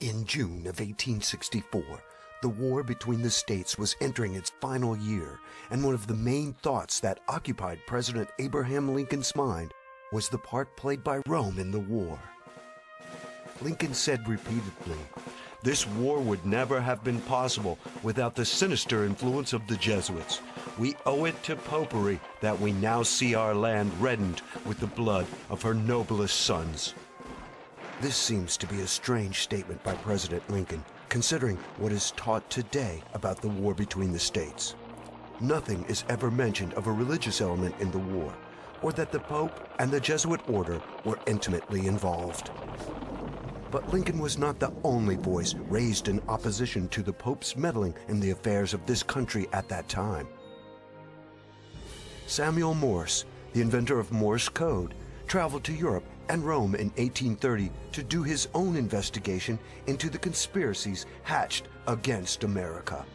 In June of 1864, the war between the states was entering its final year, and one of the main thoughts that occupied President Abraham Lincoln's mind was the part played by Rome in the war. Lincoln said repeatedly, "This war would never have been possible without the sinister influence of the Jesuits. We owe it to popery that we now see our land reddened with the blood of her noblest sons." This seems to be a strange statement by President Lincoln, considering what is taught today about the war between the states. Nothing is ever mentioned of a religious element in the war, or that the Pope and the Jesuit order were intimately involved. But Lincoln was not the only voice raised in opposition to the Pope's meddling in the affairs of this country at that time. Samuel Morse, the inventor of Morse code, traveled to Europe and Rome in 1830 to do his own investigation into the conspiracies hatched against America.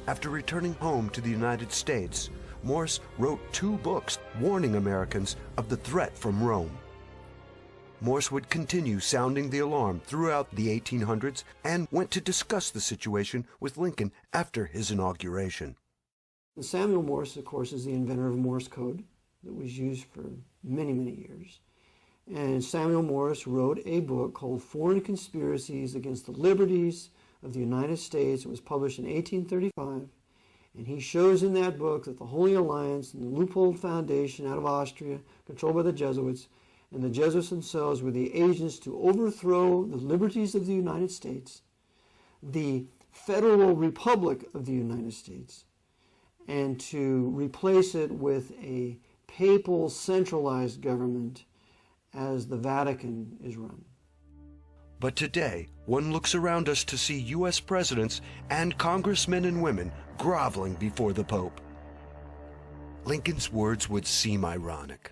After returning home to the United States, Morse wrote 2 books warning Americans of the threat from Rome. Morse would continue sounding the alarm throughout the 1800s and went to discuss the situation with Lincoln after his inauguration. Samuel Morse, of course, is the inventor of Morse code that was used for many, many years. And Samuel Morse wrote a book called Foreign Conspiracies Against the Liberties of the United States. It was published in 1835. And he shows in that book that the Holy Alliance and the Loophole Foundation out of Austria, controlled by the Jesuits, and the Jesuits themselves were the agents to overthrow the liberties of the United States, the Federal Republic of the United States, and to replace it with a papal centralized government as the Vatican is run. But today, one looks around us to see U.S. presidents and congressmen and women groveling before the Pope. Lincoln's words would seem ironic.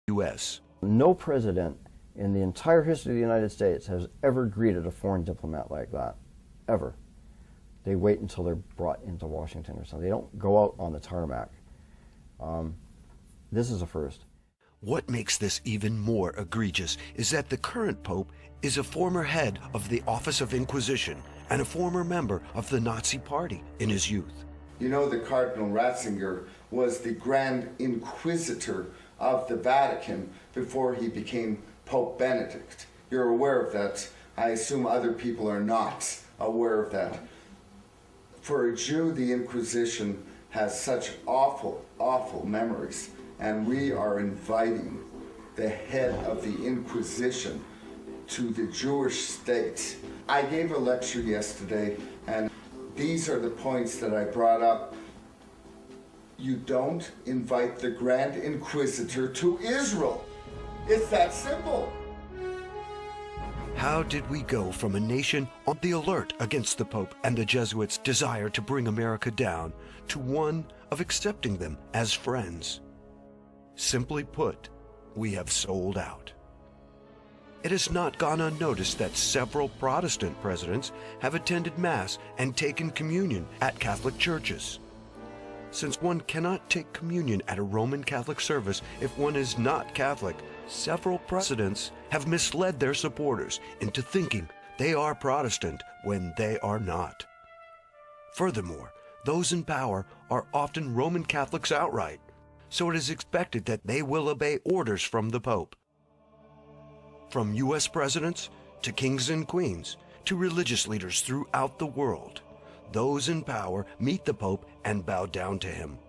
U.S. No president in the entire history of the United States has ever greeted a foreign diplomat like that, ever. They wait until they're brought into Washington or something. They don't go out on the tarmac. This is a first. What makes this even more egregious is that the current Pope is a former head of the Office of Inquisition and a former member of the Nazi Party in his youth. You know, the Cardinal Ratzinger was the Grand Inquisitor of the Vatican before he became Pope Benedict. You're aware of that. I assume other people are not aware of that. For a Jew, the Inquisition has such awful, awful memories, and we are inviting the head of the Inquisition to the Jewish state. I gave a lecture yesterday, and these are the points that I brought up. You don't invite the Grand Inquisitor to Israel. It's that simple. How did we go from a nation on the alert against the Pope and the Jesuits' desire to bring America down to one of accepting them as friends? Simply put, we have sold out. It has not gone unnoticed that several Protestant presidents have attended Mass and taken communion at Catholic churches. Since one cannot take communion at a Roman Catholic service if one is not Catholic, several presidents have misled their supporters into thinking they are Protestant when they are not. Furthermore, those in power are often Roman Catholics outright, so it is expected that they will obey orders from the Pope. From U.S. presidents to kings and queens to religious leaders throughout the world, those in power meet the Pope and bow down to him.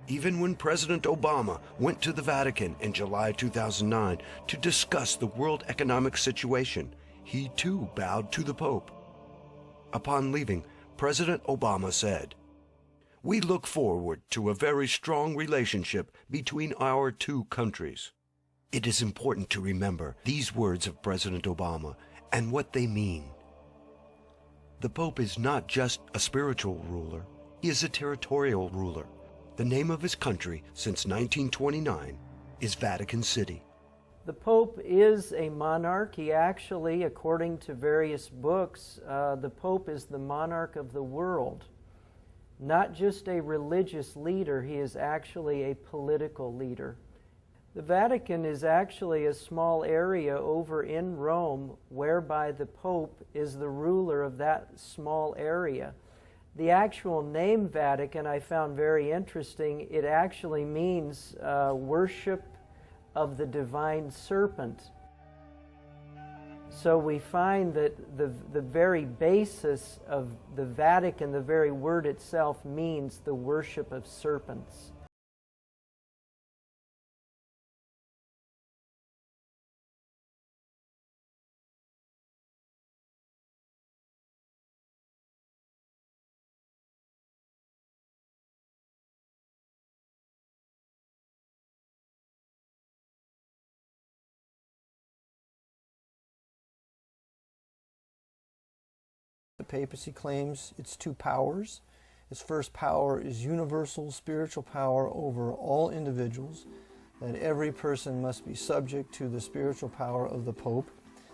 Even when President Obama went to the Vatican in July 2009 to discuss the world economic situation, he too bowed to the Pope. Upon leaving, President Obama said, "We look forward to a very strong relationship between our 2 countries." It is important to remember these words of President Obama and what they mean. The Pope is not just a spiritual ruler, he is a territorial ruler. The name of his country since 1929 is Vatican City. The Pope is a monarch. He actually, according to various books, the Pope is the monarch of the world. Not just a religious leader, he is actually a political leader. The Vatican is actually a small area over in Rome whereby the Pope is the ruler of that small area. The actual name Vatican I found very interesting. It actually means worship of the divine serpent. So we find that the very basis of the Vatican, the very word itself, means the worship of serpents. The papacy claims its two powers. Its first power is universal spiritual power over all individuals, that every person must be subject to the spiritual power of the Pope,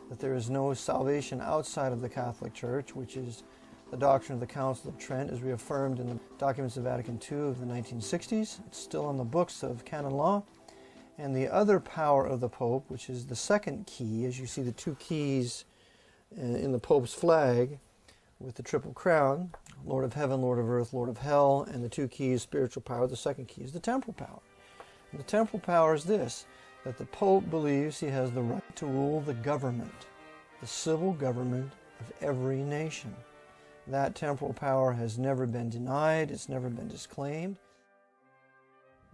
that there is no salvation outside of the Catholic Church, which is the doctrine of the Council of Trent as reaffirmed in the documents of Vatican II of the 1960s. It's still on the books of canon law. And the other power of the Pope, which is the second key, as you see the two keys in the Pope's flag, with the Triple Crown, Lord of Heaven, Lord of Earth, Lord of Hell, and the two keys, spiritual power. The second key is the temporal power. And the temporal power is this, that the Pope believes he has the right to rule the government, the civil government of every nation. That temporal power has never been denied, it's never been disclaimed.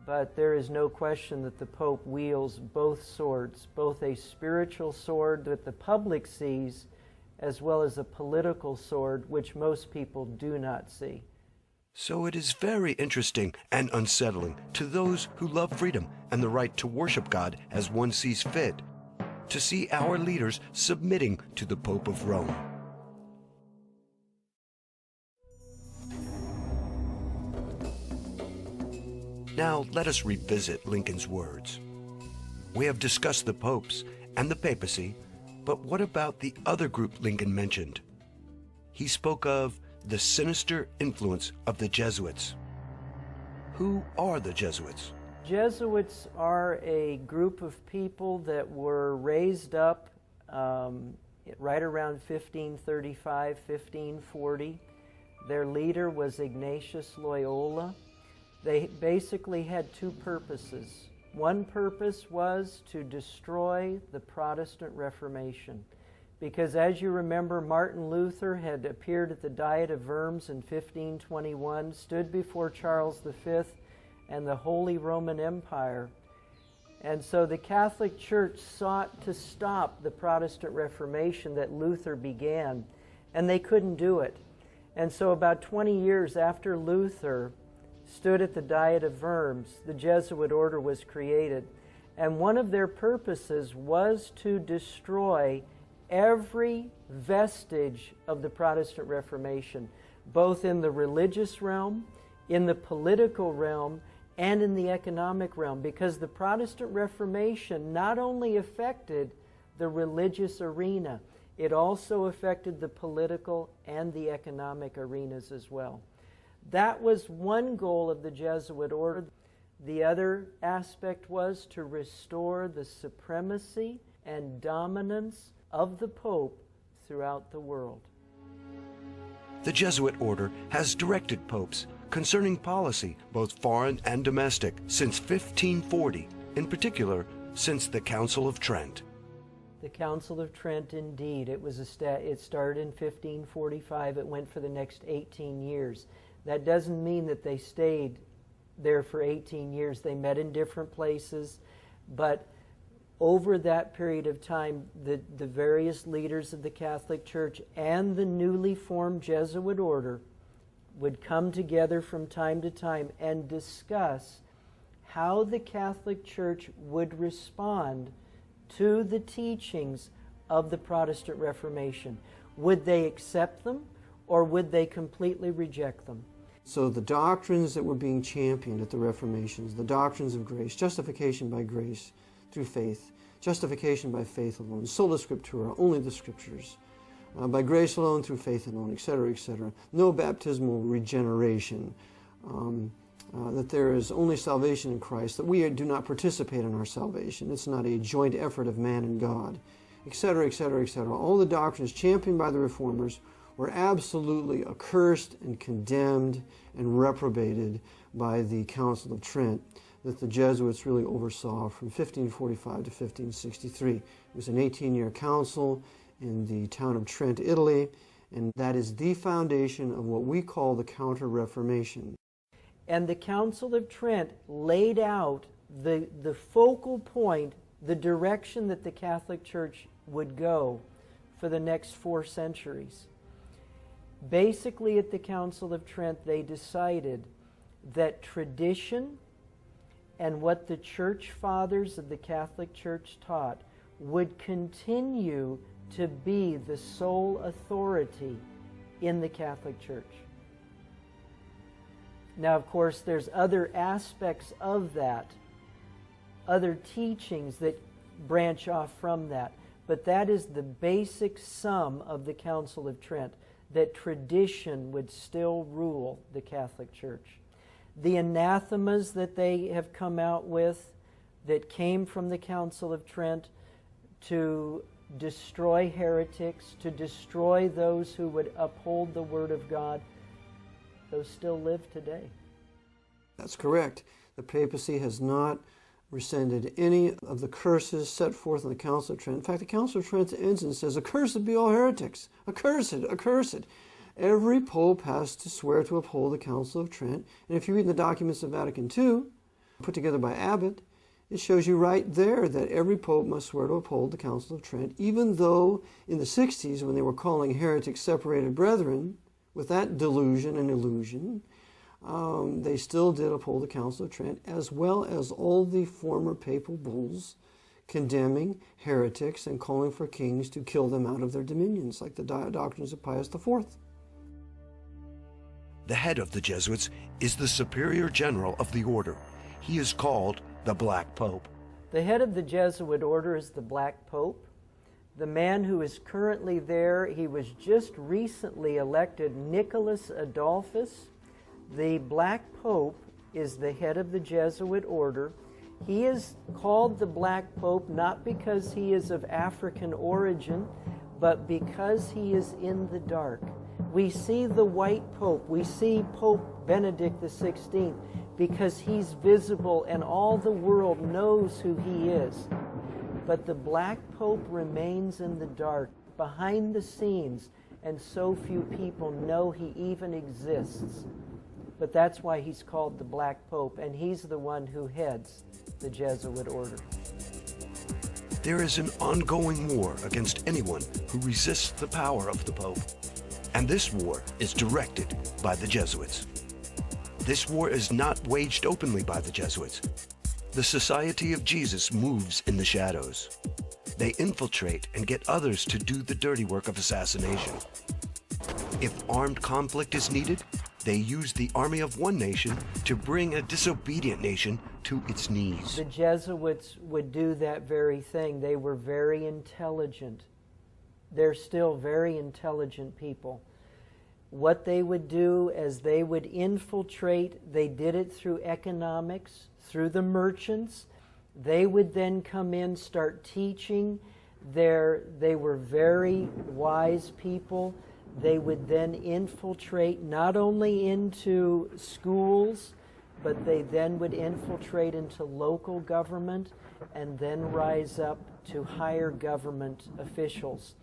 But there is no question that the Pope wields both swords, both a spiritual sword that the public sees, as well as a political sword which most people do not see. So it is very interesting and unsettling to those who love freedom and the right to worship God as one sees fit, to see our leaders submitting to the Pope of Rome. Now let us revisit Lincoln's words. We have discussed the popes and the papacy, but what about the other group Lincoln mentioned? He spoke of the sinister influence of the Jesuits. Who are the Jesuits? Jesuits are a group of people that were raised up right around 1535, 1540. Their leader was Ignatius Loyola. They basically had two purposes. One purpose was to destroy the Protestant Reformation, because as you remember, Martin Luther had appeared at the Diet of Worms in 1521, stood before Charles V and the Holy Roman Empire. And so the Catholic Church sought to stop the Protestant Reformation that Luther began, and they couldn't do it. And so about 20 years after Luther stood at the Diet of Worms, the Jesuit order was created. And one of their purposes was to destroy every vestige of the Protestant Reformation, both in the religious realm, in the political realm, and in the economic realm, because the Protestant Reformation not only affected the religious arena, it also affected the political and the economic arenas as well. That was one goal of the Jesuit order. The other aspect was to restore the supremacy and dominance of the Pope throughout the world. The Jesuit order has directed popes concerning policy, both foreign and domestic, since 1540, in particular since the Council of Trent. The Council of Trent, indeed. It started in 1545. It went for the next 18 years. That doesn't mean that they stayed there for 18 years. They met in different places, but over that period of time, the various leaders of the Catholic Church and the newly formed Jesuit order would come together from time to time and discuss how the Catholic Church would respond to the teachings of the Protestant Reformation. Would they accept them, or would they completely reject them? So the doctrines that were being championed at the Reformations, the doctrines of grace, justification by grace through faith, justification by faith alone, sola scriptura, only the scriptures, by grace alone, through faith alone, etc., etc. No baptismal regeneration, that there is only salvation in Christ, that we do not participate in our salvation. It's not a joint effort of man and God, etc., etc., etc. All the doctrines championed by the Reformers were absolutely accursed and condemned and reprobated by the Council of Trent that the Jesuits really oversaw from 1545 to 1563. It was an 18-year council in the town of Trent, Italy, and that is the foundation of what we call the Counter-Reformation. And the Council of Trent laid out the focal point, the direction that the Catholic Church would go for the next 4 centuries. Basically, at the Council of Trent, they decided that tradition and what the church fathers of the Catholic Church taught would continue to be the sole authority in the Catholic Church. Now, of course, there's other aspects of that, other teachings that branch off from that, but that is the basic sum of the Council of Trent, that tradition would still rule the Catholic Church. The anathemas that they have come out with that came from the Council of Trent to destroy heretics, to destroy those who would uphold the Word of God, those still live today. That's correct. The papacy has not rescinded any of the curses set forth in the Council of Trent. In fact, the Council of Trent ends and says, "Accursed be all heretics. Accursed, accursed." Every pope has to swear to uphold the Council of Trent. And if you read the documents of Vatican II, put together by Abbot, it shows you right there that every pope must swear to uphold the Council of Trent, even though in the 60s, when they were calling heretics separated brethren, with that delusion and illusion, they still did uphold the Council of Trent, as well as all the former papal bulls condemning heretics and calling for kings to kill them out of their dominions, like the doctrines of Pius IV. The head of the Jesuits is the Superior General of the Order. He is called the Black Pope. The head of the Jesuit order is the Black Pope. The man who is currently there, he was just recently elected, Nicholas Adolphus. The Black Pope is the head of the Jesuit order. He is called the Black Pope not because he is of African origin, but because he is in the dark. We see the white Pope, we see Pope Benedict XVI, because he's visible and all the world knows who he is. But the Black Pope remains in the dark, behind the scenes, and so few people know he even exists. But that's why he's called the Black Pope, and he's the one who heads the Jesuit order. There is an ongoing war against anyone who resists the power of the Pope. And this war is directed by the Jesuits. This war is not waged openly by the Jesuits. The Society of Jesus moves in the shadows. They infiltrate and get others to do the dirty work of assassination. If armed conflict is needed, they use the army of one nation to bring a disobedient nation to its knees. The Jesuits would do that very thing. They were very intelligent. They're still very intelligent people. What they would do is they would infiltrate, they did it through economics, through the merchants. They would then come in, start teaching. They were very wise people. They would then infiltrate not only into schools, but they then would infiltrate into local government and then rise up to higher government officials.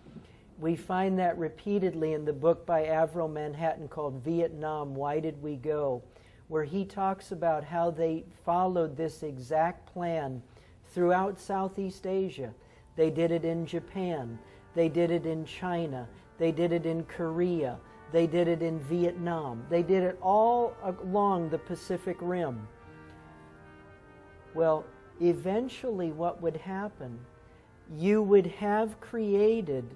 We find that repeatedly in the book by Avril Manhattan called Vietnam, Why Did We Go?, where he talks about how they followed this exact plan throughout Southeast Asia. They did it in Japan. They did it in China. They did it in Korea. They did it in Vietnam. They did it all along the Pacific Rim. Well, eventually what would happen, you would have created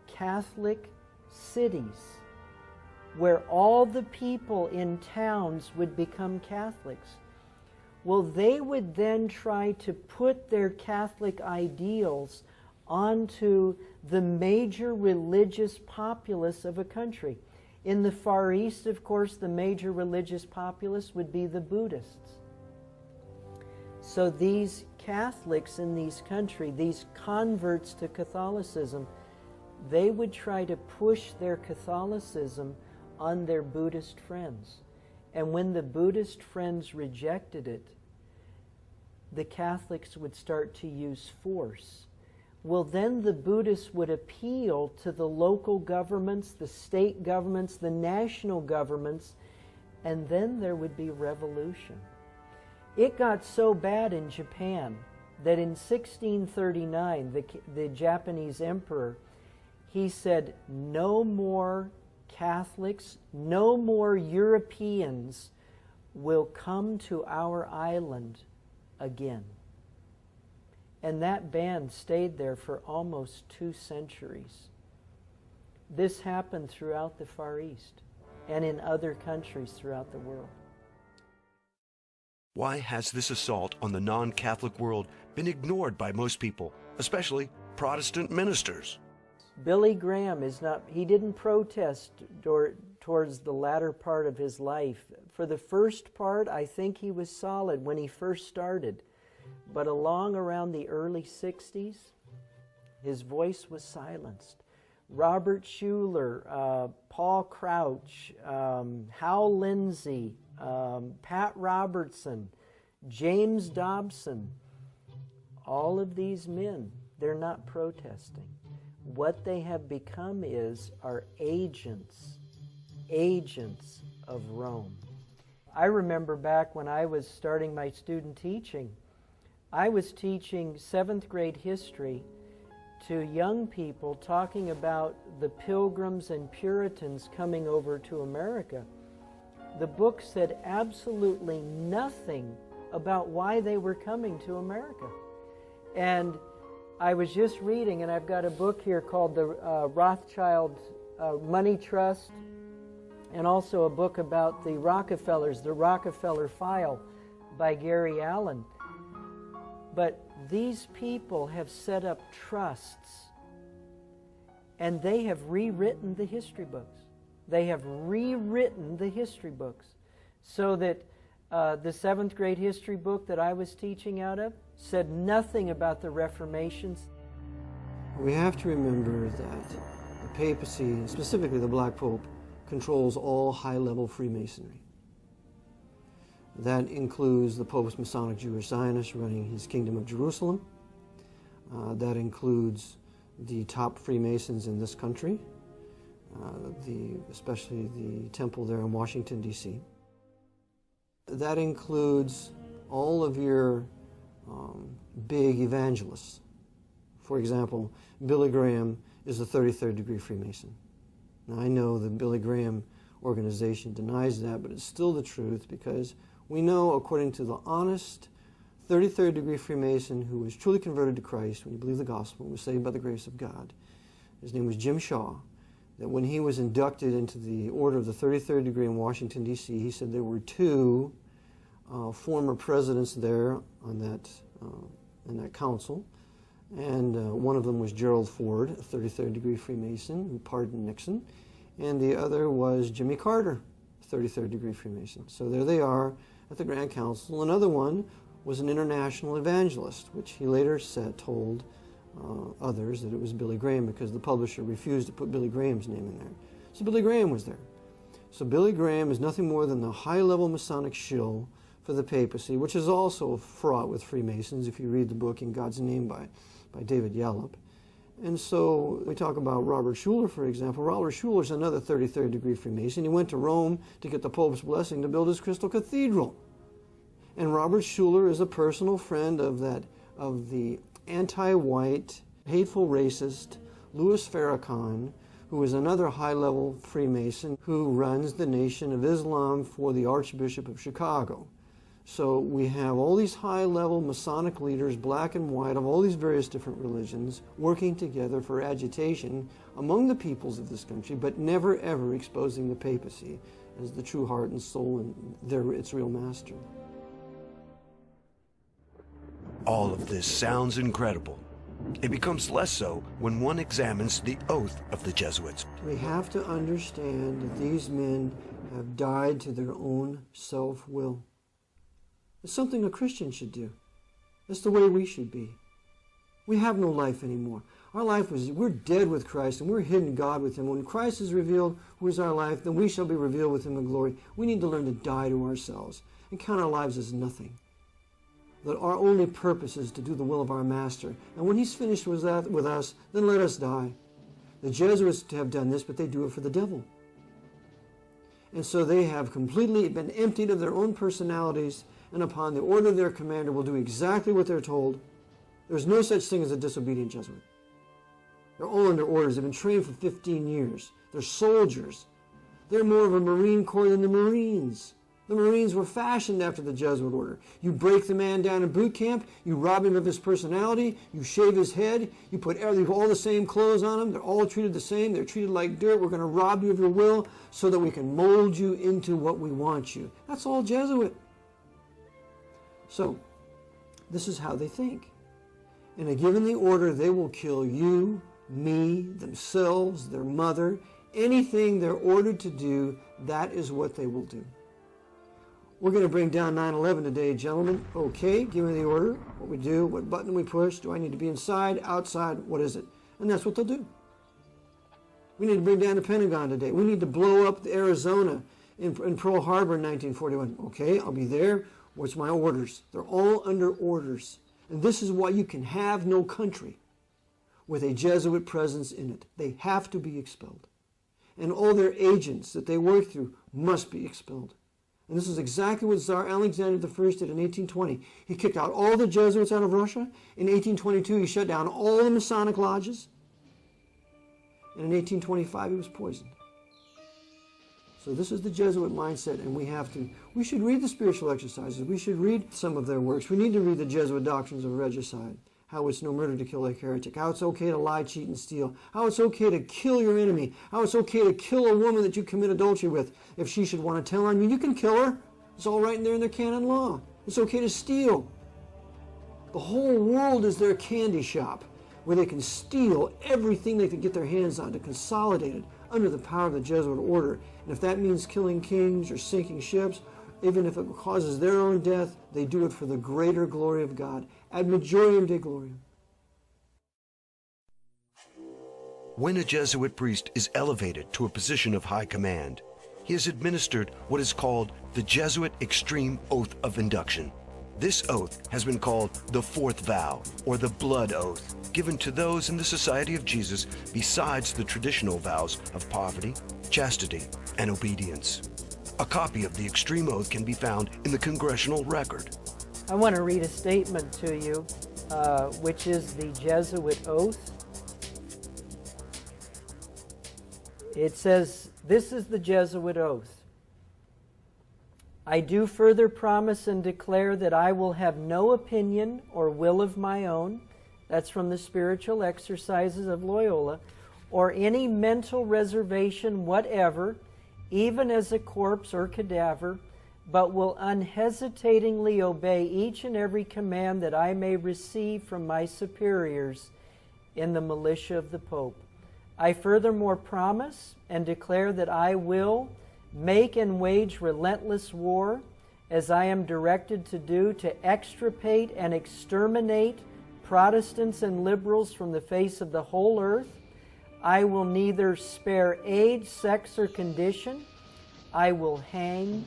Catholic cities where all the people in towns would become Catholics. Well, they would then try to put their Catholic ideals onto the major religious populace of a country. In the Far East, of course, the major religious populace would be the Buddhists. So these Catholics in these countries, these converts to Catholicism, they would try to push their Catholicism on their Buddhist friends. And when the Buddhist friends rejected it, the Catholics would start to use force. Well, then the Buddhists would appeal to the local governments, the state governments, the national governments, and then there would be revolution. It got so bad in Japan that in 1639, the Japanese emperor, he said, no more Catholics, no more Europeans will come to our island again. And that ban stayed there for almost 2 centuries. This happened throughout the Far East and in other countries throughout the world. Why has this assault on the non-Catholic world been ignored by most people, especially Protestant ministers? Billy Graham he didn't protest towards the latter part of his life. For the first part, I think he was solid when he first started. But along around the early 60s, his voice was silenced. Robert Schuller, Paul Crouch, Hal Lindsey, Pat Robertson, James Dobson, all of these men, they're not protesting. What they have become are agents of Rome. I remember back when I was starting my student teaching, I was teaching 7th grade history to young people talking about the Pilgrims and Puritans coming over to America. The book said absolutely nothing about why they were coming to America. And I was just reading, and I've got a book here called the Rothschild Money Trust, and also a book about the Rockefellers, the Rockefeller File by Gary Allen. But these people have set up trusts, and they have rewritten the history books. They have rewritten the history books so that the 7th grade history book that I was teaching out of said nothing about the Reformations. We have to remember that the papacy, specifically the Black Pope, controls all high-level Freemasonry. That includes the Pope's Masonic Jewish Zionists running his Kingdom of Jerusalem. That includes the top Freemasons in this country, especially the temple there in Washington, D.C. That includes all of your big evangelists. For example, Billy Graham is a 33rd degree Freemason. Now, I know the Billy Graham organization denies that, but it's still the truth, because we know, according to the honest 33rd degree Freemason who was truly converted to Christ when he believed the gospel and was saved by the grace of God, his name was Jim Shaw, that when he was inducted into the Order of the 33rd degree in Washington, D.C., he said there were 2 former presidents there on in that council, and one of them was Gerald Ford, a 33rd degree Freemason who pardoned Nixon, and the other was Jimmy Carter, 33rd degree Freemason. So there they are at the Grand Council. Another one was an international evangelist, which he later told others that it was Billy Graham, because the publisher refused to put Billy Graham's name in there. So Billy Graham was there. So Billy Graham is nothing more than the high-level Masonic shill for the papacy, which is also fraught with Freemasons, if you read the book In God's Name by David Yallop. And so we talk about Robert Schuller, for example. Robert Schuller is another 33rd degree Freemason. He went to Rome to get the Pope's blessing to build his Crystal Cathedral. And Robert Schuller is a personal friend of the anti-white, hateful racist Louis Farrakhan, who is another high-level Freemason who runs the Nation of Islam for the Archbishop of Chicago. So we have all these high-level Masonic leaders, black and white, of all these various different religions, working together for agitation among the peoples of this country, but never ever exposing the papacy as the true heart and soul and its real master. All of this sounds incredible. It becomes less so when one examines the oath of the Jesuits. We have to understand that these men have died to their own self-will. It's something a Christian should do. That's the way we should be. We have no life anymore. Our life we're dead with Christ and we're hidden God with Him. When Christ is revealed, who is our life, then we shall be revealed with Him in glory. We need to learn to die to ourselves and count our lives as nothing. That our only purpose is to do the will of our Master. And when He's finished with us, then let us die. The Jesuits have done this, but they do it for the devil. And so they have completely been emptied of their own personalities, and upon the order of their commander will do exactly what they're told. There's no such thing as a disobedient Jesuit. They're all under orders. They've been trained for 15 years. They're soldiers. They're more of a Marine Corps than the Marines. The Marines were fashioned after the Jesuit order. You break the man down in boot camp, you rob him of his personality, you shave his head, you put all the same clothes on him, they're all treated the same, they're treated like dirt, we're going to rob you of your will so that we can mold you into what we want you. That's all Jesuit. So, this is how they think. And given the order, they will kill you, me, themselves, their mother, anything they're ordered to do, that is what they will do. We're going to bring down 9/11 today, gentlemen. Okay, give me the order, what we do, what button we push, do I need to be inside, outside, what is it? And that's what they'll do. We need to bring down the Pentagon today. We need to blow up Arizona in Pearl Harbor in 1941. Okay, I'll be there. What's my orders? They're all under orders. And this is why you can have no country with a Jesuit presence in it. They have to be expelled. And all their agents that they work through must be expelled. And this is exactly what Tsar Alexander I did in 1820. He kicked out all the Jesuits out of Russia. In 1822, he shut down all the Masonic lodges. And in 1825, he was poisoned. So this is the Jesuit mindset, and we should read the spiritual exercises. We should read some of their works. We need to read the Jesuit doctrines of regicide, how it's no murder to kill a heretic, how it's okay to lie, cheat, and steal, how it's okay to kill your enemy, how it's okay to kill a woman that you commit adultery with. If she should want to tell on you, you can kill her. It's all right in there in their canon law. It's okay to steal. The whole world is their candy shop, where they can steal everything they can get their hands on to consolidate it under the power of the Jesuit order. And if that means killing kings or sinking ships, even if it causes their own death, they do it for the greater glory of God. Ad majorem Dei gloriam. When a Jesuit priest is elevated to a position of high command, he is administered what is called the Jesuit Extreme Oath of Induction. This oath has been called the Fourth Vow, or the Blood Oath, given to those in the Society of Jesus besides the traditional vows of poverty, chastity, and obedience. A copy of the Extreme Oath can be found in the Congressional Record. I want to read a statement to you, which is the Jesuit Oath. It says, "This is the Jesuit Oath. I do further promise and declare that I will have no opinion or will of my own," that's from the Spiritual Exercises of Loyola, "or any mental reservation whatever, even as a corpse or cadaver, but will unhesitatingly obey each and every command that I may receive from my superiors in the militia of the Pope. I furthermore promise and declare that I will make and wage relentless war, as I am directed to do, to extirpate and exterminate Protestants and liberals from the face of the whole earth. I will neither spare age, sex, or condition. I will hang,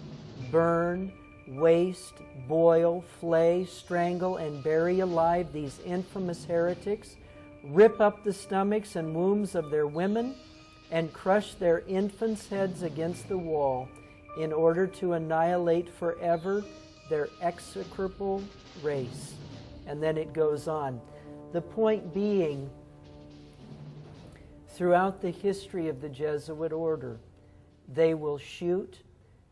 burn, waste, boil, flay, strangle, and bury alive these infamous heretics, rip up the stomachs and wombs of their women, and crush their infants' heads against the wall, in order to annihilate forever their execrable race." And then it goes on. The point being, throughout the history of the Jesuit order, they will shoot,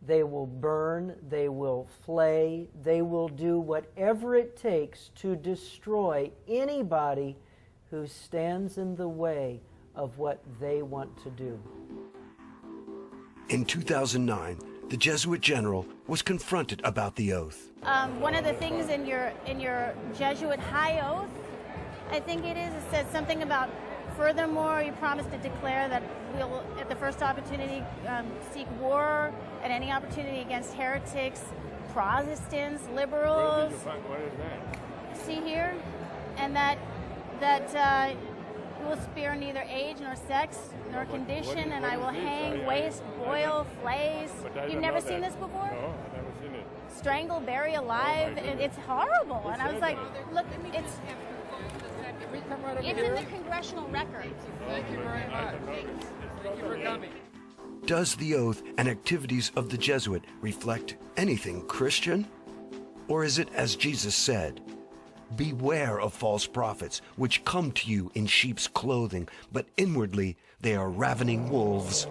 They will burn, they will flay, they will do whatever it takes to destroy anybody who stands in the way of what they want to do. In 2009, the Jesuit general was confronted about the oath. One of the things in your Jesuit high oath, I think it says something about, furthermore, you promise to declare that we'll, at the first opportunity, seek war at any opportunity against heretics, Protestants, liberals. What is that? See here? And that we will spare neither age nor sex nor condition, and I will hang, waste, boil, flays. You've never seen this before? No, I've never seen it. Strangle, bury alive, and it's horrible. And I was like, look, it's in the congressional record. Thank you very much. Thank you for coming. Does the oath and activities of the Jesuit reflect anything Christian? Or is it as Jesus said, "Beware of false prophets, which come to you in sheep's clothing, but inwardly they are ravening wolves"?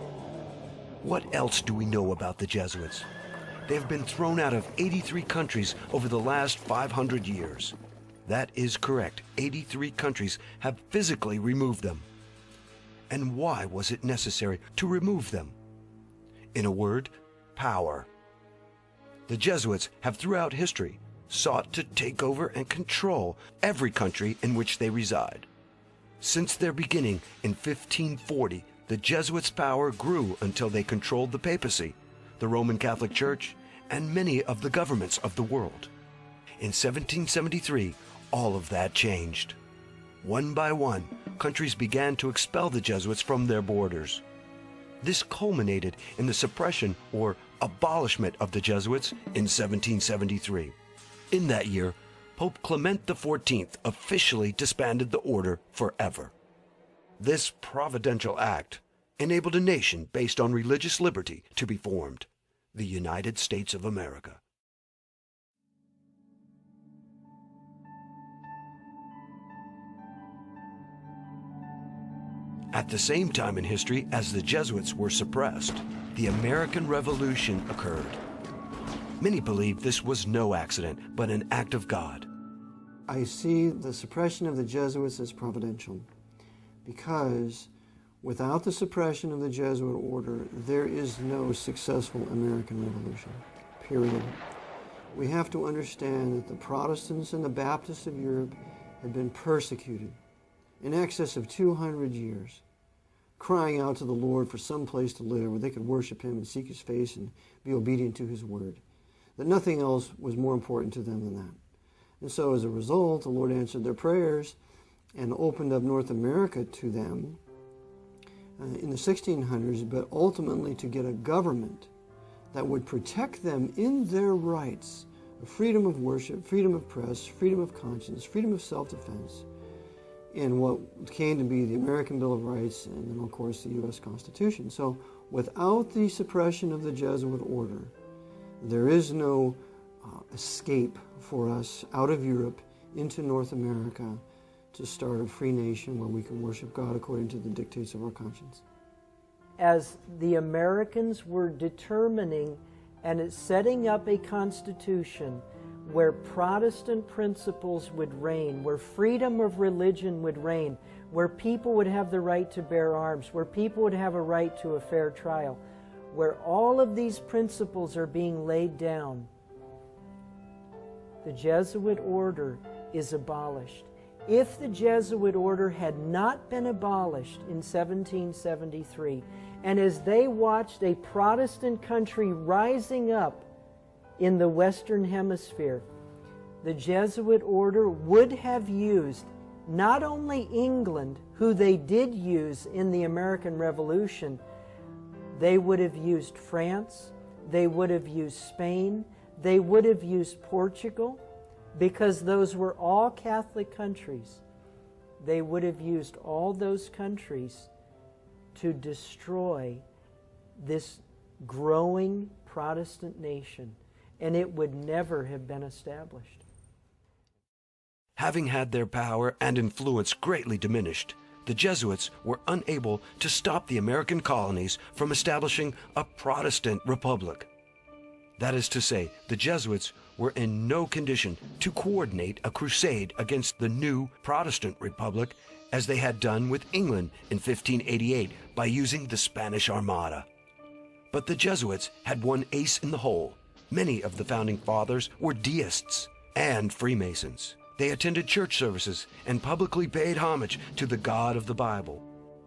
What else do we know about the Jesuits? They have been thrown out of 83 countries over the last 500 years. That is correct. 83 countries have physically removed them. And why was it necessary to remove them? In a word, power. The Jesuits have throughout history sought to take over and control every country in which they reside. Since their beginning in 1540, the Jesuits' power grew until they controlled the papacy, the Roman Catholic Church, and many of the governments of the world. In 1773, all of that changed. One by one, countries began to expel the Jesuits from their borders. This culminated in the suppression or abolishment of the Jesuits in 1773. In that year, Pope Clement XIV officially disbanded the order forever. This providential act enabled a nation based on religious liberty to be formed, the United States of America. At the same time in history as the Jesuits were suppressed, the American Revolution occurred. Many believe this was no accident, but an act of God. I see the suppression of the Jesuits as providential, because without the suppression of the Jesuit order, there is no successful American Revolution, period. We have to understand that the Protestants and the Baptists of Europe had been persecuted in excess of 200 years, crying out to the Lord for some place to live where they could worship Him and seek His face and be obedient to His word. That nothing else was more important to them than that. And so as a result, the Lord answered their prayers and opened up North America to them in the 1600s, but ultimately to get a government that would protect them in their rights of freedom of worship, freedom of press, freedom of conscience, freedom of self-defense, in what came to be the American Bill of Rights and then, of course, the U.S. Constitution. So without the suppression of the Jesuit order, there is no escape for us out of Europe into North America to start a free nation where we can worship God according to the dictates of our conscience. As the Americans were determining and setting up a constitution where Protestant principles would reign, where freedom of religion would reign, where people would have the right to bear arms, where people would have a right to a fair trial, where all of these principles are being laid down, the Jesuit order is abolished. If the Jesuit order had not been abolished in 1773, and as they watched a Protestant country rising up in the Western Hemisphere, the Jesuit order would have used not only England, who they did use in the American Revolution, they would have used France, they would have used Spain, they would have used Portugal, because those were all Catholic countries. They would have used all those countries to destroy this growing Protestant nation, and it would never have been established. Having had their power and influence greatly diminished, the Jesuits were unable to stop the American colonies from establishing a Protestant republic. That is to say, the Jesuits were in no condition to coordinate a crusade against the new Protestant Republic as they had done with England in 1588 by using the Spanish Armada. But the Jesuits had one ace in the hole. Many of the founding fathers were deists and Freemasons. They attended church services and publicly paid homage to the God of the Bible.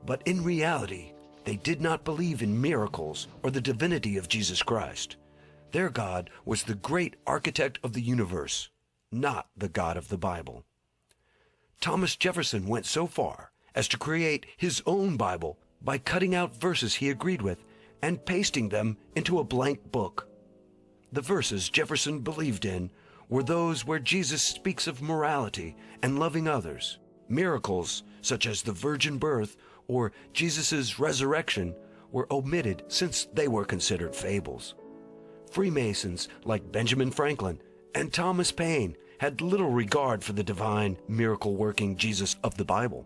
But in reality, they did not believe in miracles or the divinity of Jesus Christ. Their God was the great architect of the universe, not the God of the Bible. Thomas Jefferson went so far as to create his own Bible by cutting out verses he agreed with and pasting them into a blank book. The verses Jefferson believed in were those where Jesus speaks of morality and loving others. Miracles, such as the virgin birth or Jesus' resurrection, were omitted since they were considered fables. Freemasons like Benjamin Franklin and Thomas Paine had little regard for the divine, miracle-working Jesus of the Bible.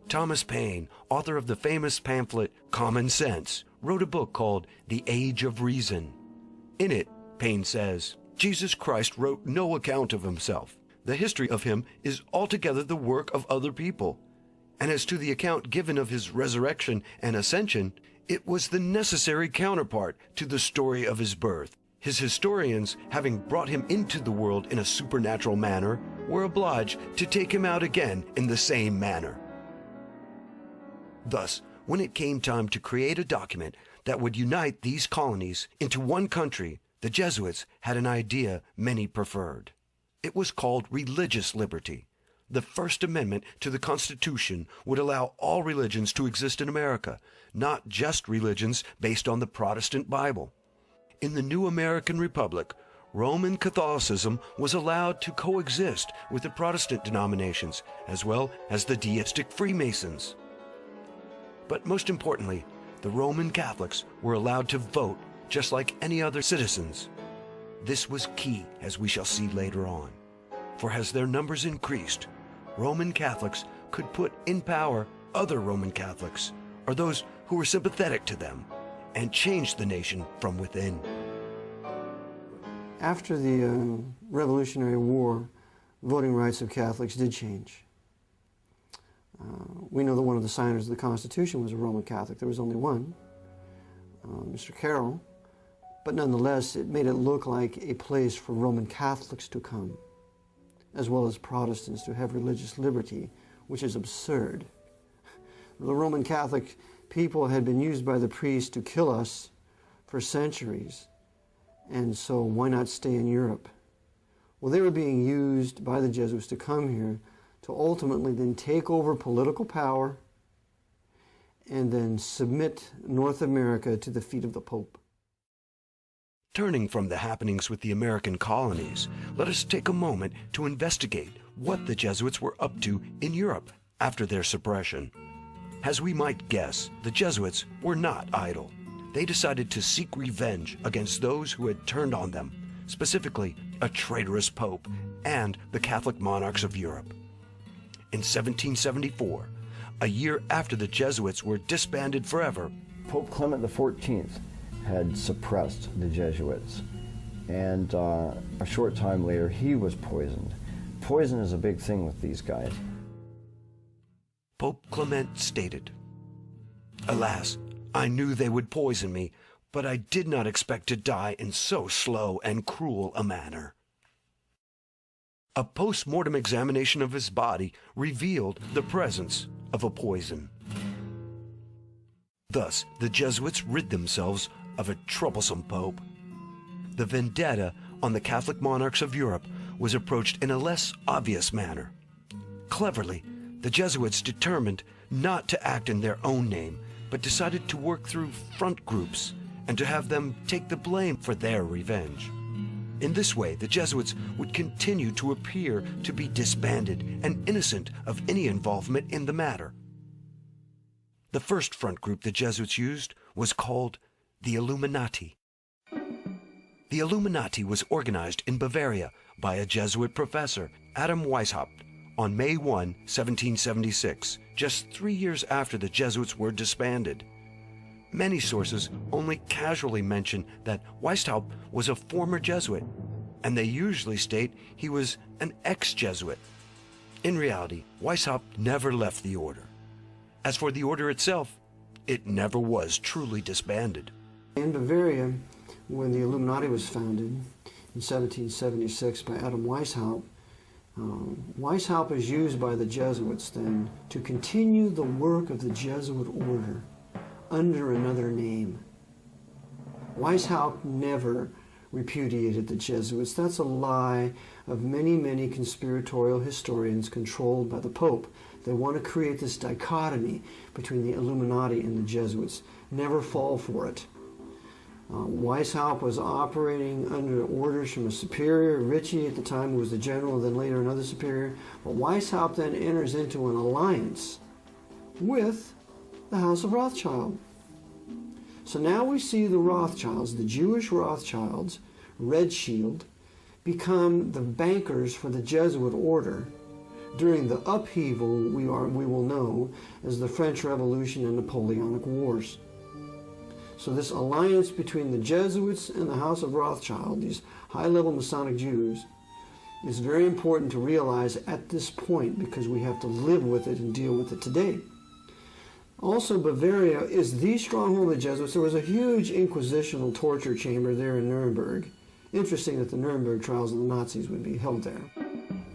Thomas Paine, author of the famous pamphlet Common Sense, wrote a book called The Age of Reason. In it, Paine says, Jesus Christ wrote no account of himself. The history of him is altogether the work of other people. And as to the account given of his resurrection and ascension, it was the necessary counterpart to the story of his birth. His historians, having brought him into the world in a supernatural manner, were obliged to take him out again in the same manner. Thus, when it came time to create a document that would unite these colonies into one country, the Jesuits had an idea many preferred. It was called religious liberty. The First Amendment to the Constitution would allow all religions to exist in America, not just religions based on the Protestant Bible. In the new American Republic, Roman Catholicism was allowed to coexist with the Protestant denominations, as well as the deistic Freemasons. But most importantly, the Roman Catholics were allowed to vote just like any other citizens. This was key, as we shall see later on. For as their numbers increased, Roman Catholics could put in power other Roman Catholics, or those who were sympathetic to them, and change the nation from within. After the Revolutionary War, voting rights of Catholics did change. We know that one of the signers of the Constitution was a Roman Catholic. There was only one, Mr. Carroll. But nonetheless, it made it look like a place for Roman Catholics to come, as well as Protestants to have religious liberty, which is absurd. The Roman Catholic people had been used by the priests to kill us for centuries, and so why not stay in Europe? Well, they were being used by the Jesuits to come here to ultimately then take over political power and then submit North America to the feet of the Pope. Turning from the happenings with the American colonies, let us take a moment to investigate what the Jesuits were up to in Europe after their suppression. As we might guess, the Jesuits were not idle. They decided to seek revenge against those who had turned on them, specifically a traitorous pope and the Catholic monarchs of Europe. In 1774, a year after the Jesuits were disbanded forever, Pope Clement XIV had suppressed the Jesuits, and a short time later he was poisoned. Poison is a big thing with these guys. Pope Clement stated, "Alas, I knew they would poison me, but I did not expect to die in so slow and cruel a manner." A post-mortem examination of his body revealed the presence of a poison. Thus, the Jesuits rid themselves of a troublesome pope. The vendetta on the Catholic monarchs of Europe was approached in a less obvious manner. Cleverly, the Jesuits determined not to act in their own name, but decided to work through front groups and to have them take the blame for their revenge. In this way, the Jesuits would continue to appear to be disbanded and innocent of any involvement in the matter. The first front group the Jesuits used was called the Illuminati. The Illuminati was organized in Bavaria by a Jesuit professor, Adam Weishaupt, on May 1, 1776, just 3 years after the Jesuits were disbanded. Many sources only casually mention that Weishaupt was a former Jesuit, and they usually state he was an ex-Jesuit. In reality, Weishaupt never left the order. As for the order itself, it never was truly disbanded. In Bavaria, when the Illuminati was founded in 1776 by Adam Weishaupt, Weishaupt is used by the Jesuits then to continue the work of the Jesuit order under another name. Weishaupt never repudiated the Jesuits. That's a lie of many, many conspiratorial historians controlled by the Pope. They want to create this dichotomy between the Illuminati and the Jesuits. Never fall for it. Weishaupt was operating under orders from a superior. Ritchie at the time was the general, then later another superior. But Weishaupt then enters into an alliance with the House of Rothschild. So now we see the Rothschilds, the Jewish Rothschilds, Red Shield, become the bankers for the Jesuit order during the upheaval we will know as the French Revolution and Napoleonic Wars. So this alliance between the Jesuits and the House of Rothschild, these high-level Masonic Jews, is very important to realize at this point because we have to live with it and deal with it today. Also, Bavaria is the stronghold of the Jesuits. There was a huge inquisitional torture chamber there in Nuremberg. Interesting that the Nuremberg trials of the Nazis would be held there.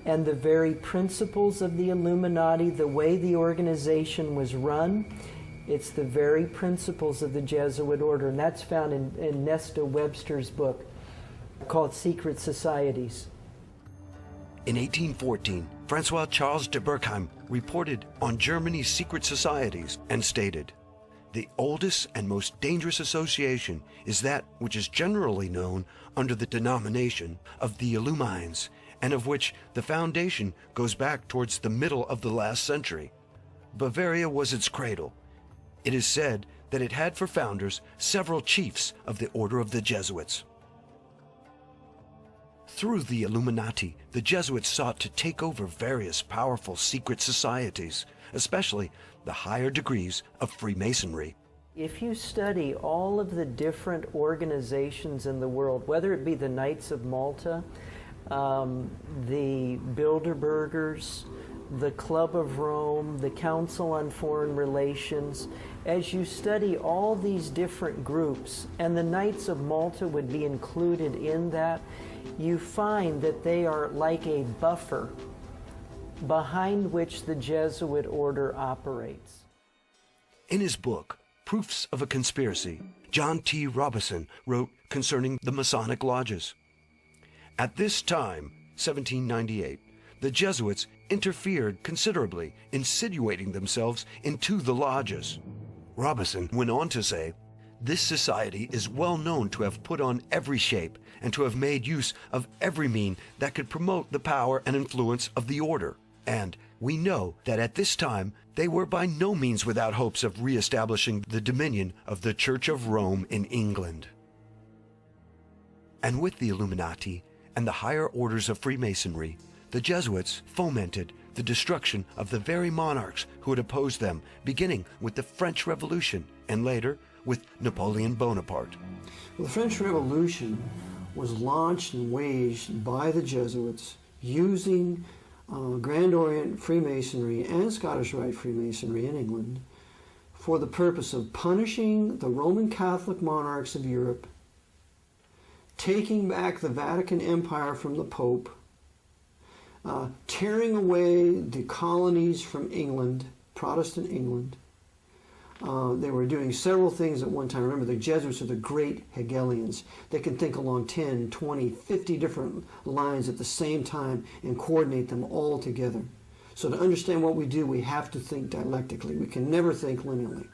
And the very principles of the Illuminati, the way the organization was run, it's the very principles of the Jesuit order, and that's found in Nesta Webster's book called Secret Societies. In 1814, Francois Charles de Berkheim reported on Germany's secret societies and stated, "The oldest and most dangerous association is that which is generally known under the denomination of the Illumines, and of which the foundation goes back towards the middle of the last century. Bavaria was its cradle. It is said that it had for founders several chiefs of the order of the Jesuits." Through the Illuminati, the Jesuits sought to take over various powerful secret societies, especially the higher degrees of Freemasonry. If you study all of the different organizations in the world, whether it be the Knights of Malta, the Bilderbergers, the Club of Rome, the Council on Foreign Relations, as you study all these different groups, and the Knights of Malta would be included in that, you find that they are like a buffer behind which the Jesuit order operates. In his book, Proofs of a Conspiracy, John T. Robison wrote concerning the Masonic lodges. At this time, 1798, the Jesuits interfered considerably, insinuating themselves into the lodges. Robison went on to say, "This society is well known to have put on every shape and to have made use of every mean that could promote the power and influence of the order. And we know that at this time they were by no means without hopes of re-establishing the dominion of the Church of Rome in England." And with the Illuminati and the higher orders of Freemasonry, the Jesuits fomented the destruction of the very monarchs who had opposed them, beginning with the French Revolution and later with Napoleon Bonaparte. Well, the French Revolution was launched and waged by the Jesuits using Grand Orient Freemasonry and Scottish Rite Freemasonry in England for the purpose of punishing the Roman Catholic monarchs of Europe, taking back the Vatican Empire from the Pope, tearing away the colonies from England, Protestant England. They were doing several things at one time. Remember, the Jesuits are the great Hegelians. They can think along 10, 20, 50 different lines at the same time and coordinate them all together. So to understand what we do, we have to think dialectically. We can never think linearly.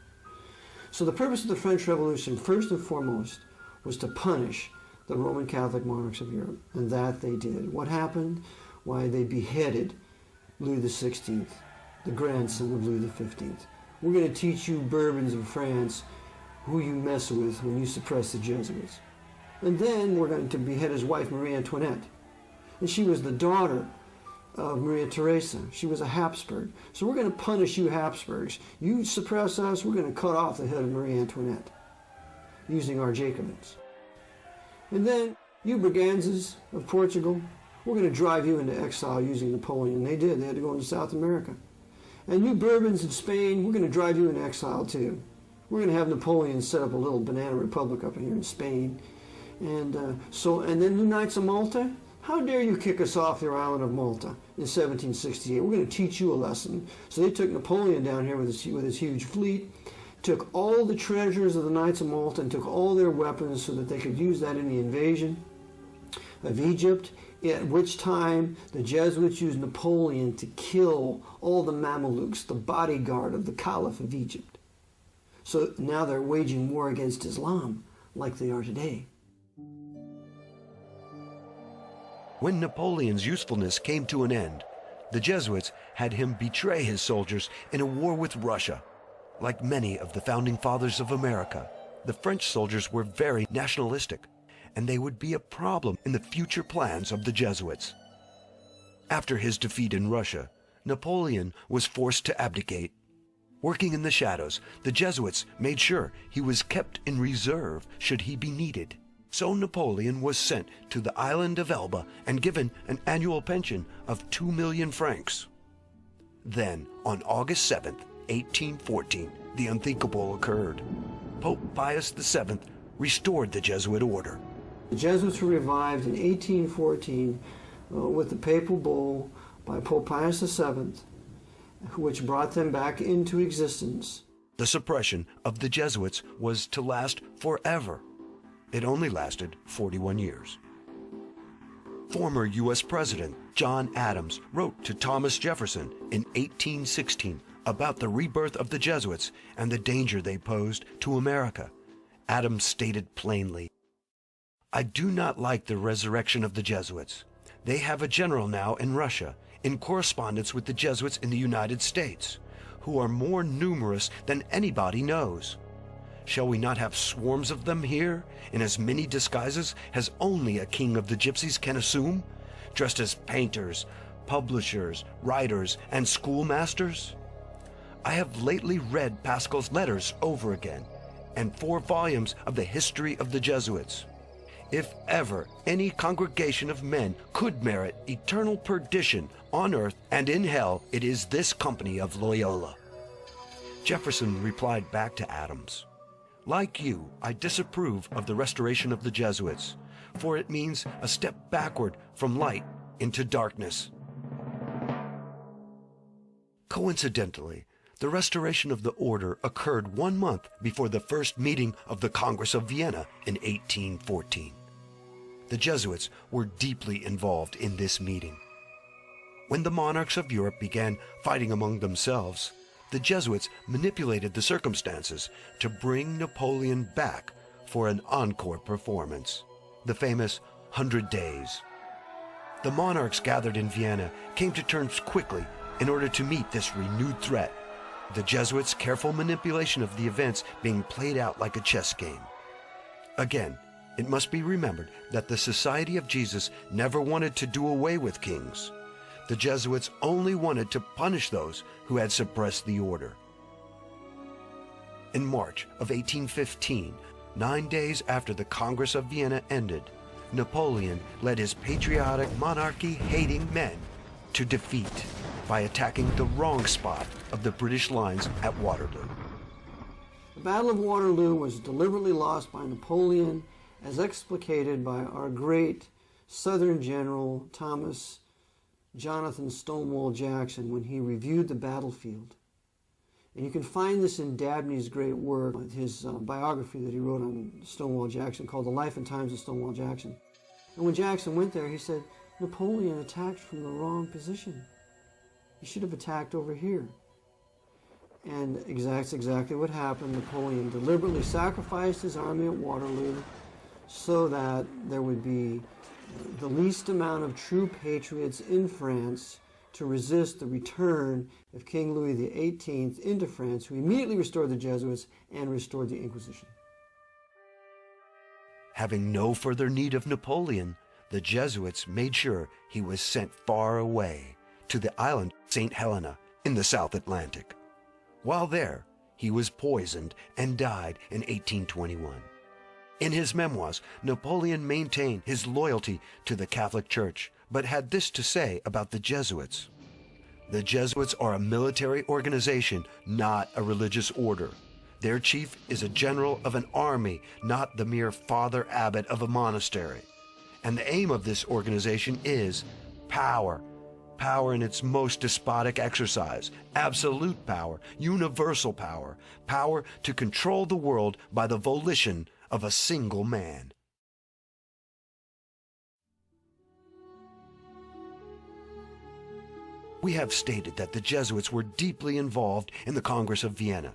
So the purpose of the French Revolution, first and foremost, was to punish the Roman Catholic monarchs of Europe. And that they did. What happened? Why, they beheaded Louis XVI, the grandson of Louis XV. We're going to teach you Bourbons of France who you mess with when you suppress the Jesuits. And then we're going to behead his wife, Marie Antoinette. And she was the daughter of Maria Theresa. She was a Habsburg. So we're going to punish you Habsburgs. You suppress us, we're going to cut off the head of Marie Antoinette using our Jacobins. And then you Braganzas of Portugal, we're going to drive you into exile using Napoleon. They did. They had to go into South America. And you Bourbons of Spain, we're going to drive you into exile too. We're going to have Napoleon set up a little banana republic up here in Spain. And then you Knights of Malta, how dare you kick us off your island of Malta in 1768? We're going to teach you a lesson. So they took Napoleon down here with his huge fleet, took all the treasures of the Knights of Malta and took all their weapons so that they could use that in the invasion of Egypt, at which time the Jesuits used Napoleon to kill all the Mamelukes, the bodyguard of the Caliph of Egypt. So now they're waging war against Islam like they are today. When Napoleon's usefulness came to an end, the Jesuits had him betray his soldiers in a war with Russia. Like many of the founding fathers of America, the French soldiers were very nationalistic, and they would be a problem in the future plans of the Jesuits. After his defeat in Russia, Napoleon was forced to abdicate. Working in the shadows, the Jesuits made sure he was kept in reserve should he be needed. So Napoleon was sent to the island of Elba and given an annual pension of 2 million francs. Then, on August 7th, 1814, the unthinkable occurred. Pope Pius VII restored the Jesuit order. The Jesuits were revived in 1814 with the papal bull by Pope Pius VII, which brought them back into existence. The suppression of the Jesuits was to last forever. It only lasted 41 years. Former U.S. President John Adams wrote to Thomas Jefferson in 1816 about the rebirth of the Jesuits and the danger they posed to America. Adams stated plainly, "I do not like the resurrection of the Jesuits. They have a general now in Russia, in correspondence with the Jesuits in the United States, who are more numerous than anybody knows. Shall we not have swarms of them here, in as many disguises as only a king of the gypsies can assume, dressed as painters, publishers, writers, and schoolmasters? I have lately read Pascal's letters over again, and 4 volumes of the history of the Jesuits. If ever any congregation of men could merit eternal perdition on earth and in hell, it is this company of Loyola." Jefferson replied back to Adams, "Like you, I disapprove of the restoration of the Jesuits, for it means a step backward from light into darkness." Coincidentally, the restoration of the order occurred 1 month before the first meeting of the Congress of Vienna in 1814. The Jesuits were deeply involved in this meeting. When the monarchs of Europe began fighting among themselves, the Jesuits manipulated the circumstances to bring Napoleon back for an encore performance, the famous 100 Days. The monarchs gathered in Vienna came to terms quickly in order to meet this renewed threat, the Jesuits' careful manipulation of the events being played out like a chess game. Again, it must be remembered that the Society of Jesus never wanted to do away with kings. The Jesuits only wanted to punish those who had suppressed the order. In March of 1815, 9 days after the Congress of Vienna ended, Napoleon led his patriotic monarchy-hating men to defeat by attacking the wrong spot of the British lines at Waterloo. The Battle of Waterloo was deliberately lost by Napoleon, as explicated by our great Southern General Thomas Jonathan Stonewall Jackson when he reviewed the battlefield. And you can find this in Dabney's great work, his biography that he wrote on Stonewall Jackson called The Life and Times of Stonewall Jackson. And when Jackson went there, he said, Napoleon attacked from the wrong position. He should have attacked over here. And that's exactly what happened. Napoleon deliberately sacrificed his army at Waterloo so that there would be the least amount of true patriots in France to resist the return of King Louis XVIII into France, who immediately restored the Jesuits and restored the Inquisition. Having no further need of Napoleon, the Jesuits made sure he was sent far away to the island St. Helena in the South Atlantic. While there, he was poisoned and died in 1821. In his memoirs, Napoleon maintained his loyalty to the Catholic Church, but had this to say about the Jesuits. The Jesuits are a military organization, not a religious order. Their chief is a general of an army, not the mere father abbot of a monastery. And the aim of this organization is power. Power in its most despotic exercise, absolute power, universal power, power to control the world by the volition of a single man. We have stated that the Jesuits were deeply involved in the Congress of Vienna.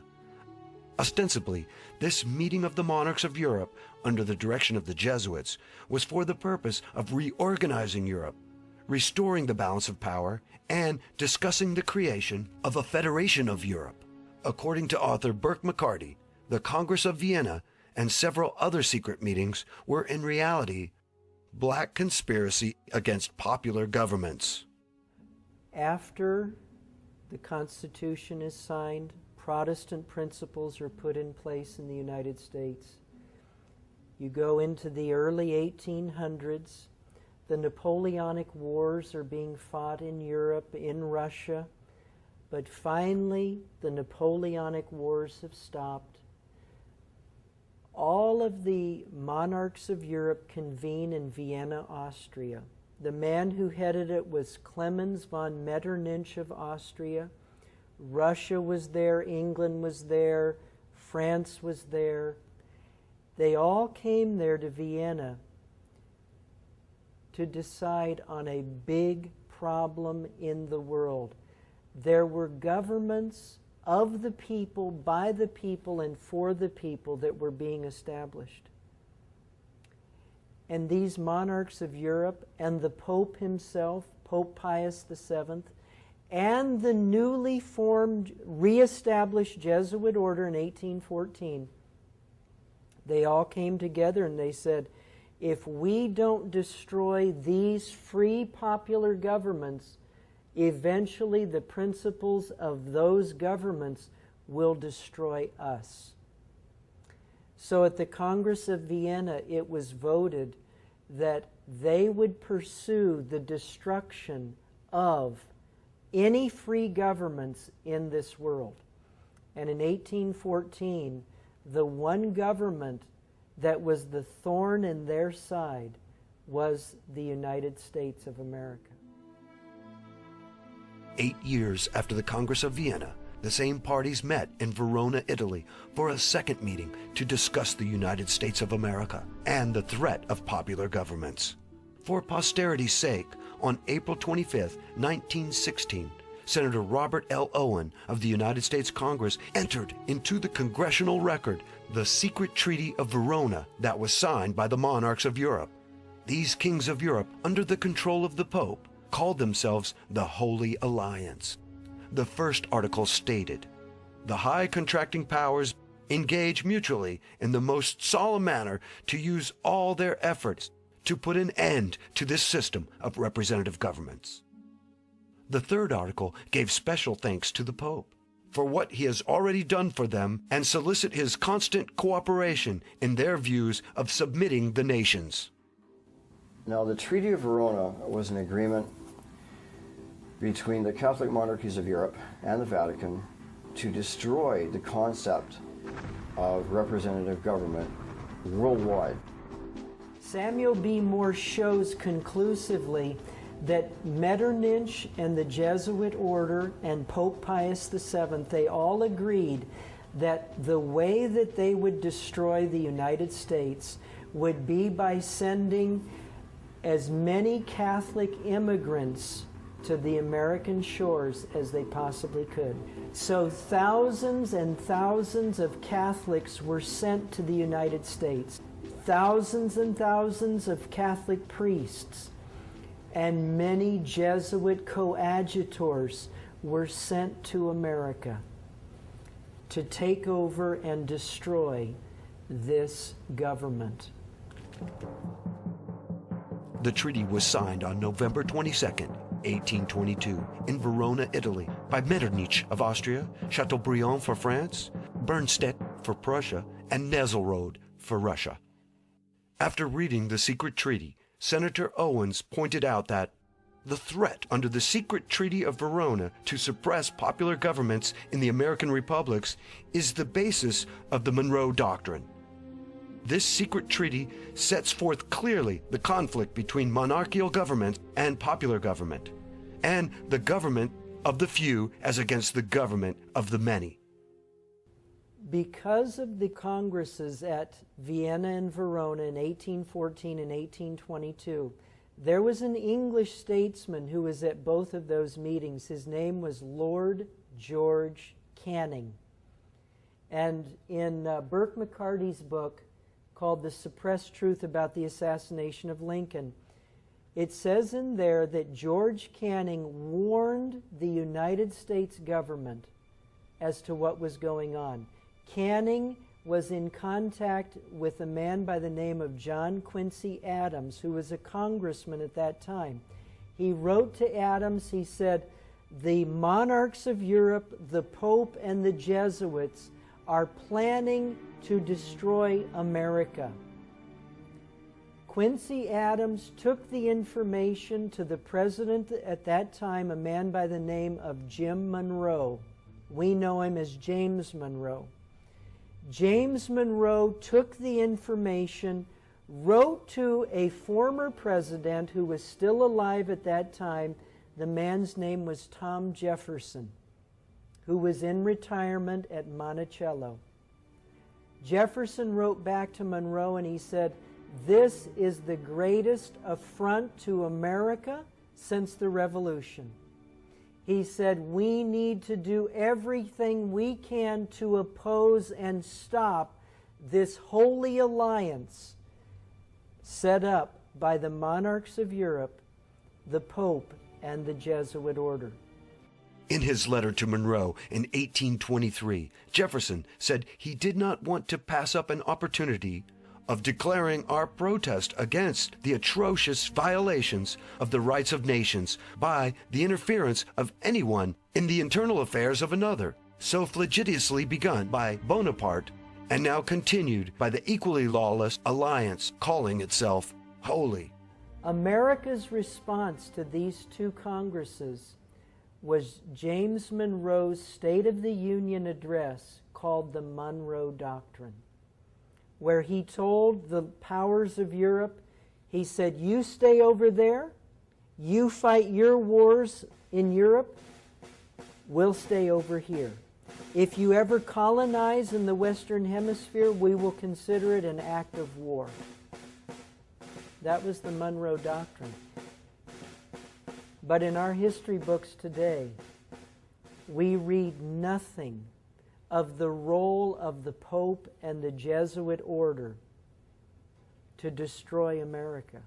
Ostensibly, this meeting of the monarchs of Europe, under the direction of the Jesuits, was for the purpose of reorganizing Europe, restoring the balance of power, and discussing the creation of a federation of Europe. According to author Burke McCarty, the Congress of Vienna and several other secret meetings were in reality black conspiracy against popular governments. After the Constitution is signed, Protestant principles are put in place in the United States. You go into the early 1800s, the Napoleonic Wars are being fought in Europe, in Russia, but finally the Napoleonic Wars have stopped. All of the monarchs of Europe convene in Vienna, Austria. The man who headed it was Clemens von Metternich of Austria. Russia was there, England was there, France was there. They all came there to Vienna to decide on a big problem in the world. There were governments of the people, by the people, and for the people that were being established. And these monarchs of Europe and the Pope himself, Pope Pius VII, and the newly formed, reestablished Jesuit order in 1814, they all came together and they said, if we don't destroy these free popular governments, eventually the principles of those governments will destroy us. So at the Congress of Vienna, it was voted that they would pursue the destruction of any free governments in this world. And in 1814, the one government that was the thorn in their side was the United States of America. 8 years after the Congress of Vienna, the same parties met in Verona, Italy, for a second meeting to discuss the United States of America and the threat of popular governments. For posterity's sake, on April 25, 1916, Senator Robert L. Owen of the United States Congress entered into the congressional record the secret Treaty of Verona that was signed by the monarchs of Europe. These kings of Europe, under the control of the Pope, called themselves the Holy Alliance. The first article stated, "The high contracting powers engage mutually in the most solemn manner to use all their efforts to put an end to this system of representative governments." The third article gave special thanks to the Pope for what he has already done for them and solicit his constant cooperation in their views of submitting the nations. Now, the Treaty of Verona was an agreement between the Catholic monarchies of Europe and the Vatican to destroy the concept of representative government worldwide. Samuel B. Morse shows conclusively that Metternich and the Jesuit order and Pope Pius VII, they all agreed that the way that they would destroy the United States would be by sending as many Catholic immigrants to the American shores as they possibly could. So thousands and thousands of Catholics were sent to the United States. Thousands and thousands of Catholic priests and many Jesuit coadjutors were sent to America to take over and destroy this government. The treaty was signed on November 22, 1822, in Verona, Italy, by Metternich of Austria, Chateaubriand for France, Bernstedt for Prussia, and Nesselrode for Russia. After reading the secret treaty, Senator Owens pointed out that the threat under the secret Treaty of Verona to suppress popular governments in the American republics is the basis of the Monroe Doctrine. This secret treaty sets forth clearly the conflict between monarchical government and popular government, and the government of the few as against the government of the many. Because of the congresses at Vienna and Verona in 1814 and 1822, there was an English statesman who was at both of those meetings. His name was Lord George Canning. And in Burke McCarty's book called The Suppressed Truth About the Assassination of Lincoln, it says in there that George Canning warned the United States government as to what was going on. Canning was in contact with a man by the name of John Quincy Adams, who was a congressman at that time. He wrote to Adams, he said, "The monarchs of Europe, the Pope, and the Jesuits are planning to destroy America." Quincy Adams took the information to the president at that time, a man by the name of Jim Monroe. We know him as James Monroe. James Monroe took the information, wrote to a former president who was still alive at that time. The man's name was Tom Jefferson, who was in retirement at Monticello. Jefferson wrote back to Monroe and he said, "This is the greatest affront to America since the Revolution." He said, "We need to do everything we can to oppose and stop this holy alliance set up by the monarchs of Europe, the Pope, and the Jesuit order." In his letter to Monroe in 1823, Jefferson said he did not want to pass up an opportunity of declaring our protest against the atrocious violations of the rights of nations by the interference of anyone in the internal affairs of another, so flagitiously begun by Bonaparte and now continued by the equally lawless alliance calling itself holy. America's response to these two congresses was James Monroe's State of the Union address called the Monroe Doctrine, where he told the powers of Europe, he said, "You stay over there, you fight your wars in Europe, we'll stay over here. If you ever colonize in the Western Hemisphere, we will consider it an act of war." That was the Monroe Doctrine. But in our history books today, we read nothing of the role of the Pope and the Jesuit order to destroy America.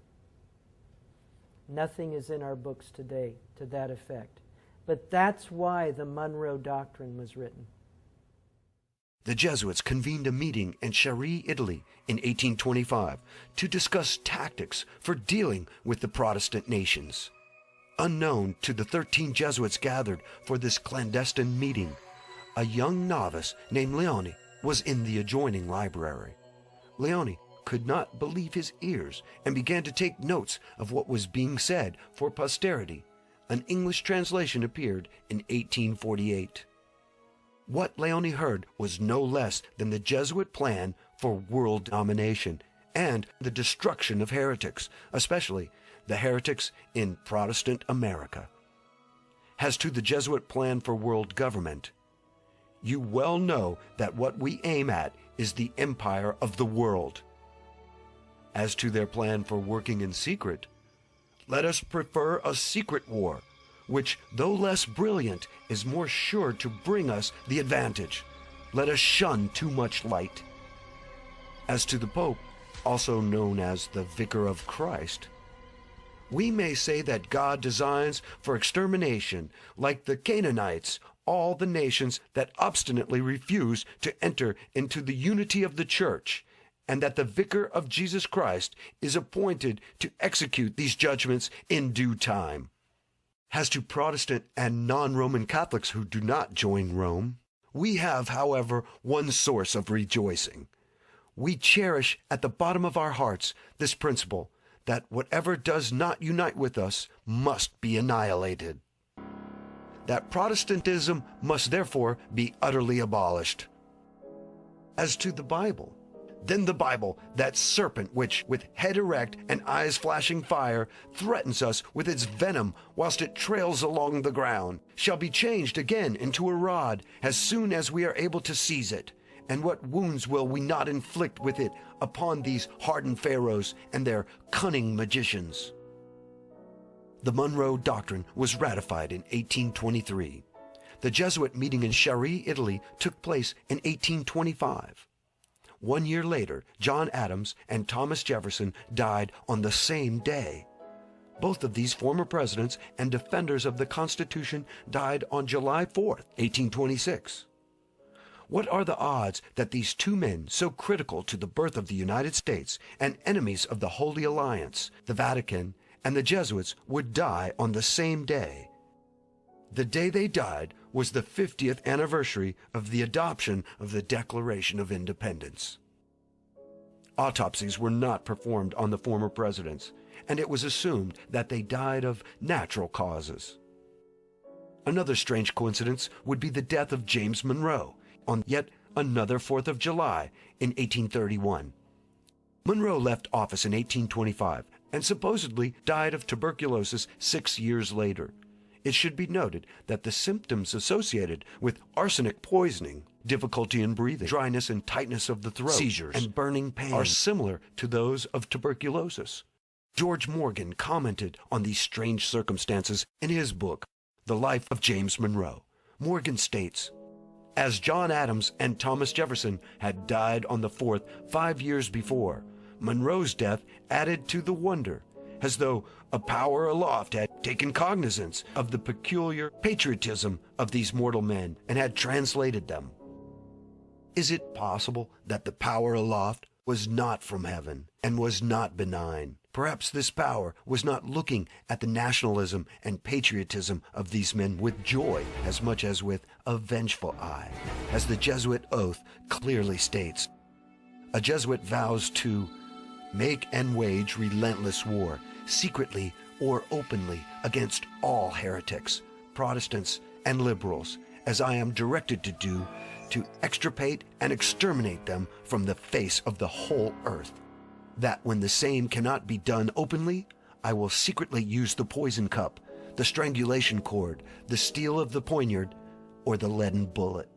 Nothing is in our books today to that effect. But that's why the Monroe Doctrine was written. The Jesuits convened a meeting in Chieri, Italy in 1825 to discuss tactics for dealing with the Protestant nations. Unknown to the 13 Jesuits gathered for this clandestine meeting, a young novice named Leone was in the adjoining library. Leone could not believe his ears and began to take notes of what was being said for posterity. An English translation appeared in 1848. What Leone heard was no less than the Jesuit plan for world domination and the destruction of heretics, especially the heretics in Protestant America. As to the Jesuit plan for world government, you well know that what we aim at is the empire of the world. As to their plan for working in secret, let us prefer a secret war, which, though less brilliant, is more sure to bring us the advantage. Let us shun too much light. As to the Pope, also known as the Vicar of Christ, we may say that God designs for extermination, like the Canaanites, all the nations that obstinately refuse to enter into the unity of the Church, and that the Vicar of Jesus Christ is appointed to execute these judgments in due time. As to Protestant and non-Roman Catholics who do not join Rome, we have, however, one source of rejoicing. We cherish at the bottom of our hearts this principle that whatever does not unite with us must be annihilated. That Protestantism must therefore be utterly abolished. As to the Bible, then the Bible, that serpent which, with head erect and eyes flashing fire, threatens us with its venom whilst it trails along the ground, shall be changed again into a rod as soon as we are able to seize it. And what wounds will we not inflict with it upon these hardened pharaohs and their cunning magicians? The Monroe Doctrine was ratified in 1823. The Jesuit meeting in Chieri, Italy, took place in 1825. 1 year later, John Adams and Thomas Jefferson died on the same day. Both of these former presidents and defenders of the Constitution died on July 4th, 1826. What are the odds that these two men, so critical to the birth of the United States and enemies of the Holy Alliance, the Vatican, and the Jesuits, would die on the same day? The day they died was the 50th anniversary of the adoption of the Declaration of Independence. Autopsies were not performed on the former presidents, and it was assumed that they died of natural causes. Another strange coincidence would be the death of James Monroe on yet another 4th of July in 1831. Monroe left office in 1825 and supposedly died of tuberculosis 6 years later. It should be noted that the symptoms associated with arsenic poisoning, difficulty in breathing, dryness and tightness of the throat, seizures, and burning pain, are similar to those of tuberculosis. George Morgan commented on these strange circumstances in his book, The Life of James Monroe. Morgan states, "As John Adams and Thomas Jefferson had died on the 4th 5 years before, Monroe's death added to the wonder, as though a power aloft had taken cognizance of the peculiar patriotism of these mortal men and had translated them." Is it possible that the power aloft was not from heaven and was not benign? Perhaps this power was not looking at the nationalism and patriotism of these men with joy as much as with a vengeful eye, as the Jesuit oath clearly states. A Jesuit vows to make and wage relentless war, secretly or openly, against all heretics, Protestants, and liberals, as I am directed to do, to extirpate and exterminate them from the face of the whole earth. That when the same cannot be done openly, I will secretly use the poison cup, the strangulation cord, the steel of the poniard, or the leaden bullet.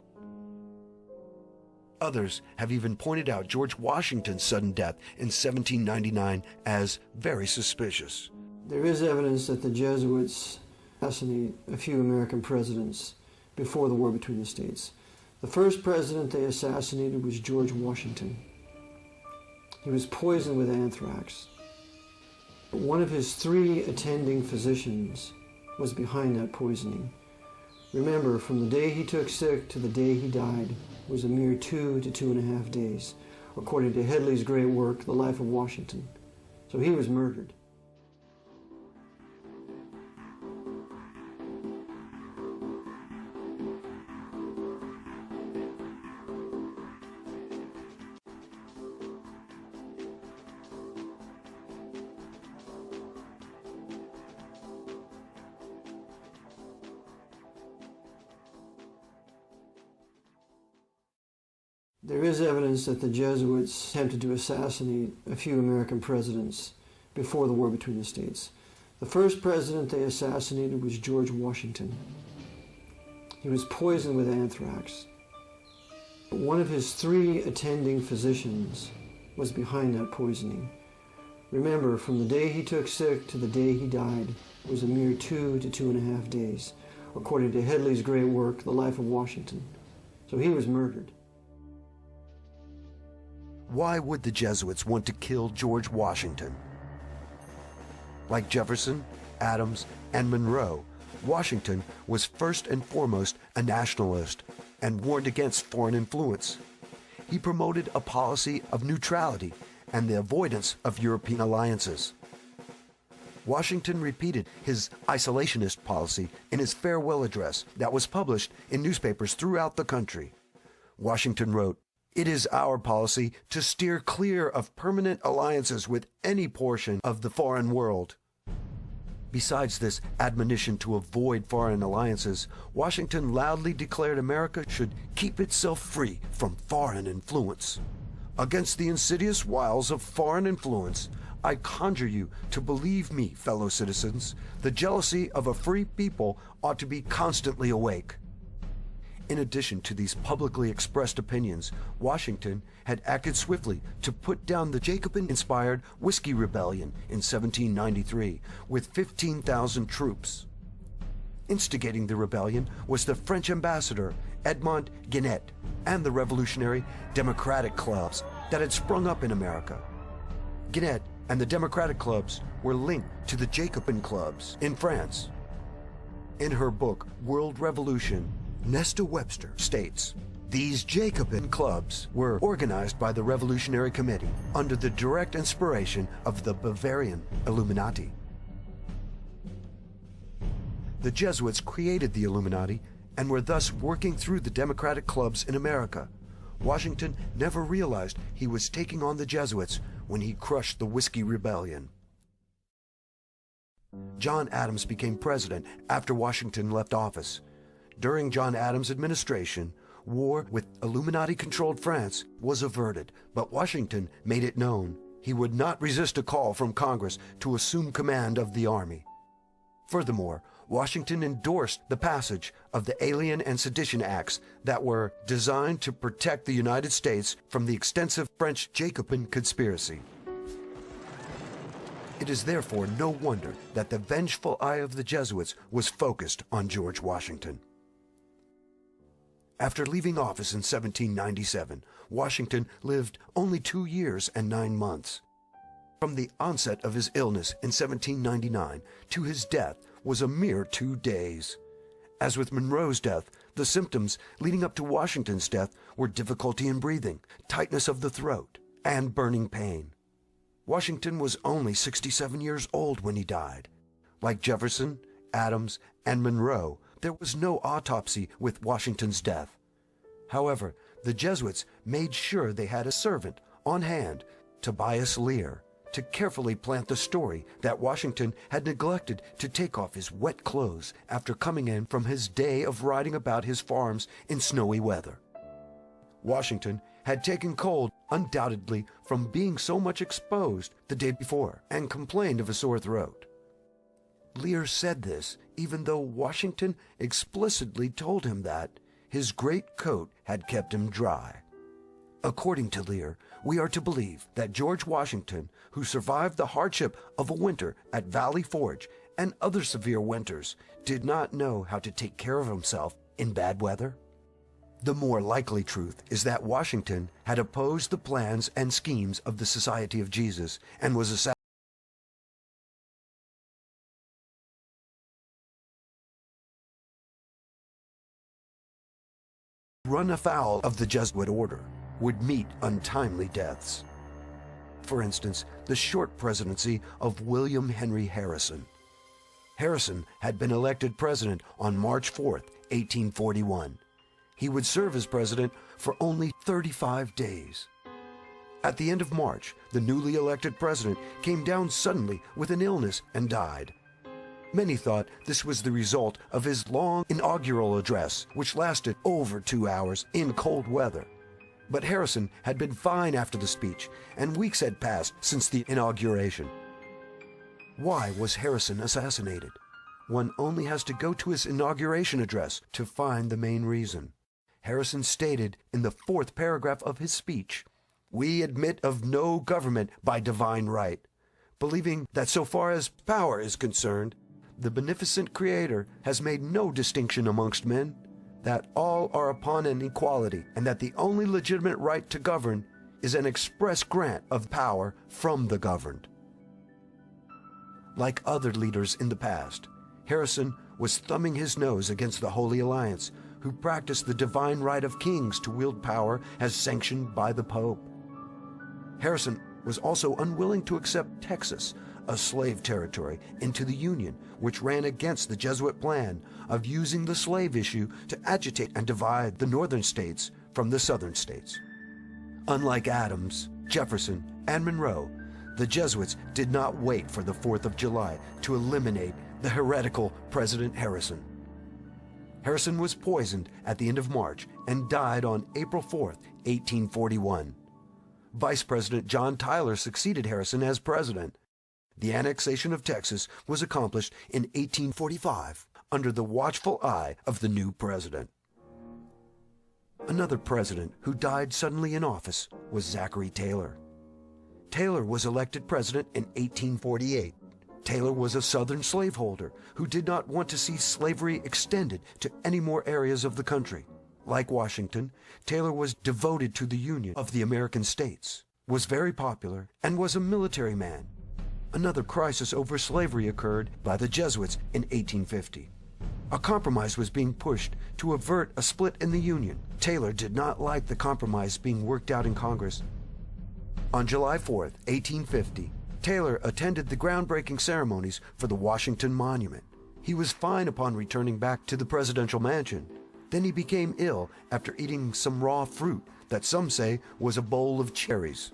Others have even pointed out George Washington's sudden death in 1799 as very suspicious. There is evidence that the Jesuits assassinated a few American presidents before the war between the states. The first president they assassinated was George Washington. He was poisoned with anthrax. One of his 3 attending physicians was behind that poisoning. Remember, from the day he took sick to the day he died was a mere 2 to 2.5 days, according to Headley's great work, The Life of Washington. So he was murdered. There is evidence that the Jesuits attempted to assassinate a few American presidents before the war between the states. The first president they assassinated was George Washington. He was poisoned with anthrax. One of his 3 attending physicians was behind that poisoning. Remember, from the day he took sick to the day he died was a mere 2 to 2.5 days, according to Headley's great work, The Life of Washington. So he was murdered. Why would the Jesuits want to kill George Washington? Like Jefferson, Adams, and Monroe, Washington was first and foremost a nationalist and warned against foreign influence. He promoted a policy of neutrality and the avoidance of European alliances. Washington repeated his isolationist policy in his farewell address that was published in newspapers throughout the country. Washington wrote, "It is our policy to steer clear of permanent alliances with any portion of the foreign world." Besides this admonition to avoid foreign alliances, Washington loudly declared America should keep itself free from foreign influence. Against the insidious wiles of foreign influence, I conjure you to believe me, fellow citizens, the jealousy of a free people ought to be constantly awake. In addition to these publicly expressed opinions, Washington had acted swiftly to put down the Jacobin-inspired Whiskey Rebellion in 1793 with 15,000 troops. Instigating the rebellion was the French ambassador Edmond Guinet and the revolutionary Democratic clubs that had sprung up in America. Guinet and the Democratic clubs were linked to the Jacobin clubs in France. In her book, World Revolution, Nesta Webster states, "These Jacobin clubs were organized by the Revolutionary Committee under the direct inspiration of the Bavarian Illuminati." The Jesuits created the Illuminati and were thus working through the Democratic clubs in America. Washington never realized he was taking on the Jesuits when he crushed the Whiskey Rebellion. John Adams became president after Washington left office. During John Adams' administration, war with Illuminati-controlled France was averted, but Washington made it known he would not resist a call from Congress to assume command of the army. Furthermore, Washington endorsed the passage of the Alien and Sedition Acts that were designed to protect the United States from the extensive French Jacobin conspiracy. It is therefore no wonder that the vengeful eye of the Jesuits was focused on George Washington. After leaving office in 1797, Washington lived only 2 years and 9 months. From the onset of his illness in 1799 to his death was a mere 2 days. As with Monroe's death, the symptoms leading up to Washington's death were difficulty in breathing, tightness of the throat, and burning pain. Washington was only 67 years old when he died. Like Jefferson, Adams, and Monroe, there was no autopsy with Washington's death. However, the Jesuits made sure they had a servant on hand, Tobias Lear, to carefully plant the story that Washington had neglected to take off his wet clothes after coming in from his day of riding about his farms in snowy weather. Washington had taken cold, undoubtedly from being so much exposed the day before, and complained of a sore throat. Lear said this even though Washington explicitly told him that his great coat had kept him dry. According to Lear, we are to believe that George Washington, who survived the hardship of a winter at Valley Forge and other severe winters, did not know how to take care of himself in bad weather. The more likely truth is that Washington had opposed the plans and schemes of the Society of Jesus and was assassinated. Run afoul of the Jesuit order would meet untimely deaths. For instance, the short presidency of William Henry Harrison. Harrison had been elected president on March 4, 1841. He would serve as president for only 35 days. At the end of March, the newly elected president came down suddenly with an illness and died. Many thought this was the result of his long inaugural address, which lasted over 2 hours in cold weather. But Harrison had been fine after the speech, and weeks had passed since the inauguration. Why was Harrison assassinated? One only has to go to his inauguration address to find the main reason. Harrison stated in the 4th paragraph of his speech, "We admit of no government by divine right," believing that so far as power is concerned, the beneficent Creator has made no distinction amongst men, that all are upon an equality, and that the only legitimate right to govern is an express grant of power from the governed. Like other leaders in the past, Harrison was thumbing his nose against the Holy Alliance, who practiced the divine right of kings to wield power as sanctioned by the Pope. Harrison was also unwilling to accept Texas, a slave territory into the Union, which ran against the Jesuit plan of using the slave issue to agitate and divide the northern states from the southern states. Unlike Adams, Jefferson, and Monroe, the Jesuits did not wait for the 4th of July to eliminate the heretical President Harrison. Harrison was poisoned at the end of March and died on April 4th, 1841. Vice President John Tyler succeeded Harrison as president. The annexation of Texas was accomplished in 1845 under the watchful eye of the new president. Another president who died suddenly in office was Zachary Taylor. Taylor was elected president in 1848. Taylor was a Southern slaveholder who did not want to see slavery extended to any more areas of the country. Like Washington, Taylor was devoted to the Union of the American states, was very popular, and was a military man. Another crisis over slavery occurred by the Jesuits in 1850. A compromise was being pushed to avert a split in the Union. Taylor did not like the compromise being worked out in Congress. On July 4th, 1850, Taylor attended the groundbreaking ceremonies for the Washington Monument. He was fine upon returning back to the presidential mansion. Then he became ill after eating some raw fruit that some say was a bowl of cherries.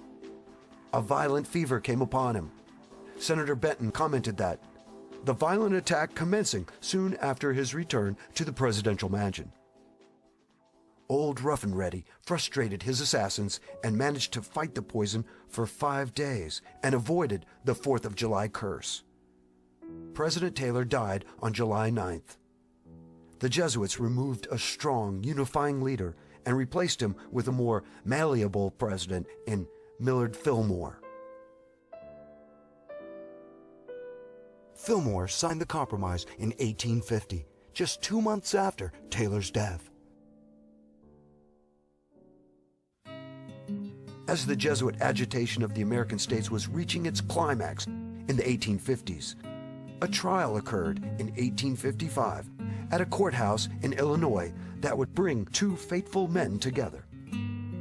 A violent fever came upon him. Senator Benton commented that the violent attack commencing soon after his return to the presidential mansion. Old Rough and Ready frustrated his assassins and managed to fight the poison for 5 days and avoided the 4th of July curse. President Taylor died on July 9th. The Jesuits removed a strong, unifying leader and replaced him with a more malleable president in Millard Fillmore. Fillmore signed the compromise in 1850, just 2 months after Taylor's death. As the Jesuit agitation of the American states was reaching its climax in the 1850s, a trial occurred in 1855 at a courthouse in Illinois that would bring 2 faithful men together.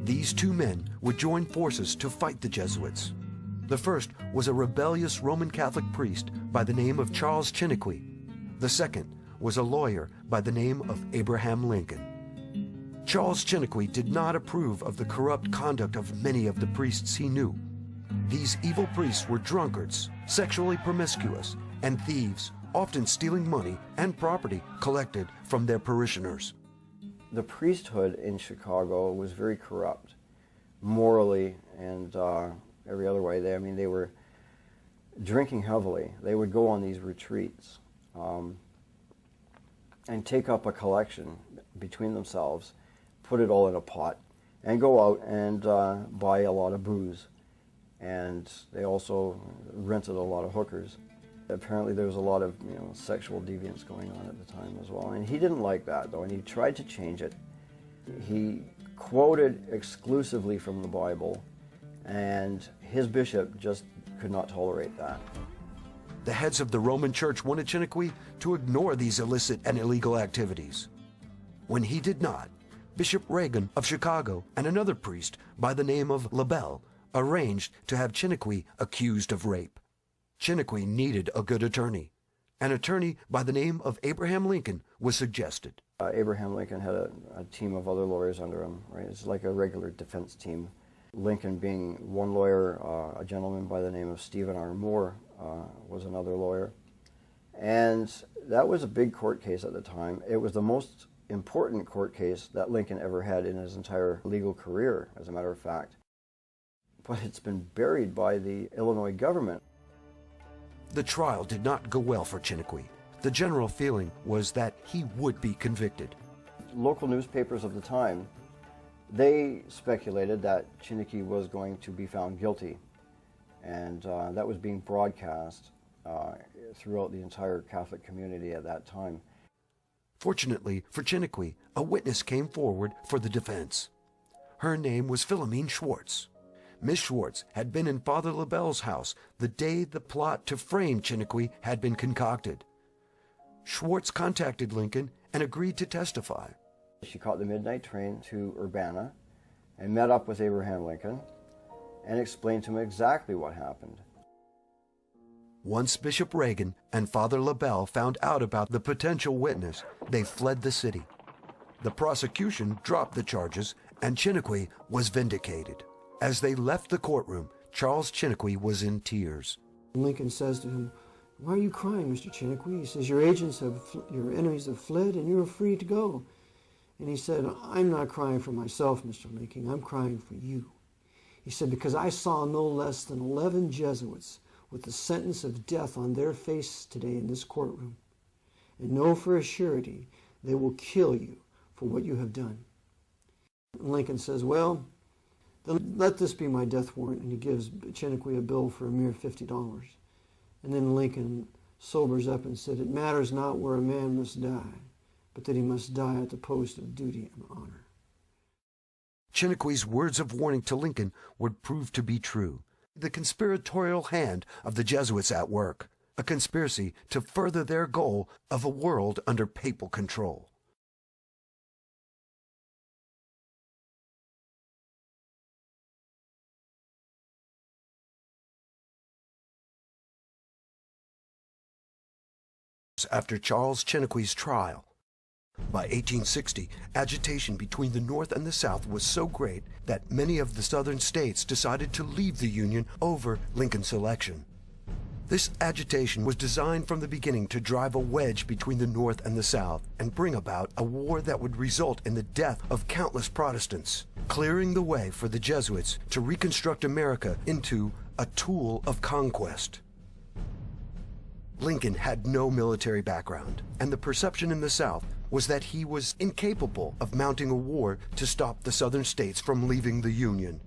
These 2 men would join forces to fight the Jesuits. The first was a rebellious Roman Catholic priest by the name of Charles Chiniquy. The second was a lawyer by the name of Abraham Lincoln. Charles Chiniquy did not approve of the corrupt conduct of many of the priests he knew. These evil priests were drunkards, sexually promiscuous, and thieves, often stealing money and property collected from their parishioners. The priesthood in Chicago was very corrupt, morally and every other way. They were drinking heavily. They would go on these retreats and take up a collection between themselves, put it all in a pot, and go out and buy a lot of booze. And they also rented a lot of hookers. Apparently there was a lot of sexual deviance going on at the time as well. And he didn't like that, though, and he tried to change it. He quoted exclusively from the Bible, and his bishop just could not tolerate that. The heads of the Roman Church wanted Chiniquy to ignore these illicit and illegal activities. When he did not, Bishop Reagan of Chicago and another priest by the name of LaBelle arranged to have Chiniquy accused of rape. Chiniquy needed a good attorney. An attorney by the name of Abraham Lincoln was suggested. Abraham Lincoln had a team of other lawyers under him, right? It's like a regular defense team. Lincoln being one lawyer, a gentleman by the name of Stephen R. Moore was another lawyer. And that was a big court case at the time. It was the most important court case that Lincoln ever had in his entire legal career, as a matter of fact. But it's been buried by the Illinois government. The trial did not go well for Chiniquy. The general feeling was that he would be convicted. Local newspapers of the time, they speculated that Chiniquy was going to be found guilty, and that was being broadcast throughout the entire Catholic community at that time. Fortunately for Chiniquy, a witness came forward for the defense. Her name was Philomene Schwartz. Miss Schwartz had been in Father LaBelle's house the day the plot to frame Chiniquy had been concocted. Schwartz contacted Lincoln and agreed to testify. She caught the midnight train to Urbana and met up with Abraham Lincoln and explained to him exactly what happened. Once Bishop Reagan and Father LaBelle found out about the potential witness, they fled the city. The prosecution dropped the charges, and Chiniquy was vindicated. As they left the courtroom, Charles Chiniquy was in tears. Lincoln says to him, "Why are you crying, Mr. Chiniquy?" He says, your enemies have fled and you're free to go. And he said, "I'm not crying for myself, Mr. Lincoln. I'm crying for you." He said, "Because I saw no less than 11 Jesuits with the sentence of death on their face today in this courtroom, and know for a surety they will kill you for what you have done." And Lincoln says, "Well, then let this be my death warrant," and he gives Chiniquy a bill for a mere $50. And then Lincoln sobers up and said, "It matters not where a man must die, but that he must die at the post of duty and honor." Chiniquy's words of warning to Lincoln would prove to be true. The conspiratorial hand of the Jesuits at work, a conspiracy to further their goal of a world under papal control. After Charles Chiniquy's trial, by 1860, agitation between the North and the South was so great that many of the Southern states decided to leave the Union over Lincoln's election. This agitation was designed from the beginning to drive a wedge between the North and the South and bring about a war that would result in the death of countless Protestants, clearing the way for the Jesuits to reconstruct America into a tool of conquest. Lincoln had no military background, and the perception in the South was that he was incapable of mounting a war to stop the Southern states from leaving the Union.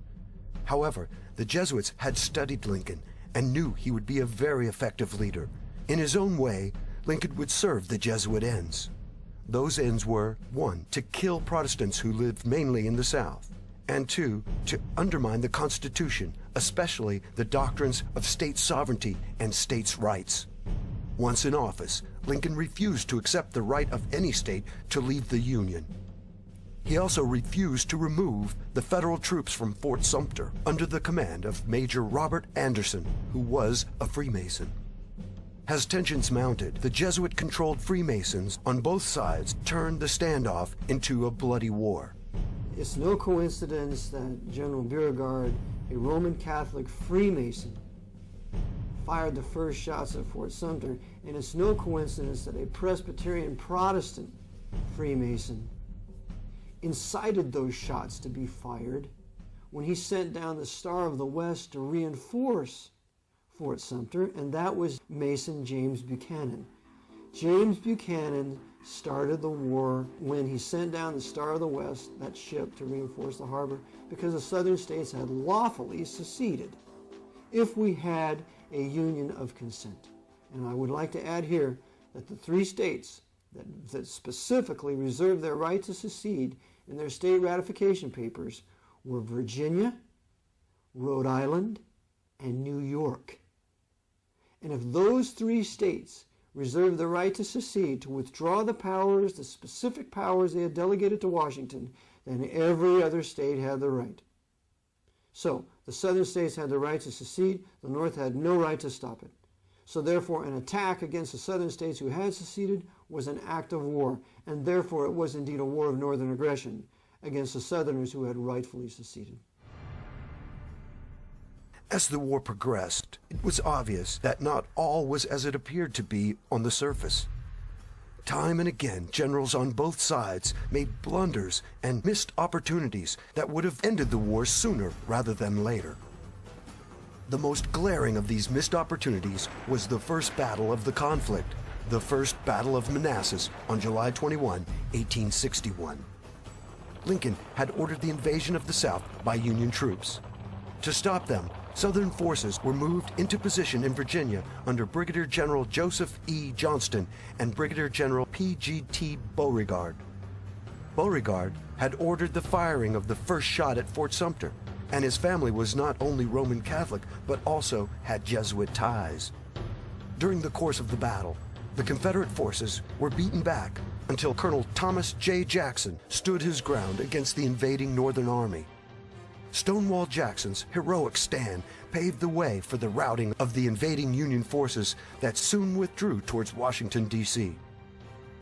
However, the Jesuits had studied Lincoln and knew he would be a very effective leader. In his own way, Lincoln would serve the Jesuit ends. Those ends were, 1, to kill Protestants who lived mainly in the South, and 2, to undermine the Constitution, especially the doctrines of state sovereignty and states' rights. Once in office, Lincoln refused to accept the right of any state to leave the Union. He also refused to remove the federal troops from Fort Sumter under the command of Major Robert Anderson, who was a Freemason. As tensions mounted, the Jesuit-controlled Freemasons on both sides turned the standoff into a bloody war. It's no coincidence that General Beauregard, a Roman Catholic Freemason, fired the first shots at Fort Sumter, and it's no coincidence that a Presbyterian Protestant Freemason incited those shots to be fired when he sent down the Star of the West to reinforce Fort Sumter, and that was Mason James Buchanan. James Buchanan started the war when he sent down the Star of the West, that ship, to reinforce the harbor, because the southern states had lawfully seceded if we had a union of consent. And I would like to add here that the 3 states that specifically reserved their right to secede in their state ratification papers were Virginia, Rhode Island, and New York. And if those 3 states reserved the right to secede, to withdraw the powers, the specific powers they had delegated to Washington, then every other state had the right. So, the southern states had the right to secede, the North had no right to stop it. So therefore, an attack against the southern states who had seceded was an act of war, and therefore it was indeed a war of northern aggression against the southerners who had rightfully seceded. As the war progressed, it was obvious that not all was as it appeared to be on the surface. Time and again, generals on both sides made blunders and missed opportunities that would have ended the war sooner rather than later. The most glaring of these missed opportunities was the first battle of the conflict, the First Battle of Manassas on July 21, 1861. Lincoln had ordered the invasion of the South by Union troops. To stop them, Southern forces were moved into position in Virginia under Brigadier General Joseph E. Johnston and Brigadier General P.G.T. Beauregard. Beauregard had ordered the firing of the first shot at Fort Sumter, and his family was not only Roman Catholic, but also had Jesuit ties. During the course of the battle, the Confederate forces were beaten back until Colonel Thomas J. Jackson stood his ground against the invading Northern Army. Stonewall Jackson's heroic stand paved the way for the routing of the invading Union forces that soon withdrew towards Washington, D.C.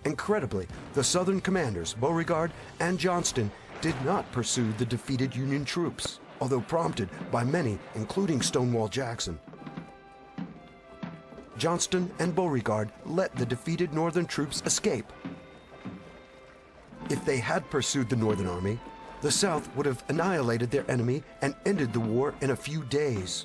Incredibly, the Southern commanders, Beauregard and Johnston, did not pursue the defeated Union troops, although prompted by many, including Stonewall Jackson. Johnston and Beauregard let the defeated Northern troops escape. If they had pursued the Northern Army, the South would have annihilated their enemy and ended the war in a few days.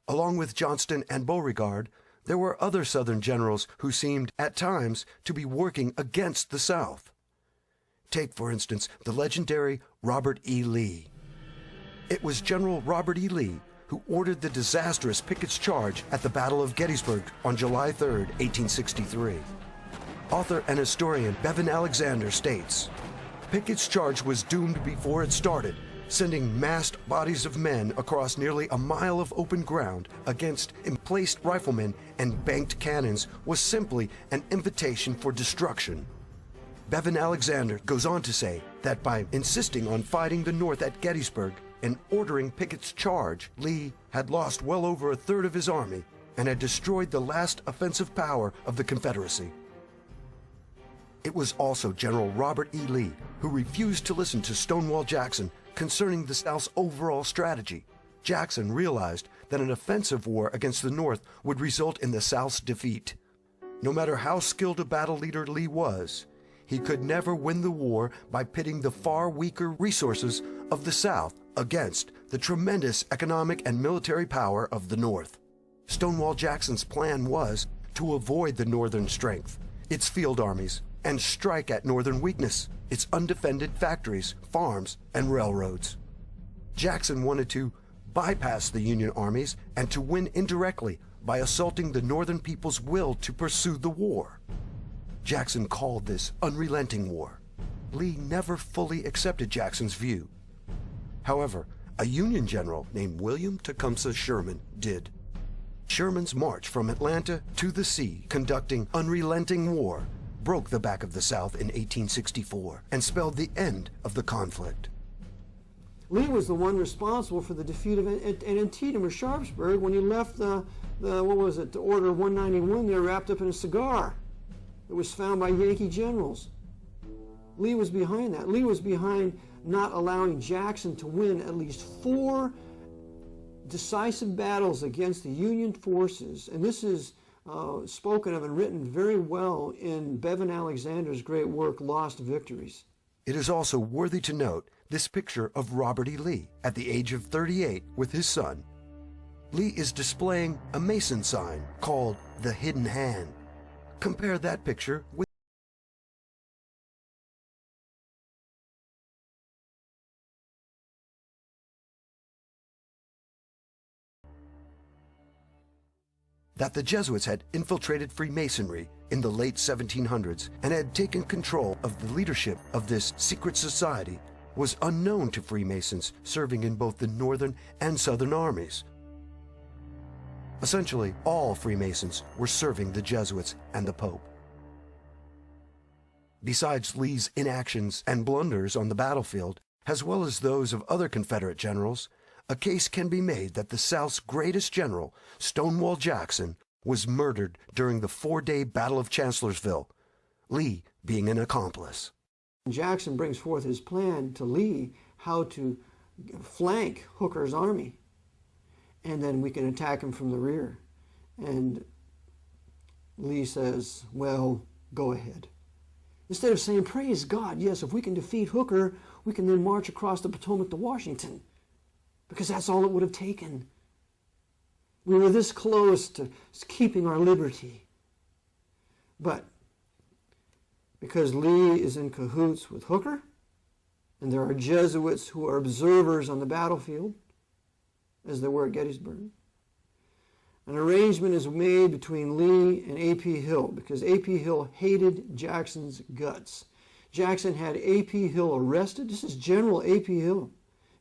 Along with Johnston and Beauregard, there were other Southern generals who seemed, at times, to be working against the South. Take, for instance, the legendary Robert E. Lee. It was General Robert E. Lee who ordered the disastrous Pickett's Charge at the Battle of Gettysburg on July 3, 1863. Author and historian Bevan Alexander states, "Pickett's Charge was doomed before it started. Sending massed bodies of men across nearly a mile of open ground against emplaced riflemen and banked cannons was simply an invitation for destruction." Bevan Alexander goes on to say that by insisting on fighting the North at Gettysburg and ordering Pickett's Charge, Lee had lost well over a third of his army and had destroyed the last offensive power of the Confederacy. It was also General Robert E. Lee who refused to listen to Stonewall Jackson concerning the South's overall strategy. Jackson realized that an offensive war against the North would result in the South's defeat. No matter how skilled a battle leader Lee was, he could never win the war by pitting the far weaker resources of the South against the tremendous economic and military power of the North. Stonewall Jackson's plan was to avoid the Northern strength, its field armies, and strike at Northern weakness, its undefended factories, farms, and railroads. Jackson wanted to bypass the Union armies and to win indirectly by assaulting the Northern people's will to pursue the war. Jackson called this unrelenting war. Lee never fully accepted Jackson's view. However, a Union general named William Tecumseh Sherman did. Sherman's march from Atlanta to the sea, conducting unrelenting war, broke the back of the South in 1864 and spelled the end of the conflict. Lee was the one responsible for the defeat of Antietam or Sharpsburg when he left the Order 191 there wrapped up in a cigar that was found by Yankee generals. Lee was behind that. Lee was behind not allowing Jackson to win at least 4 decisive battles against the Union forces. And this is spoken of and written very well in Bevan Alexander's great work, Lost Victories. It is also worthy to note this picture of Robert E. Lee at the age of 38 with his son. Lee is displaying a Mason sign called the Hidden Hand. Compare that picture with that the Jesuits had infiltrated Freemasonry in the late 1700s and had taken control of the leadership of this secret society was unknown to Freemasons serving in both the Northern and Southern armies. Essentially, all Freemasons were serving the Jesuits and the Pope. Besides Lee's inactions and blunders on the battlefield, as well as those of other Confederate generals, a case can be made that the South's greatest general, Stonewall Jackson, was murdered during the 4-day Battle of Chancellorsville, Lee being an accomplice. Jackson brings forth his plan to Lee how to flank Hooker's army, and then we can attack him from the rear. And Lee says, well, go ahead. Instead of saying, praise God, yes, if we can defeat Hooker, we can then march across the Potomac to Washington, because that's all it would have taken. We were this close to keeping our liberty. But because Lee is in cahoots with Hooker, and there are Jesuits who are observers on the battlefield, as there were at Gettysburg, an arrangement is made between Lee and A.P. Hill, because A.P. Hill hated Jackson's guts. Jackson had A.P. Hill arrested. This is General A.P. Hill.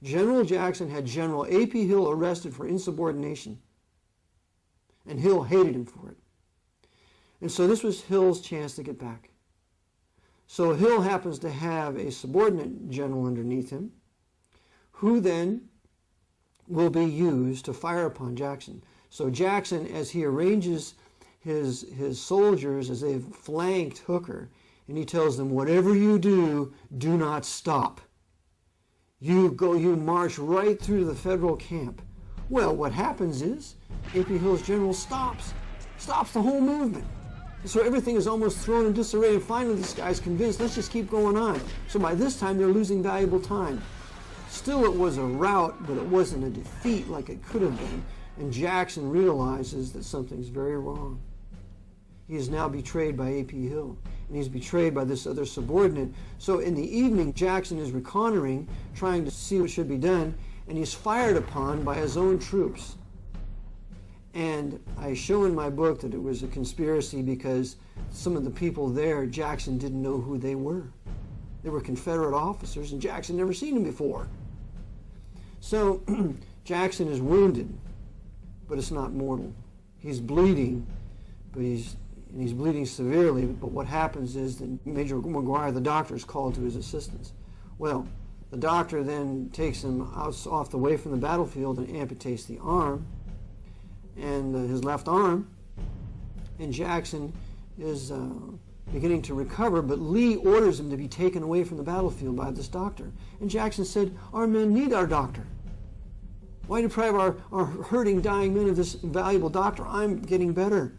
General Jackson had General A.P. Hill arrested for insubordination, and Hill hated him for it. And so this was Hill's chance to get back. So Hill happens to have a subordinate general underneath him, who then will be used to fire upon Jackson. So Jackson, as he arranges his soldiers as they've flanked Hooker, and he tells them, whatever you do, do not stop. You march right through the federal camp. Well, what happens is A.P. Hill's general stops the whole movement. So everything is almost thrown in disarray, and finally this guy's convinced, let's just keep going on. So by this time they're losing valuable time. Still, it was a rout, but it wasn't a defeat like it could have been. And Jackson realizes that something's very wrong. He is now betrayed by A.P. Hill, and he's betrayed by this other subordinate. So in the evening, Jackson is reconnoitering, trying to see what should be done, and he's fired upon by his own troops. And I show in my book that it was a conspiracy because some of the people there, Jackson didn't know who they were. They were Confederate officers, and Jackson never seen them before. So Jackson is wounded, but it's not mortal. He's bleeding, but he's bleeding severely. But what happens is that Major McGuire, the doctor, is called to his assistance. Well, the doctor then takes him off the way from the battlefield and amputates the arm, and his left arm, and Jackson is beginning to recover, but Lee orders him to be taken away from the battlefield by this doctor. And Jackson said, our men need our doctor. Why deprive our hurting, dying men of this valuable doctor? I'm getting better.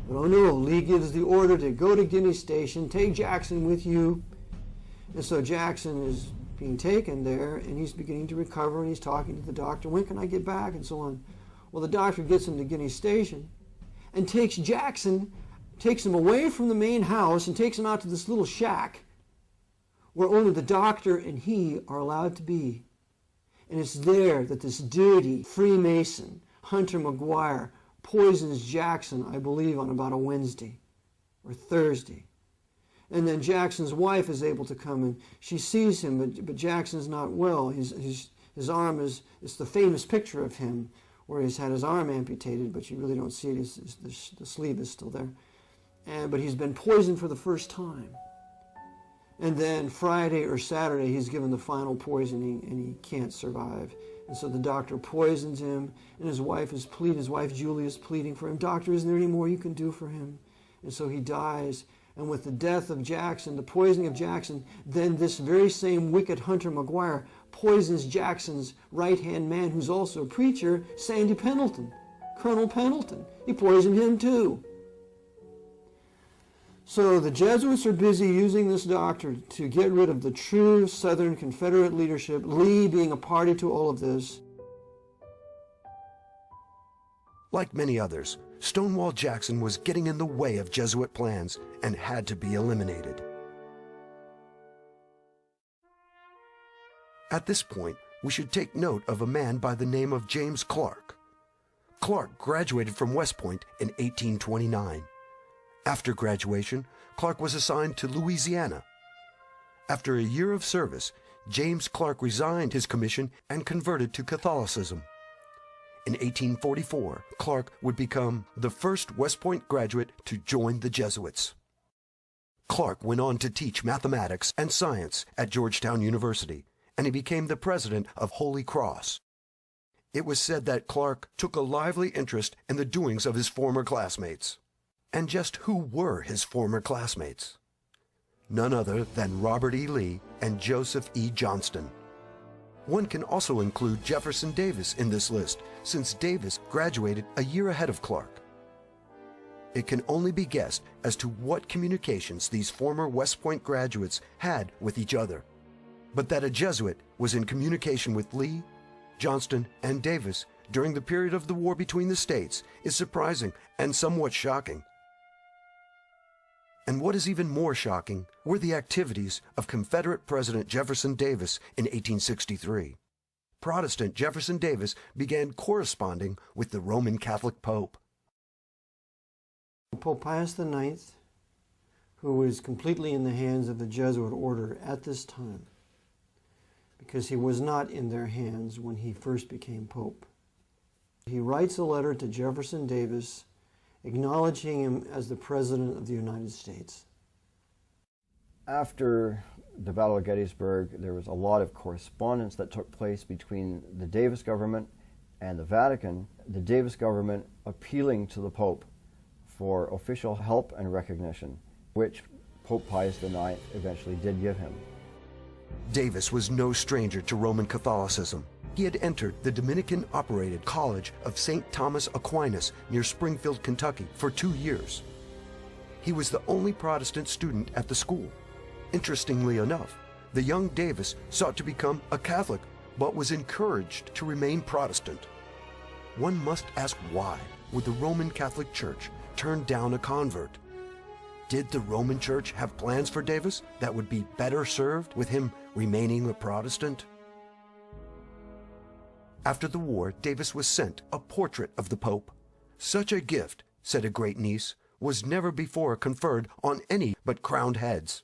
But oh no, Lee gives the order to go to Guinea Station, take Jackson with you. And so Jackson is being taken there, and he's beginning to recover, and he's talking to the doctor, when can I get back, and so on. Well, the doctor gets him to Guinea Station and takes him away from the main house and takes him out to this little shack where only the doctor and he are allowed to be. And it's there that this dirty Freemason, Hunter McGuire, poisons Jackson, I believe, on about a Wednesday or Thursday. And then Jackson's wife is able to come and she sees him, but Jackson's not well. His arm it's the famous picture of him where he's had his arm amputated, but you really don't see it. The sleeve is still there. But he's been poisoned for the first time. And then Friday or Saturday, he's given the final poisoning, and he can't survive. And so the doctor poisons him, and his wife Julie is pleading for him. Doctor, isn't there any more you can do for him? And so he dies. And with the death of Jackson, the poisoning of Jackson, then this very same wicked Hunter McGuire poisons Jackson's right-hand man, who's also a preacher, Sandy Pendleton, Colonel Pendleton. He poisoned him too. So the Jesuits are busy using this doctor to get rid of the true Southern Confederate leadership, Lee being a party to all of this. Like many others, Stonewall Jackson was getting in the way of Jesuit plans and had to be eliminated. At this point, we should take note of a man by the name of James Clark. Clark graduated from West Point in 1829. After graduation, Clark was assigned to Louisiana. After a year of service, James Clark resigned his commission and converted to Catholicism. In 1844, Clark would become the first West Point graduate to join the Jesuits. Clark went on to teach mathematics and science at Georgetown University, and he became the president of Holy Cross. It was said that Clark took a lively interest in the doings of his former classmates. And just who were his former classmates? None other than Robert E. Lee and Joseph E. Johnston. One can also include Jefferson Davis in this list, since Davis graduated a year ahead of Clark. It can only be guessed as to what communications these former West Point graduates had with each other. But that a Jesuit was in communication with Lee, Johnston, and Davis during the period of the war between the states is surprising and somewhat shocking. And what is even more shocking were the activities of Confederate President Jefferson Davis in 1863. Protestant Jefferson Davis began corresponding with the Roman Catholic Pope. Pope Pius IX, who was completely in the hands of the Jesuit order at this time, because he was not in their hands when he first became Pope. He writes a letter to Jefferson Davis, acknowledging him as the President of the United States. After the Battle of Gettysburg, there was a lot of correspondence that took place between the Davis government and the Vatican, the Davis government appealing to the Pope for official help and recognition, which Pope Pius IX eventually did give him. Davis was no stranger to Roman Catholicism. He had entered the Dominican-operated College of St. Thomas Aquinas near Springfield, Kentucky, for 2 years. He was the only Protestant student at the school. Interestingly enough, the young Davis sought to become a Catholic, but was encouraged to remain Protestant. One must ask, why would the Roman Catholic Church turn down a convert? Did the Roman Church have plans for Davis that would be better served with him remaining a Protestant? After the war, Davis was sent a portrait of the Pope. Such a gift, said a great niece, was never before conferred on any but crowned heads.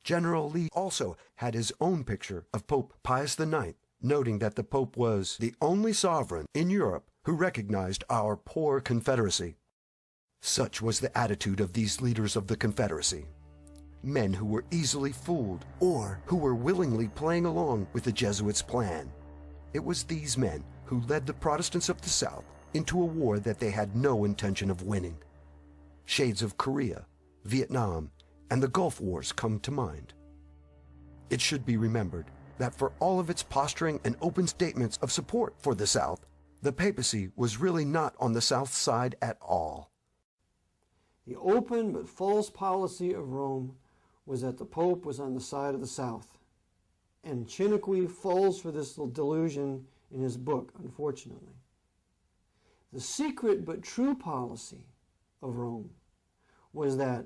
General Lee also had his own picture of Pope Pius IX, noting that the Pope was the only sovereign in Europe who recognized our poor Confederacy. Such was the attitude of these leaders of the Confederacy. Men who were easily fooled, or who were willingly playing along with the Jesuits' plan. It was these men who led the Protestants of the South into a war that they had no intention of winning. Shades of Korea, Vietnam, and the Gulf Wars come to mind. It should be remembered that for all of its posturing and open statements of support for the South, the papacy was really not on the South side at all. The open but false policy of Rome was that the Pope was on the side of the South. And Chiniquy falls for this delusion in his book, unfortunately. The secret but true policy of Rome was that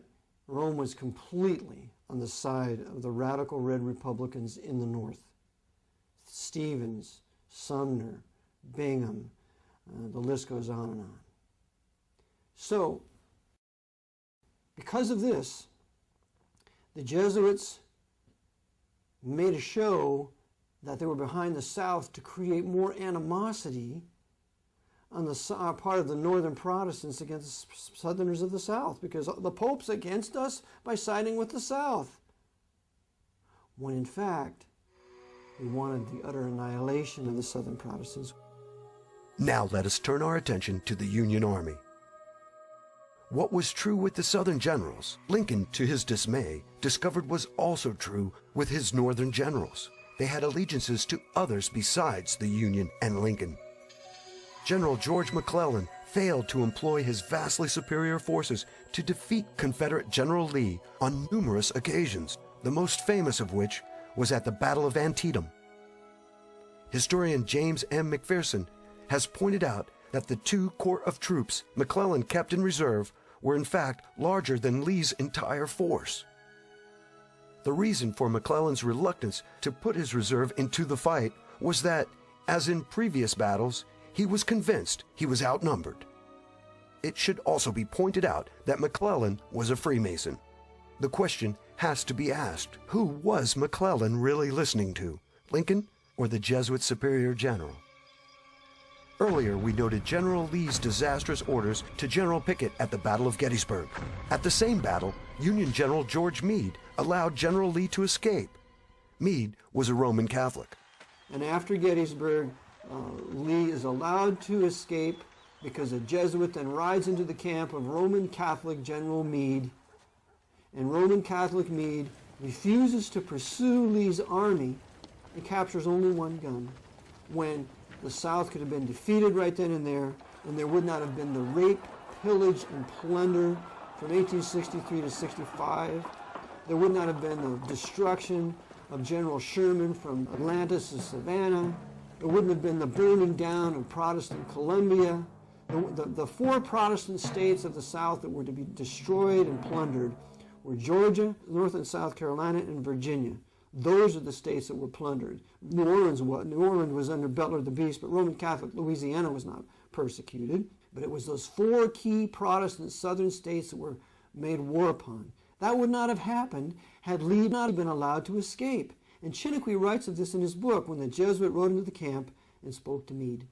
Rome was completely on the side of the radical red Republicans in the North. Stevens, Sumner, Bingham, the list goes on and on. So, because of this, the Jesuits made a show that they were behind the South to create more animosity on the part of the Northern Protestants against the Southerners of the South, because the Pope's against us by siding with the South. When in fact, we wanted the utter annihilation of the Southern Protestants. Now let us turn our attention to the Union Army. What was true with the Southern generals, Lincoln, to his dismay, discovered was also true with his Northern generals. They had allegiances to others besides the Union and Lincoln. General George McClellan failed to employ his vastly superior forces to defeat Confederate General Lee on numerous occasions, the most famous of which was at the Battle of Antietam. Historian James M. McPherson has pointed out that the 2 corps of troops McClellan kept in reserve were in fact larger than Lee's entire force. The reason for McClellan's reluctance to put his reserve into the fight was that, as in previous battles, he was convinced he was outnumbered. It should also be pointed out that McClellan was a Freemason. The question has to be asked, who was McClellan really listening to, Lincoln or the Jesuit superior general? Earlier, we noted General Lee's disastrous orders to General Pickett at the Battle of Gettysburg. At the same battle, Union General George Meade allowed General Lee to escape. Meade was a Roman Catholic. And after Gettysburg, Lee is allowed to escape because a Jesuit then rides into the camp of Roman Catholic General Meade. And Roman Catholic Meade refuses to pursue Lee's army and captures only one gun, when the South could have been defeated right then and there would not have been the rape, pillage, and plunder from 1863 to 65. There would not have been the destruction of General Sherman from Atlantis to Savannah. There wouldn't have been the burning down of Protestant Columbia. The 4 Protestant states of the South that were to be destroyed and plundered were Georgia, North and South Carolina, and Virginia. Those are the states that were plundered. New Orleans was under Butler the Beast, but Roman Catholic Louisiana was not persecuted. But it was those 4 key Protestant southern states that were made war upon. That would not have happened had Lee not been allowed to escape. And Chiniquy writes of this in his book when the Jesuit rode into the camp and spoke to Meade.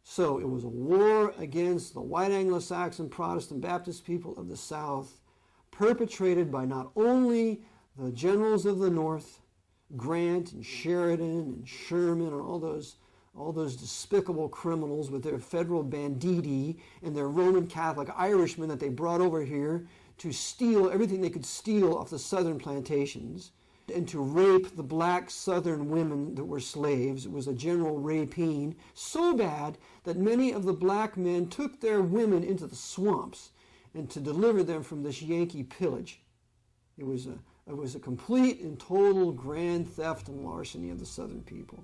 So it was a war against the white Anglo-Saxon Protestant Baptist people of the South, perpetrated by not only The generals of the North, Grant and Sheridan and Sherman and all those despicable criminals with their federal banditti and their Roman Catholic Irishmen that they brought over here to steal everything they could steal off the southern plantations and to rape the black southern women that were slaves. It was a general rapine, so bad that many of the black men took their women into the swamps and to deliver them from this Yankee pillage. It was a complete and total grand theft and larceny of the southern people.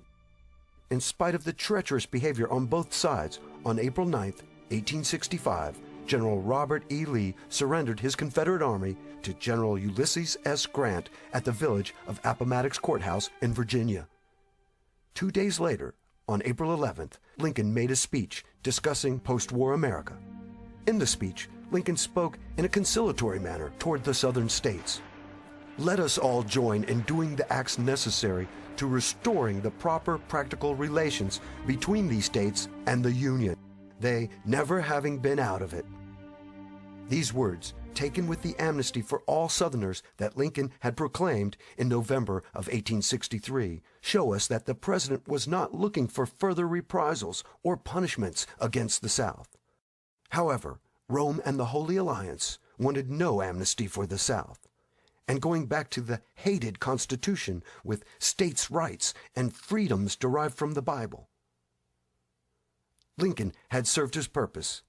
In spite of the treacherous behavior on both sides, on April 9, 1865, General Robert E. Lee surrendered his Confederate Army to General Ulysses S. Grant at the village of Appomattox Courthouse in Virginia. 2 days later, on April 11th, Lincoln made a speech discussing post-war America. In the speech, Lincoln spoke in a conciliatory manner toward the southern states. Let us all join in doing the acts necessary to restoring the proper practical relations between these states and the Union, they never having been out of it. These words, taken with the amnesty for all Southerners that Lincoln had proclaimed in November of 1863, show us that the President was not looking for further reprisals or punishments against the South. However, Rome and the Holy Alliance wanted no amnesty for the South. And going back to the hated Constitution with states' rights and freedoms derived from the Bible. Lincoln had served his purpose.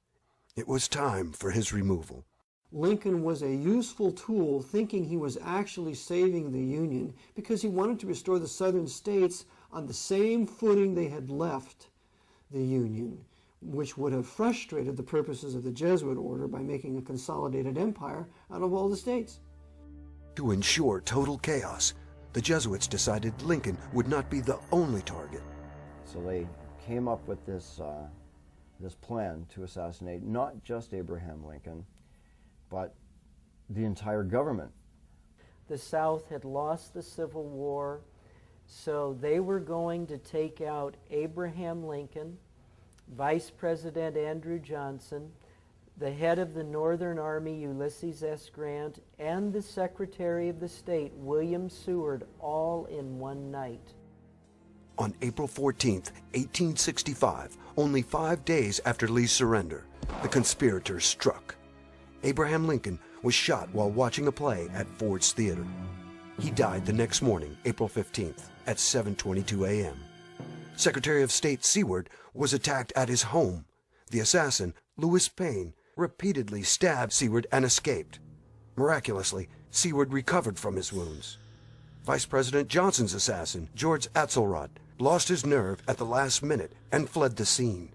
It was time for his removal. Lincoln was a useful tool, thinking he was actually saving the Union because he wanted to restore the southern states on the same footing they had left the Union, which would have frustrated the purposes of the Jesuit order by making a consolidated empire out of all the states. To ensure total chaos, the Jesuits decided Lincoln would not be the only target. So they came up with this plan to assassinate not just Abraham Lincoln, but the entire government. The South had lost the Civil War, so they were going to take out Abraham Lincoln, Vice President Andrew Johnson, the head of the Northern Army, Ulysses S. Grant, and the Secretary of the State, William Seward, all in one night. On April 14, 1865, only 5 days after Lee's surrender, the conspirators struck. Abraham Lincoln was shot while watching a play at Ford's Theater. He died the next morning, April 15th, at 7:22 a.m. Secretary of State Seward was attacked at his home. The assassin, Lewis Payne, repeatedly stabbed Seward and escaped. Miraculously, Seward recovered from his wounds. Vice President Johnson's assassin, George Atzelrod, lost his nerve at the last minute and fled the scene.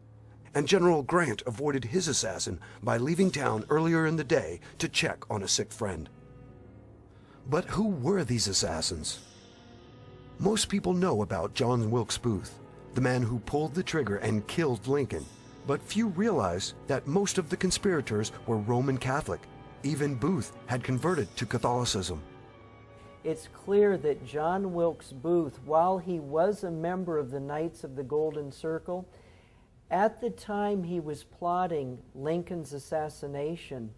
And General Grant avoided his assassin by leaving town earlier in the day to check on a sick friend. But who were these assassins? Most people know about John Wilkes Booth, the man who pulled the trigger and killed Lincoln. But few realize that most of the conspirators were Roman Catholic. Even Booth had converted to Catholicism. It's clear that John Wilkes Booth, while he was a member of the Knights of the Golden Circle, at the time he was plotting Lincoln's assassination,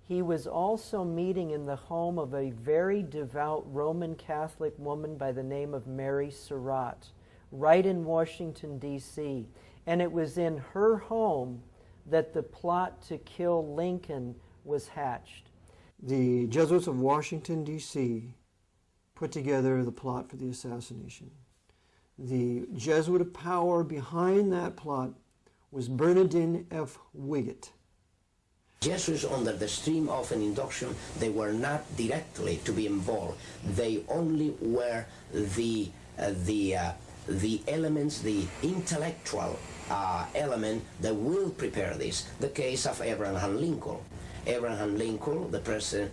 he was also meeting in the home of a very devout Roman Catholic woman by the name of Mary Surratt, right in Washington, D.C. And it was in her home that the plot to kill Lincoln was hatched. The Jesuits of Washington, D.C. put together the plot for the assassination. The Jesuit power behind that plot was Bernardin F. Wiggett. Jesuits, under the stream of an induction, they were not directly to be involved. They only were the elements, the intellectual element that will prepare this. The case of Abraham Lincoln. Abraham Lincoln, the president,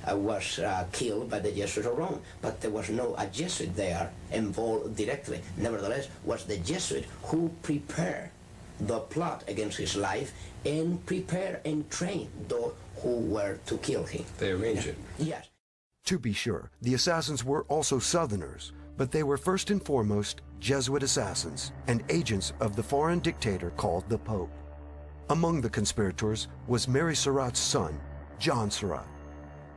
was killed by the Jesuits of Rome, but there was no a Jesuit there involved directly. Nevertheless, was the Jesuit who prepared the plot against his life and prepare and train those who were to kill him. They arranged it. Yes. To be sure, the assassins were also Southerners, but they were first and foremost Jesuit assassins and agents of the foreign dictator called the Pope. Among the conspirators was Mary Surratt's son, John Surratt.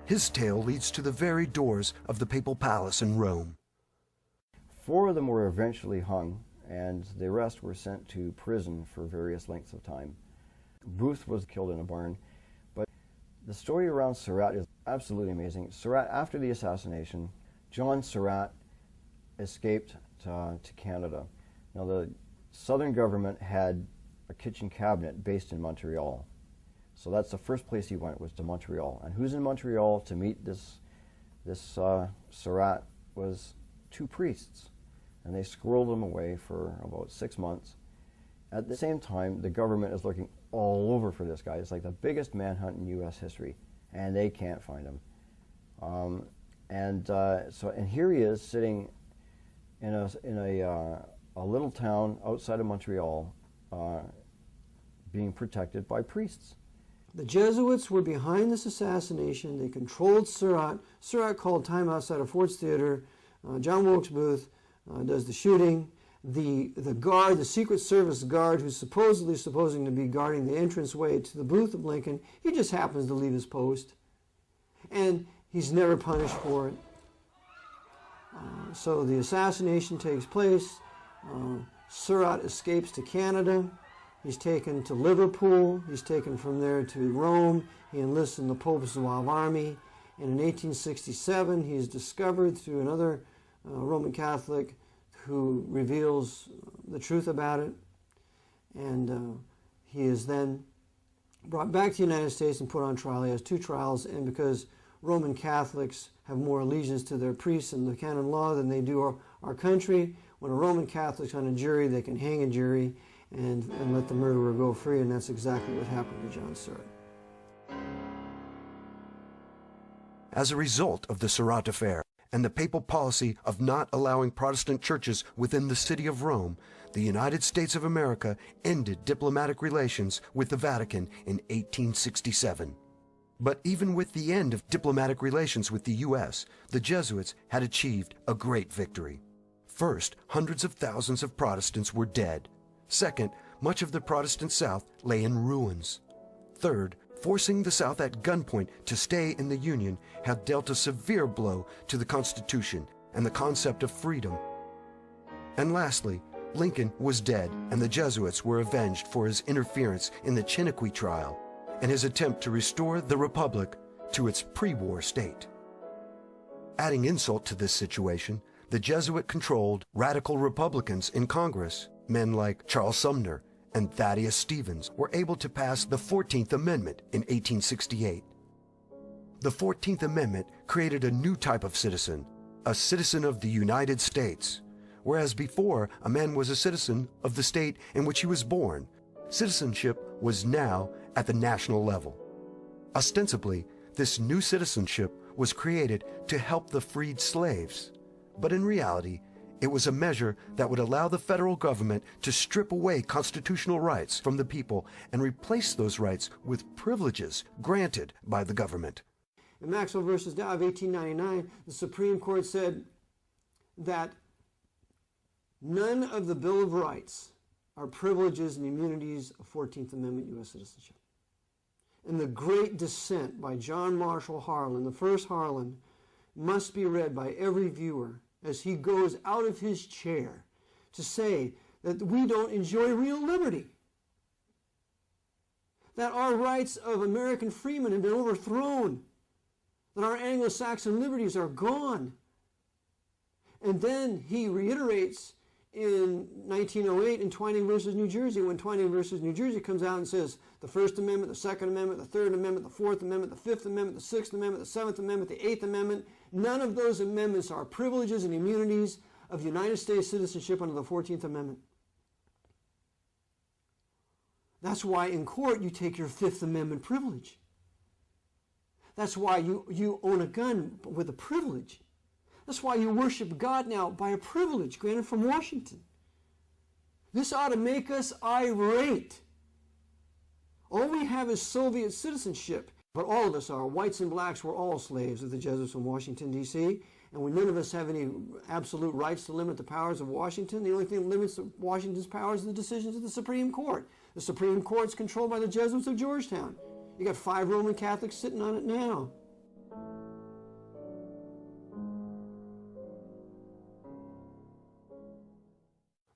His tale leads to the very doors of the papal palace in Rome. 4 of them were eventually hung, and the rest were sent to prison for various lengths of time. Booth was killed in a barn, but the story around Surratt is absolutely amazing. Surratt, after the assassination, John Surratt escaped to Canada. Now, the southern government had a kitchen cabinet based in Montreal. So that's the first place he went, was to Montreal. And who's in Montreal to meet this Surratt was 2 priests. And they squirreled him away for about 6 months. At the same time, the government is looking all over for this guy. It's like the biggest manhunt in U.S. history, and they can't find him. And here he is sitting in a little town outside of Montreal, being protected by priests. The Jesuits were behind this assassination. They controlled Surratt. Surratt called time outside of Ford's Theater. John Wilkes Booth does the shooting. The guard, the Secret Service guard, who's supposing to be guarding the entranceway to the booth of Lincoln, he just happens to leave his post. And he's never punished for it. So the assassination takes place. Surratt escapes to Canada. He's taken to Liverpool. He's taken from there to Rome. He enlists in the Pope's Zouave army. And in 1867, he is discovered through another Roman Catholic who reveals the truth about it. And he is then brought back to the United States and put on trial. He has 2 trials, and because Roman Catholics have more allegiance to their priests and the canon law than they do our country, when a Roman Catholic's on a jury, they can hang a jury and let the murderer go free, and that's exactly what happened to John Surratt. As a result of the Surratt affair and the papal policy of not allowing Protestant churches within the city of Rome, the United States of America ended diplomatic relations with the Vatican in 1867. But even with the end of diplomatic relations with the U.S., the Jesuits had achieved a great victory. First, hundreds of thousands of Protestants were dead. Second, much of the Protestant South lay in ruins. Third, forcing the South at gunpoint to stay in the Union had dealt a severe blow to the Constitution and the concept of freedom. And lastly, Lincoln was dead, and the Jesuits were avenged for his interference in the Chiniquy trial and his attempt to restore the Republic to its pre-war state. Adding insult to this situation, the Jesuit-controlled radical Republicans in Congress, men like Charles Sumner and Thaddeus Stevens, were able to pass the 14th Amendment in 1868. The 14th Amendment created a new type of citizen, a citizen of the United States. Whereas before, a man was a citizen of the state in which he was born, citizenship was now at the national level. Ostensibly, this new citizenship was created to help the freed slaves, but in reality, it was a measure that would allow the federal government to strip away constitutional rights from the people and replace those rights with privileges granted by the government. In Maxwell versus Dow of 1899, the Supreme Court said that none of the Bill of Rights are privileges and immunities of 14th Amendment U.S. citizenship. And the great dissent by John Marshall Harlan, the first Harlan, must be read by every viewer as he goes out of his chair to say that we don't enjoy real liberty, that our rights of American freemen have been overthrown, that our Anglo-Saxon liberties are gone. And then he reiterates in 1908 in Twining versus New Jersey, when Twining versus New Jersey comes out and says the First Amendment, the Second Amendment, the Third Amendment, the Fourth Amendment, the Fifth Amendment, the Sixth Amendment, the Seventh Amendment, the Eighth Amendment, none of those amendments are privileges and immunities of United States citizenship under the 14th Amendment. That's why in court you take your Fifth Amendment privilege. That's why you own a gun with a privilege. That's why you worship God now by a privilege granted from Washington. This ought to make us irate. All we have is Soviet citizenship, but all of us are. Whites and blacks were all slaves of the Jesuits from Washington, D.C., and none of us have any absolute rights to limit the powers of Washington. The only thing that limits Washington's powers are the decisions of the Supreme Court. The Supreme Court's controlled by the Jesuits of Georgetown. You got 5 Roman Catholics sitting on it now.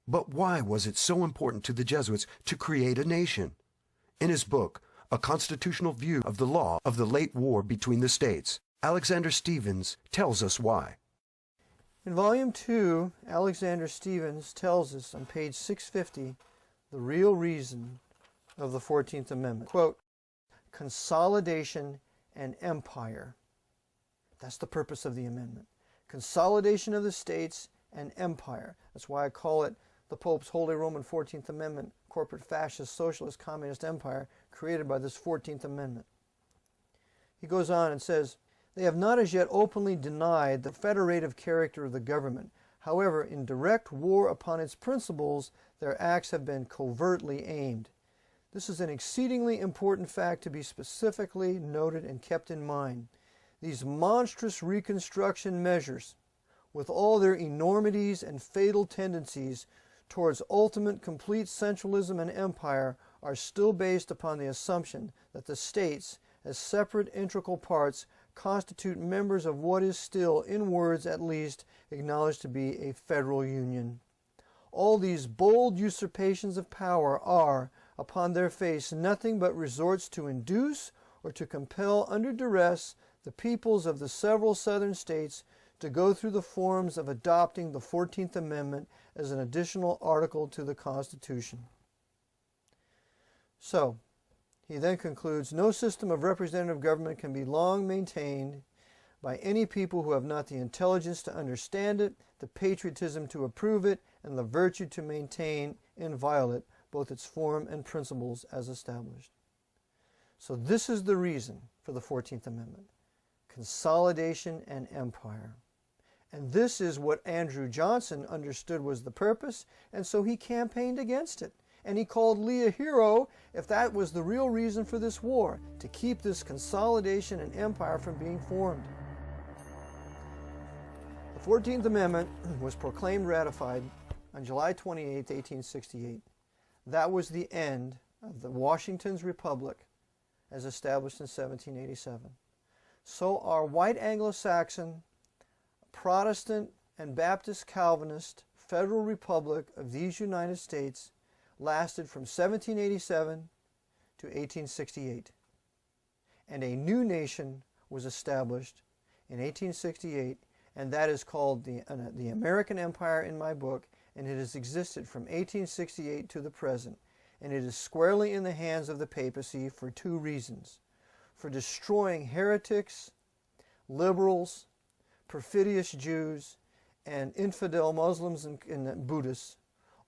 But why was it so important to the Jesuits to create a nation? In his book, A Constitutional View of the Law of the Late War Between the States, Alexander Stevens tells us why. In Volume 2, Alexander Stevens tells us on page 650 the real reason of the 14th Amendment. Quote, consolidation and empire. That's the purpose of the amendment. Consolidation of the states and empire. That's why I call it the Pope's Holy Roman 14th Amendment, corporate fascist, socialist, communist empire created by this 14th Amendment. He goes on and says, they have not as yet openly denied the federative character of the government. However, in direct war upon its principles, their acts have been covertly aimed. This is an exceedingly important fact to be specifically noted and kept in mind. These monstrous reconstruction measures, with all their enormities and fatal tendencies towards ultimate complete centralism and empire, are still based upon the assumption that the states, as separate integral parts, constitute members of what is still, in words at least, acknowledged to be a federal union. All these bold usurpations of power are, upon their face, nothing but resorts to induce or to compel under duress the peoples of the several southern states to go through the forms of adopting the 14th Amendment as an additional article to the Constitution. So, he then concludes, no system of representative government can be long maintained by any people who have not the intelligence to understand it, the patriotism to approve it, and the virtue to maintain inviolate both its form and principles as established. So this is the reason for the 14th Amendment. Consolidation and empire. And this is what Andrew Johnson understood was the purpose, and so he campaigned against it. And he called Lee a hero if that was the real reason for this war, to keep this consolidation and empire from being formed. The 14th Amendment was proclaimed ratified on July 28, 1868. That was the end of the Washington's Republic as established in 1787. So our white Anglo-Saxon, Protestant, and Baptist Calvinist Federal Republic of these United States lasted from 1787 to 1868. And a new nation was established in 1868, and that is called the American Empire in my book, and it has existed from 1868 to the present. And it is squarely in the hands of the papacy for two reasons. For destroying heretics, liberals, perfidious Jews, and infidel Muslims and Buddhists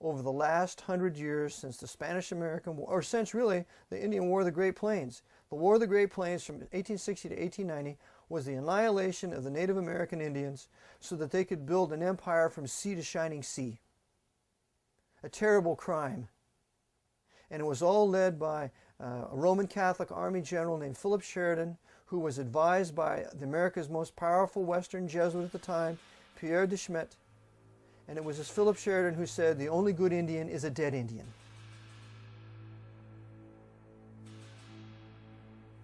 over the last 100 years since the Spanish-American War, or since really the Indian War of the Great Plains. The War of the Great Plains from 1860 to 1890 was the annihilation of the Native American Indians so that they could build an empire from sea to shining sea. A terrible crime. And it was all led by a Roman Catholic Army general named Philip Sheridan, who was advised by America's most powerful Western Jesuit at the time, Pierre de Schmidt. And it was this Philip Sheridan who said, the only good Indian is a dead Indian.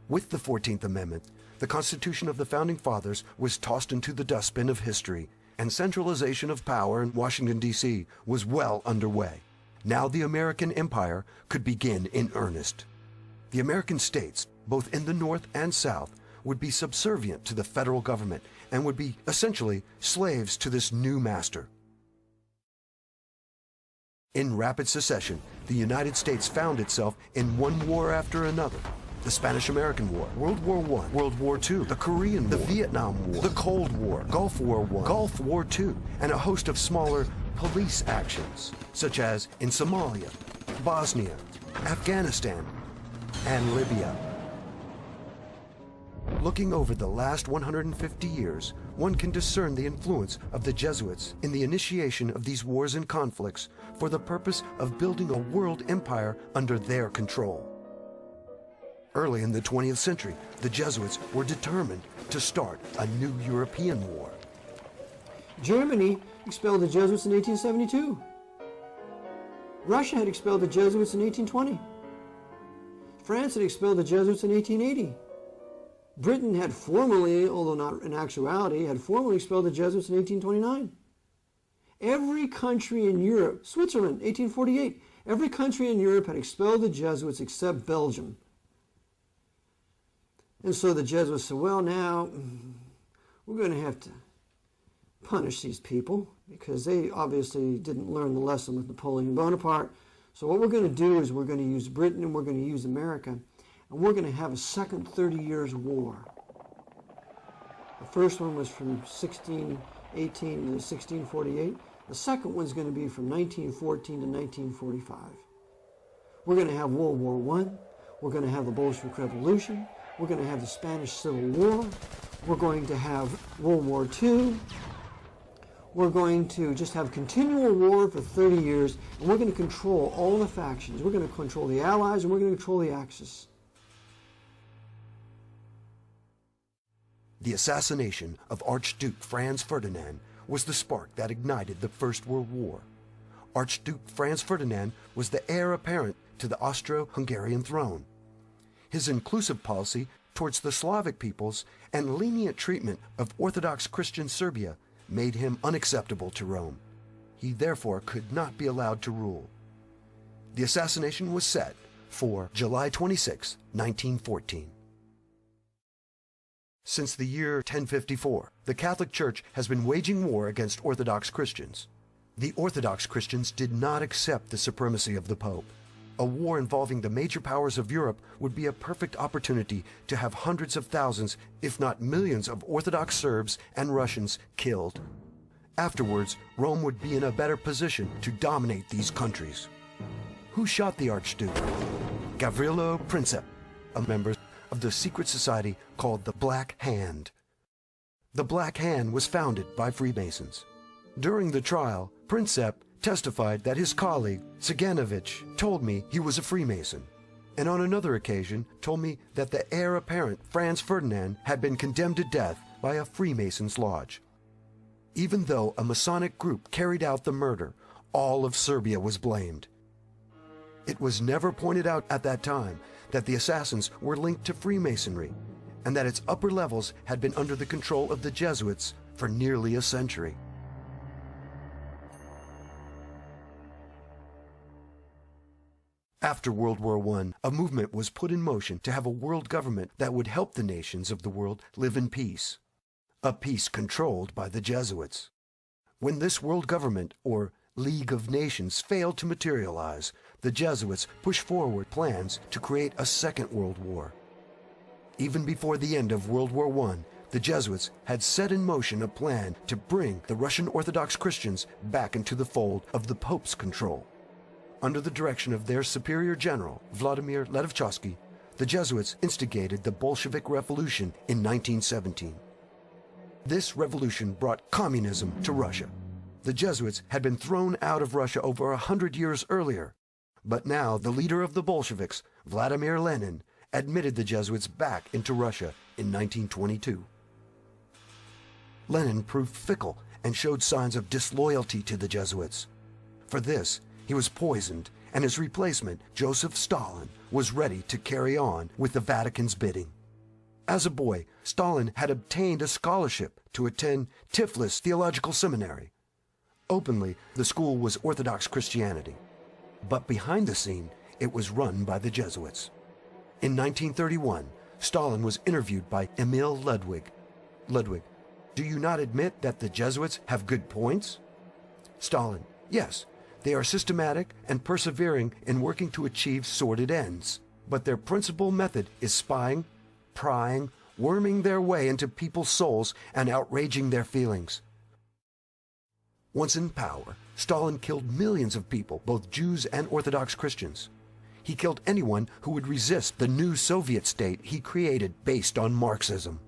With the 14th Amendment, the Constitution of the Founding Fathers was tossed into the dustbin of history, and centralization of power in Washington, D.C. was well underway. Now the American Empire could begin in earnest. The American states, both in the North and South, would be subservient to the federal government and would be essentially slaves to this new master. In rapid succession, the United States found itself in one war after another. The Spanish-American War, World War I, World War II, the Korean War, the Vietnam War, the Cold War, Gulf War I, Gulf War II, and a host of smaller police actions, such as in Somalia, Bosnia, Afghanistan, and Libya. Looking over the last 150 years, one can discern the influence of the Jesuits in the initiation of these wars and conflicts for the purpose of building a world empire under their control. Early in the 20th century, the Jesuits were determined to start a new European war. Germany expelled the Jesuits in 1872. Russia had expelled the Jesuits in 1820. France had expelled the Jesuits in 1880. Britain had formally, although not in actuality, had formally expelled the Jesuits in 1829. Every country in Europe, Switzerland, 1848, every country in Europe had expelled the Jesuits except Belgium. And so the Jesuits said, well, now we're going to have to punish these people because they obviously didn't learn the lesson with Napoleon Bonaparte. So what we're going to do is we're going to use Britain and we're going to use America, and we're going to have a second 30 Years' War. The first one was from 1618 to 1648. The second one's going to be from 1914 to 1945. We're going to have World War I. We're going to have the Bolshevik Revolution. We're going to have the Spanish Civil War. We're going to have World War II. We're going to just have continual war for 30 years, and we're going to control all the factions. We're going to control the Allies, and we're going to control the Axis. The assassination of Archduke Franz Ferdinand was the spark that ignited the First World War. Archduke Franz Ferdinand was the heir apparent to the Austro-Hungarian throne. His inclusive policy towards the Slavic peoples and lenient treatment of Orthodox Christian Serbia made him unacceptable to Rome. He therefore could not be allowed to rule. The assassination was set for July 26, 1914. Since the year 1054, the Catholic Church has been waging war against Orthodox Christians. The Orthodox Christians did not accept the supremacy of the Pope. A war involving the major powers of Europe would be a perfect opportunity to have hundreds of thousands, if not millions, of Orthodox Serbs and Russians killed. Afterwards, Rome would be in a better position to dominate these countries. Who shot the Archduke? Gavrilo Princip, a member of the secret society called the Black Hand. The Black Hand was founded by Freemasons. During the trial, Princip testified that his colleague, Siganovich, told me he was a Freemason, and on another occasion told me that the heir apparent, Franz Ferdinand, had been condemned to death by a Freemason's lodge. Even though a Masonic group carried out the murder, all of Serbia was blamed. It was never pointed out at that time that the assassins were linked to Freemasonry, and that its upper levels had been under the control of the Jesuits for nearly a century. After World War I, a movement was put in motion to have a world government that would help the nations of the world live in peace. A peace controlled by the Jesuits. When this world government, or League of Nations, failed to materialize, the Jesuits pushed forward plans to create a second world war. Even before the end of World War I, the Jesuits had set in motion a plan to bring the Russian Orthodox Christians back into the fold of the Pope's control. Under the direction of their superior general, Vladimir Ledovchkovsky, the Jesuits instigated the Bolshevik Revolution in 1917. This revolution brought communism to Russia. The Jesuits had been thrown out of Russia over 100 years earlier, but now the leader of the Bolsheviks, Vladimir Lenin, admitted the Jesuits back into Russia in 1922. Lenin proved fickle and showed signs of disloyalty to the Jesuits. For this, he was poisoned, and his replacement, Joseph Stalin, was ready to carry on with the Vatican's bidding. As a boy, Stalin had obtained a scholarship to attend Tiflis Theological Seminary. Openly, the school was Orthodox Christianity, but behind the scene, it was run by the Jesuits. In 1931, Stalin was interviewed by Emil Ludwig. Ludwig, do you not admit that the Jesuits have good points? Stalin, yes. They are systematic and persevering in working to achieve sordid ends, but their principal method is spying, prying, worming their way into people's souls and outraging their feelings. Once in power, Stalin killed millions of people, both Jews and Orthodox Christians. He killed anyone who would resist the new Soviet state he created based on Marxism.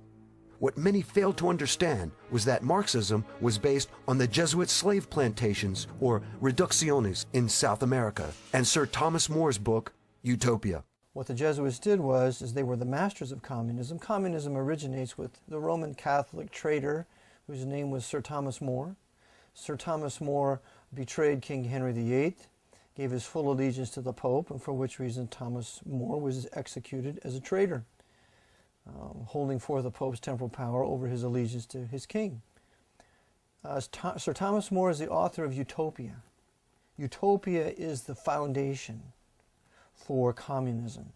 What many failed to understand was that Marxism was based on the Jesuit slave plantations, or reducciones, in South America, and Sir Thomas More's book, Utopia. What the Jesuits did was they were the masters of communism. Communism originates with the Roman Catholic traitor whose name was Sir Thomas More. Sir Thomas More betrayed King Henry VIII, gave his full allegiance to the Pope, and for which reason Thomas More was executed as a traitor, holding forth the Pope's temporal power over his allegiance to his king. Sir Thomas More is the author of Utopia. Utopia is the foundation for communism.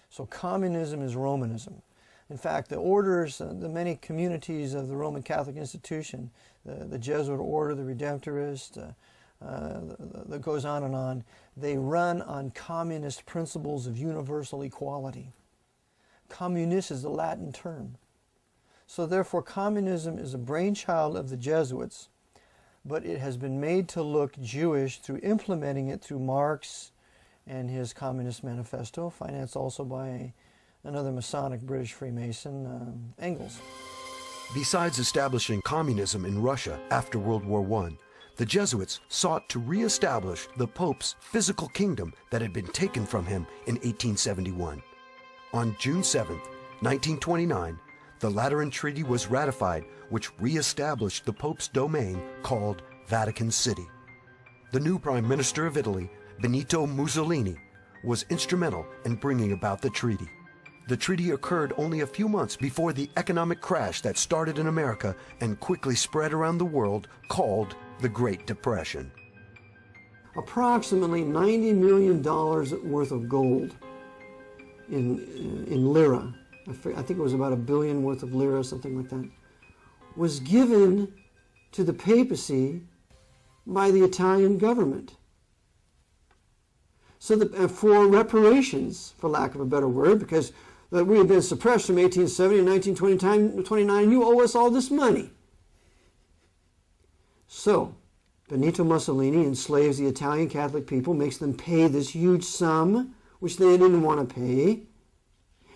So communism is Romanism. In fact, the orders, the many communities of the Roman Catholic institution, the Jesuit order, the Redemptorist, that goes on, they run on communist principles of universal equality. Communis is the Latin term. So therefore, communism is a brainchild of the Jesuits, but it has been made to look Jewish through implementing it through Marx and his Communist Manifesto, financed also by another Masonic British Freemason, Engels. Besides establishing communism in Russia after World War I, the Jesuits sought to re-establish the Pope's physical kingdom that had been taken from him in 1871. On June 7, 1929, the Lateran Treaty was ratified, which re-established the Pope's domain called Vatican City. The new Prime Minister of Italy, Benito Mussolini, was instrumental in bringing about the treaty. The treaty occurred only a few months before the economic crash that started in America and quickly spread around the world, called the Great Depression. Approximately $90 million worth of gold in lira, I think it was about $1 billion worth of lira, something like that, was given to the papacy by the Italian government. So for reparations, for lack of a better word, because we had been suppressed from 1870 to 1929, you owe us all this money. So Benito Mussolini enslaves the Italian Catholic people, makes them pay this huge sum, which they didn't want to pay.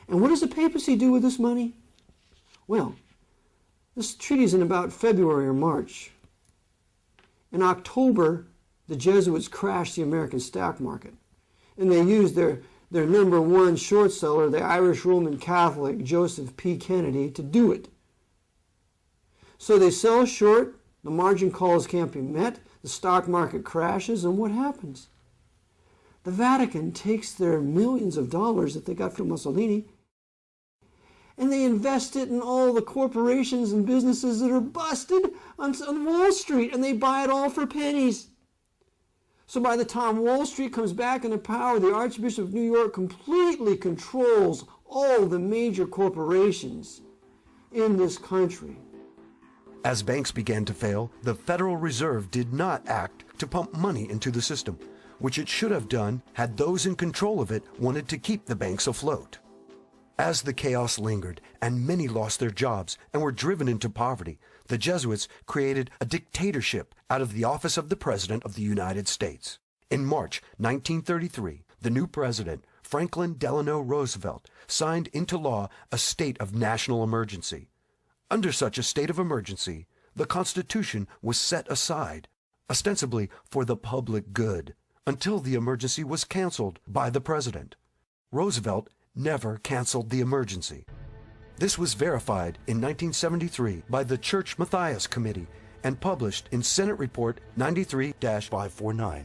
And what does the papacy do with this money? Well, this treaty is in about February or March. In October, the Jesuits crashed the American stock market, and they used their number one short seller, the Irish Roman Catholic Joseph P. Kennedy, to do it. So they sell short, the margin calls can't be met, the stock market crashes, and what happens? The Vatican takes their millions of dollars that they got from Mussolini and they invest it in all the corporations and businesses that are busted on Wall Street, and they buy it all for pennies. So by the time Wall Street comes back into power, the Archbishop of New York completely controls all the major corporations in this country. As banks began to fail, the Federal Reserve did not act to pump money into the system, which it should have done had those in control of it wanted to keep the banks afloat. As the chaos lingered and many lost their jobs and were driven into poverty, the Jesuits created a dictatorship out of the office of the President of the United States. In March 1933, the new president, Franklin Delano Roosevelt, signed into law a state of national emergency. Under such a state of emergency, the Constitution was set aside, ostensibly for the public good, until the emergency was canceled by the president. Roosevelt never canceled the emergency. This was verified in 1973 by the Church Matthias Committee and published in Senate Report 93-549.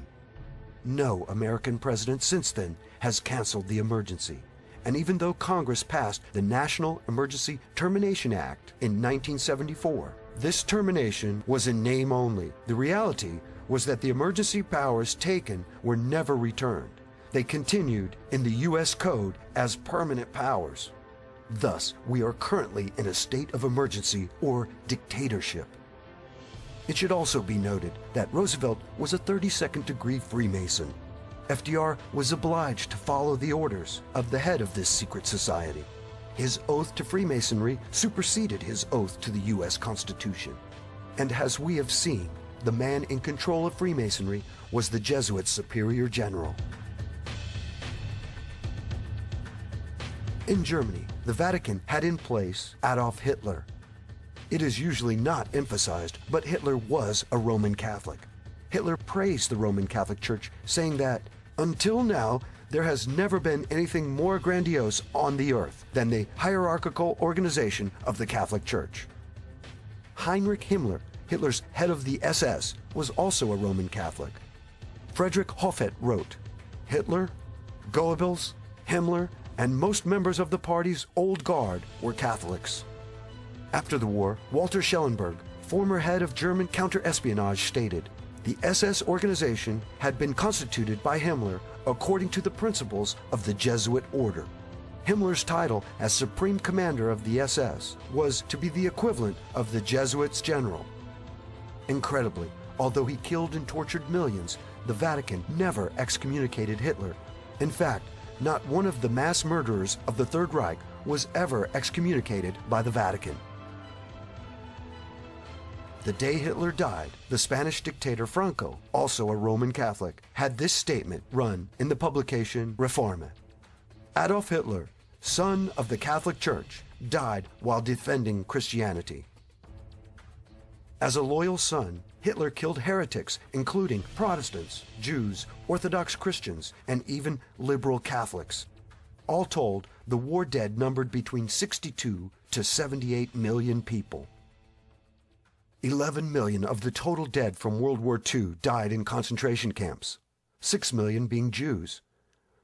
No American president since then has canceled the emergency. And even though Congress passed the National Emergency Termination Act in 1974, this termination was in name only. The reality was that the emergency powers taken were never returned. They continued in the U.S. Code as permanent powers. Thus, we are currently in a state of emergency or dictatorship. It should also be noted that Roosevelt was a 32nd degree Freemason. FDR was obliged to follow the orders of the head of this secret society. His oath to Freemasonry superseded his oath to the U.S. Constitution. And as we have seen, the man in control of Freemasonry was the Jesuit Superior General. In Germany, the Vatican had in place Adolf Hitler. It is usually not emphasized, but Hitler was a Roman Catholic. Hitler praised the Roman Catholic Church, saying that, until now, there has never been anything more grandiose on the earth than the hierarchical organization of the Catholic Church. Heinrich Himmler, Hitler's head of the SS, was also a Roman Catholic. Friedrich Hofhet wrote, "Hitler, Goebbels, Himmler, and most members of the party's old guard were Catholics." After the war, Walter Schellenberg, former head of German counterespionage, stated, "The SS organization had been constituted by Himmler according to the principles of the Jesuit order." Himmler's title as Supreme Commander of the SS was to be the equivalent of the Jesuits' general. Incredibly, although he killed and tortured millions, the Vatican never excommunicated Hitler. In fact, not one of the mass murderers of the Third Reich was ever excommunicated by the Vatican. The day Hitler died, the Spanish dictator Franco, also a Roman Catholic, had this statement run in the publication Reforma. Adolf Hitler, son of the Catholic Church, died while defending Christianity. As a loyal son, Hitler killed heretics, including Protestants, Jews, Orthodox Christians, and even liberal Catholics. All told, the war dead numbered between 62 to 78 million people. 11 million of the total dead from World War II died in concentration camps, 6 million being Jews.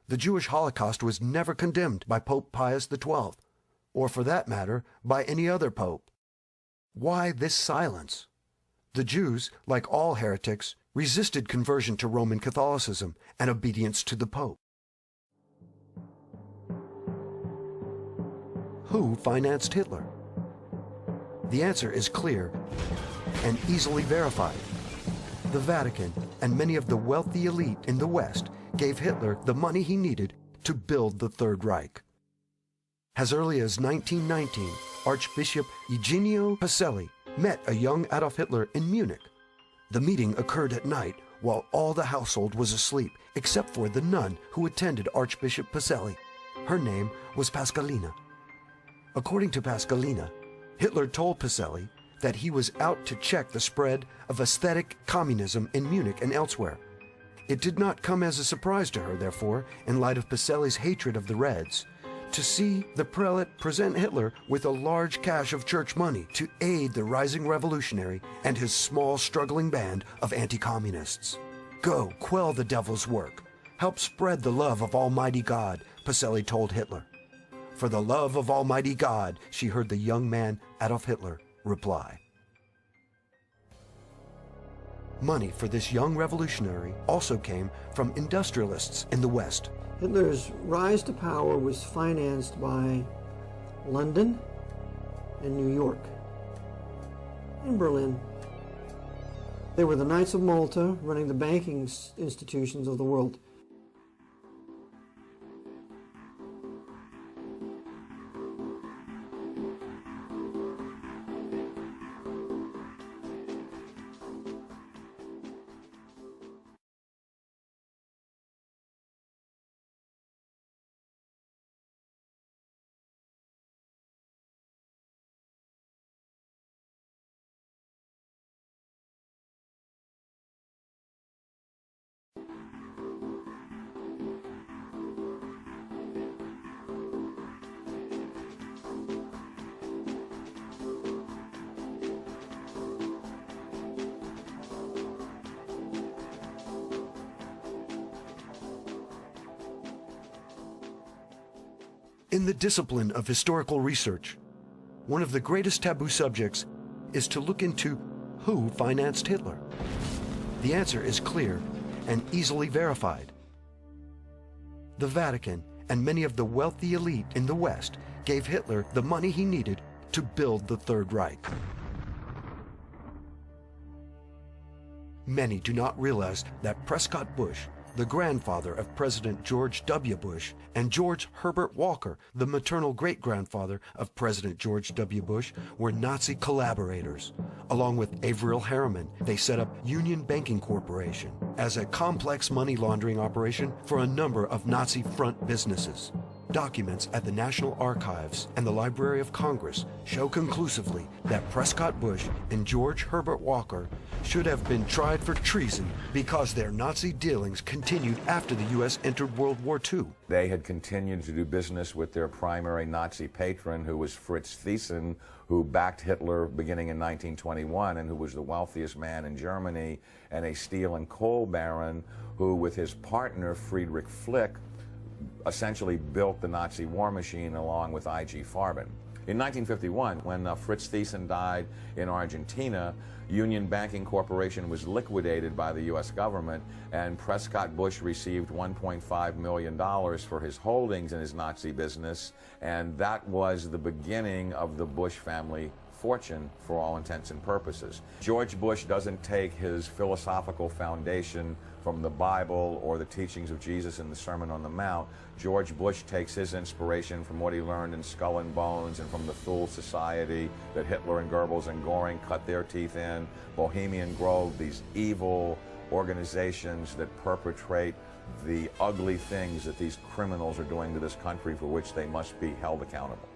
The Jewish Holocaust was never condemned by Pope Pius XII, or for that matter, by any other pope. Why this silence? The Jews, like all heretics, resisted conversion to Roman Catholicism and obedience to the Pope. Who financed Hitler? The answer is clear and easily verified. The Vatican and many of the wealthy elite in the West gave Hitler the money he needed to build the Third Reich. As early as 1919, Archbishop Eugenio Pacelli met a young Adolf Hitler in Munich. The meeting occurred at night while all the household was asleep except for the nun who attended Archbishop Pacelli. Her name was Pascalina. According to Pascalina, Hitler told Pacelli that he was out to check the spread of aesthetic communism in Munich and elsewhere. It did not come as a surprise to her, therefore, in light of Pacelli's hatred of the Reds, to see the prelate present Hitler with a large cache of church money to aid the rising revolutionary and his small struggling band of anti-communists. "Go, quell the devil's work. Help spread the love of Almighty God," Pacelli told Hitler. "For the love of Almighty God," she heard the young man Adolf Hitler reply. Money for this young revolutionary also came from industrialists in the West. Hitler's rise to power was financed by London and New York and Berlin. They were the Knights of Malta running the banking institutions of the world. In the discipline of historical research, one of the greatest taboo subjects is to look into who financed Hitler. The answer is clear and easily verified. The Vatican and many of the wealthy elite in the West gave Hitler the money he needed to build the Third Reich. Many do not realize that Prescott Bush, the grandfather of President George W. Bush, and George Herbert Walker, the maternal great-grandfather of President George W. Bush, were Nazi collaborators. Along with Averell Harriman, they set up Union Banking Corporation as a complex money laundering operation for a number of Nazi front businesses. Documents at the National Archives and the Library of Congress show conclusively that Prescott Bush and George Herbert Walker should have been tried for treason because their Nazi dealings continued after the U.S. entered World War II. They had continued to do business with their primary Nazi patron, who was Fritz Thyssen, who backed Hitler beginning in 1921 and who was the wealthiest man in Germany, and a steel and coal baron who, with his partner Friedrich Flick, essentially built the Nazi war machine along with I.G. Farben. In 1951, when Fritz Thyssen died in Argentina, Union Banking Corporation was liquidated by the U.S. government, and Prescott Bush received $1.5 million for his holdings in his Nazi business, and that was the beginning of the Bush family fortune for all intents and purposes. George Bush doesn't take his philosophical foundation from the Bible or the teachings of Jesus in the Sermon on the Mount. George Bush takes his inspiration from what he learned in Skull and Bones and from the Thule Society that Hitler and Goebbels and Goring cut their teeth in, Bohemian Grove, these evil organizations that perpetrate the ugly things that these criminals are doing to this country for which they must be held accountable.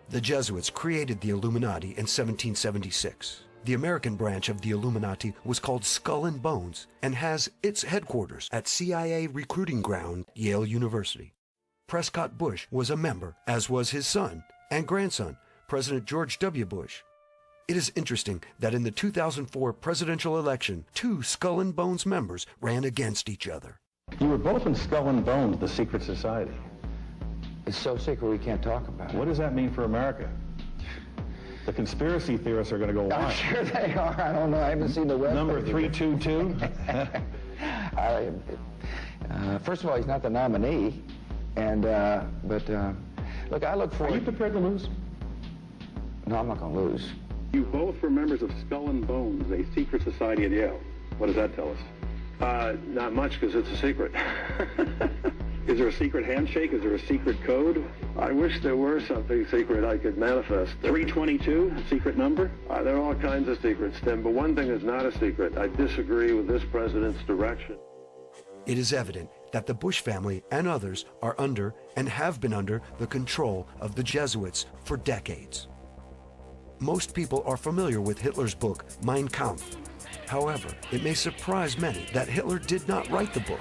The Jesuits created the Illuminati in 1776. The American branch of the Illuminati was called Skull and Bones and has its headquarters at CIA recruiting ground, Yale University. Prescott Bush was a member, as was his son and grandson, President George W. Bush. It is interesting that in the 2004 presidential election, two Skull and Bones members ran against each other. You were both in Skull and Bones, the secret society. It's so secret we can't talk about it. What does that mean for America? The conspiracy theorists are going to go wild. I'm sure they are. I don't know. I haven't seen the web. Number 322? First of all, he's not the nominee. And, look, I look forward... Are you prepared to lose? No, I'm not going to lose. You both were members of Skull and Bones, a secret society at Yale. What does that tell us? Not much, because it's a secret. Is there a secret handshake? Is there a secret code? I wish there were something secret I could manifest. 322, secret number? There are all kinds of secrets, Tim, but one thing is not a secret. I disagree with this president's direction. It is evident that the Bush family and others are under and have been under the control of the Jesuits for decades. Most people are familiar with Hitler's book, Mein Kampf. However, it may surprise many that Hitler did not write the book.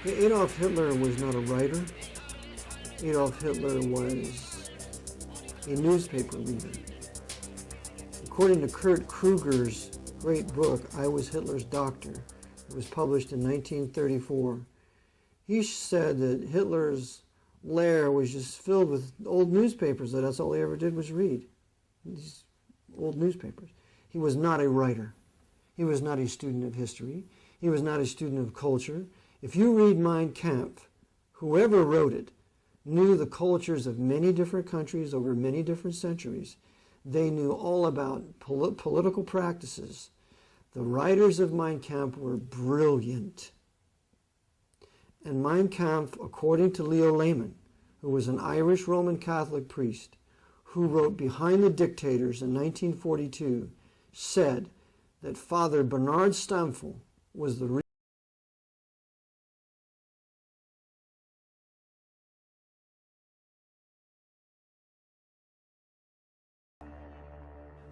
Adolf Hitler was not a writer. Adolf Hitler was a newspaper reader. According to Kurt Kruger's great book, I Was Hitler's Doctor, it was published in 1934, he said that Hitler's lair was just filled with old newspapers, that's all he ever did was read. These old newspapers. He was not a writer. He was not a student of history. He was not a student of culture. If you read Mein Kampf, whoever wrote it knew the cultures of many different countries over many different centuries. They knew all about political practices. The writers of Mein Kampf were brilliant. And Mein Kampf, according to Leo Lehman, who was an Irish Roman Catholic priest, who wrote Behind the Dictators in 1942, said that Father Bernard Stampfel was the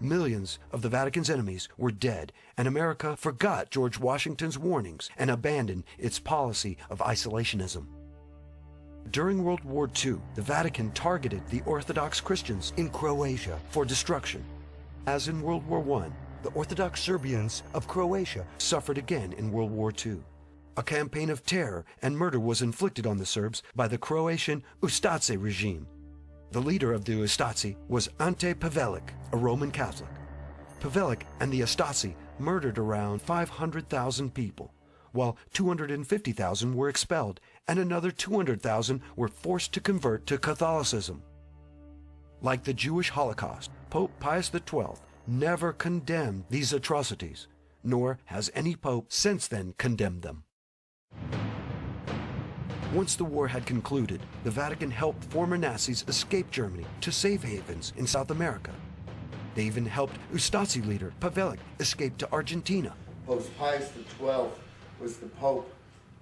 Millions of the Vatican's enemies were dead, and America forgot George Washington's warnings and abandoned its policy of isolationism. During World War II, the Vatican targeted the Orthodox Christians in Croatia for destruction. As in World War I, the Orthodox Serbians of Croatia suffered again in World War II. A campaign of terror and murder was inflicted on the Serbs by the Croatian Ustaše regime. The leader of the Ustaše was Ante Pavelić, a Roman Catholic. Pavelić and the Ustaše murdered around 500,000 people, while 250,000 were expelled and another 200,000 were forced to convert to Catholicism. Like the Jewish Holocaust, Pope Pius XII never condemned these atrocities, nor has any pope since then condemned them. Once the war had concluded, the Vatican helped former Nazis escape Germany to safe havens in South America. They even helped Ustaše leader Pavelić escape to Argentina. Pope Pius XII was the pope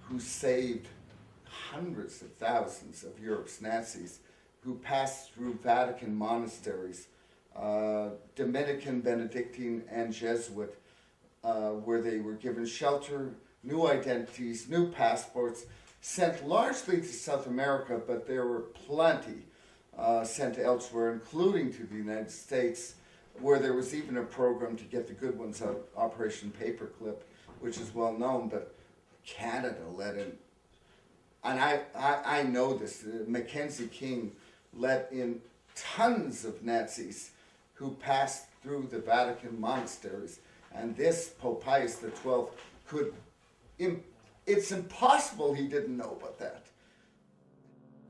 who saved hundreds of thousands of Europe's Nazis who passed through Vatican monasteries, Dominican, Benedictine, and Jesuit, where they were given shelter, new identities, new passports, sent largely to South America, but there were plenty sent elsewhere, including to the United States, where there was even a program to get the good ones out, Operation Paperclip, which is well known, but Canada let in and I know this, Mackenzie King let in tons of Nazis who passed through the Vatican monasteries, and this Pope Pius XII could, it's impossible he didn't know about that.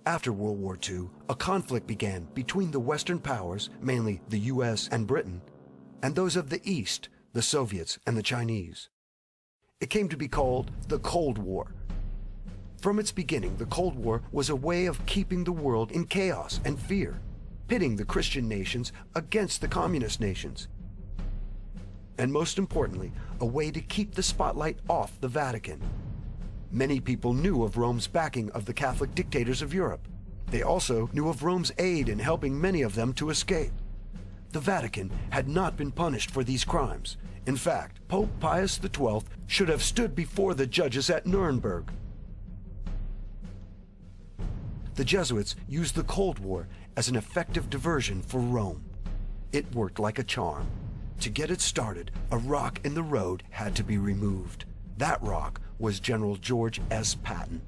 After World War II, a conflict began between the Western powers, mainly the US and Britain, and those of the East, the Soviets and the Chinese. It came to be called the Cold War. From its beginning, the Cold War was a way of keeping the world in chaos and fear, pitting the Christian nations against the communist nations. And most importantly, a way to keep the spotlight off the Vatican. Many people knew of Rome's backing of the Catholic dictators of Europe. They also knew of Rome's aid in helping many of them to escape. The Vatican had not been punished for these crimes. In fact, Pope Pius XII should have stood before the judges at Nuremberg. The Jesuits used the Cold War as an effective diversion for Rome. It worked like a charm. To get it started, a rock in the road had to be removed. That rock was General George S. Patton.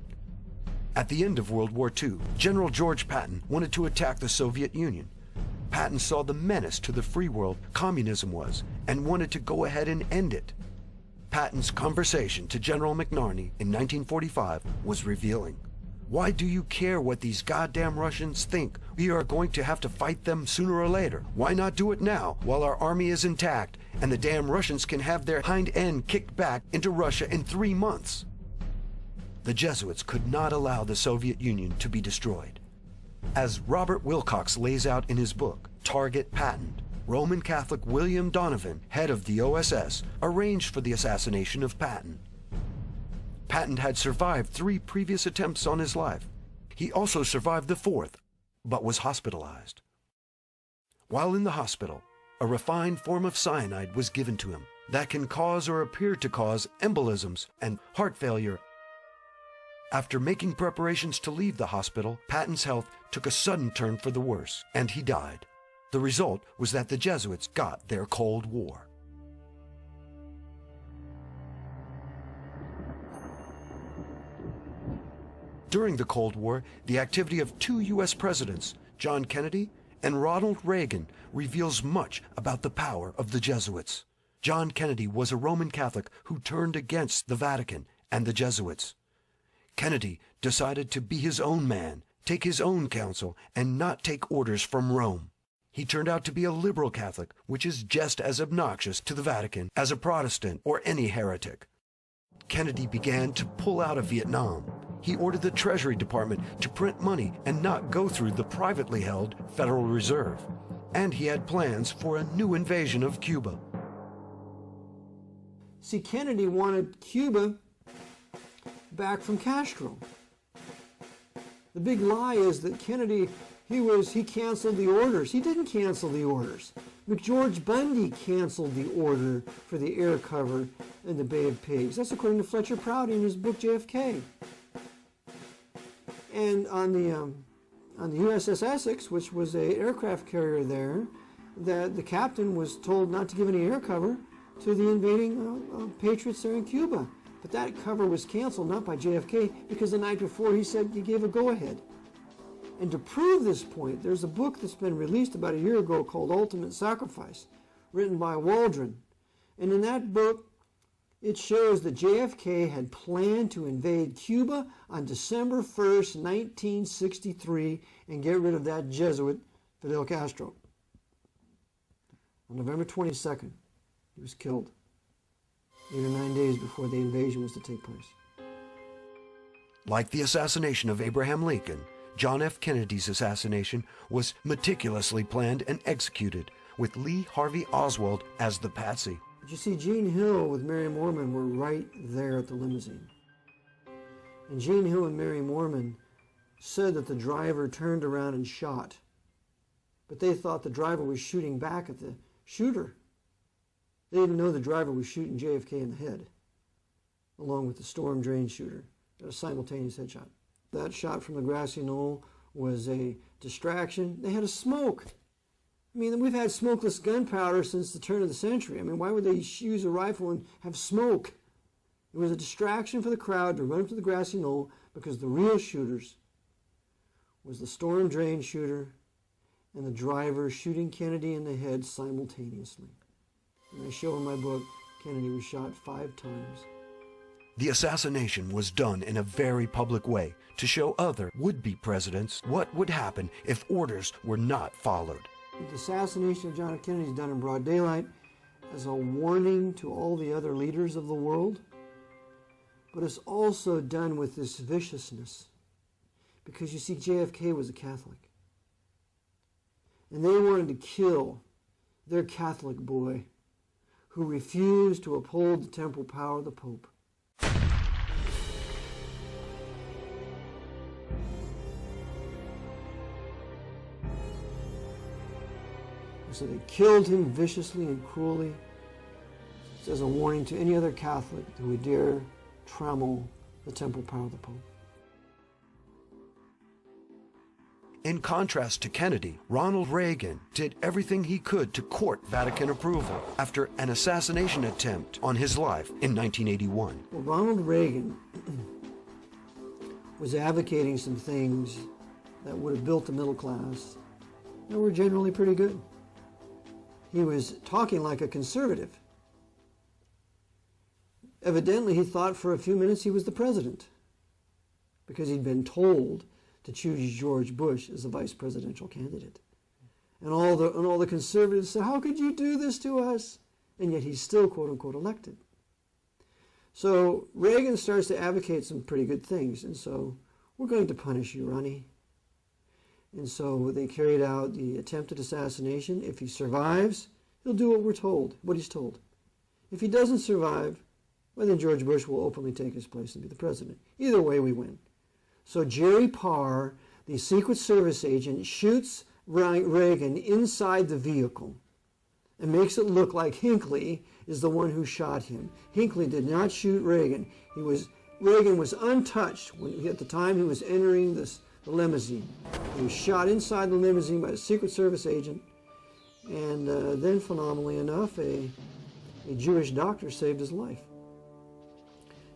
At the end of World War II, General George Patton wanted to attack the Soviet Union. Patton saw the menace to the free world communism was and wanted to go ahead and end it. Patton's conversation to General McNarney in 1945 was revealing. Why do you care what these goddamn Russians think? We are going to have to fight them sooner or later. Why not do it now while our army is intact and the damn Russians can have their hind end kicked back into Russia in 3 months? The Jesuits could not allow the Soviet Union to be destroyed. As Robert Wilcox lays out in his book, Target Patton, Roman Catholic William Donovan, head of the OSS, arranged for the assassination of Patton. Patton had survived 3 previous attempts on his life. He also survived the 4th, but was hospitalized. While in the hospital, a refined form of cyanide was given to him that can cause or appear to cause embolisms and heart failure. After making preparations to leave the hospital, Patton's health took a sudden turn for the worse, and he died. The result was that the Jesuits got their Cold War. During the Cold War, the activity of 2 U.S. presidents, John Kennedy and Ronald Reagan, reveals much about the power of the Jesuits. John Kennedy was a Roman Catholic who turned against the Vatican and the Jesuits. Kennedy decided to be his own man, take his own counsel, and not take orders from Rome. He turned out to be a liberal Catholic, which is just as obnoxious to the Vatican as a Protestant or any heretic. Kennedy began to pull out of Vietnam. He ordered the Treasury Department to print money and not go through the privately held Federal Reserve. And he had plans for a new invasion of Cuba. See, Kennedy wanted Cuba back from Castro. The big lie is that Kennedy, he canceled the orders. He didn't cancel the orders. McGeorge Bundy canceled the order for the air cover in the Bay of Pigs. That's according to Fletcher Prouty in his book JFK. And on the USS Essex, which was an aircraft carrier there, that the captain was told not to give any air cover to the invading patriots there in Cuba. But that cover was canceled, not by JFK, because the night before he said he gave a go-ahead. And to prove this point, there's a book that's been released about a year ago called Ultimate Sacrifice, written by Waldron. And in that book, it shows that JFK had planned to invade Cuba on December 1st, 1963, and get rid of that Jesuit, Fidel Castro. On November 22nd, he was killed, 8 or 9 days before the invasion was to take place. Like the assassination of Abraham Lincoln, John F. Kennedy's assassination was meticulously planned and executed, with Lee Harvey Oswald as the patsy. But you see, Gene Hill with Mary Moorman were right there at the limousine. And Gene Hill and Mary Moorman said that the driver turned around and shot. But they thought the driver was shooting back at the shooter. They didn't know the driver was shooting JFK in the head, along with the storm drain shooter. A simultaneous headshot. That shot from the grassy knoll was a distraction. They had a smoke. I mean, we've had smokeless gunpowder since the turn of the century. I mean, why would they use a rifle and have smoke? It was a distraction for the crowd to run up to the grassy knoll because the real shooters was the storm drain shooter and the driver shooting Kennedy in the head simultaneously. And I show in my book, Kennedy was shot 5 times. The assassination was done in a very public way to show other would-be presidents what would happen if orders were not followed. The assassination of John F. Kennedy is done in broad daylight as a warning to all the other leaders of the world, but it's also done with this viciousness because you see JFK was a Catholic and they wanted to kill their Catholic boy who refused to uphold the temporal power of the Pope. So they killed him viciously and cruelly as a warning to any other Catholic who would dare trammel the temporal power of the Pope. In contrast to Kennedy, Ronald Reagan did everything he could to court Vatican approval after an assassination attempt on his life in 1981. Well, Ronald Reagan was advocating some things that would have built the middle class that were generally pretty good. He was talking like a conservative. Evidently, he thought for a few minutes he was the president because he'd been told to choose George Bush as the vice presidential candidate. And all the conservatives said, how could you do this to us? And yet he's still, quote unquote, elected. So Reagan starts to advocate some pretty good things. And so, we're going to punish you, Ronnie. And so they carried out the attempted assassination. If he survives, he'll do what we're told, what he's told. If he doesn't survive, well, then George Bush will openly take his place and be the president. Either way, we win. So Jerry Parr, the Secret Service agent, shoots Reagan inside the vehicle and makes it look like Hinckley is the one who shot him. Hinckley did not shoot Reagan. Reagan was untouched at the time he was entering the limousine. He was shot inside the limousine by a Secret Service agent, and then, phenomenally enough, a Jewish doctor saved his life.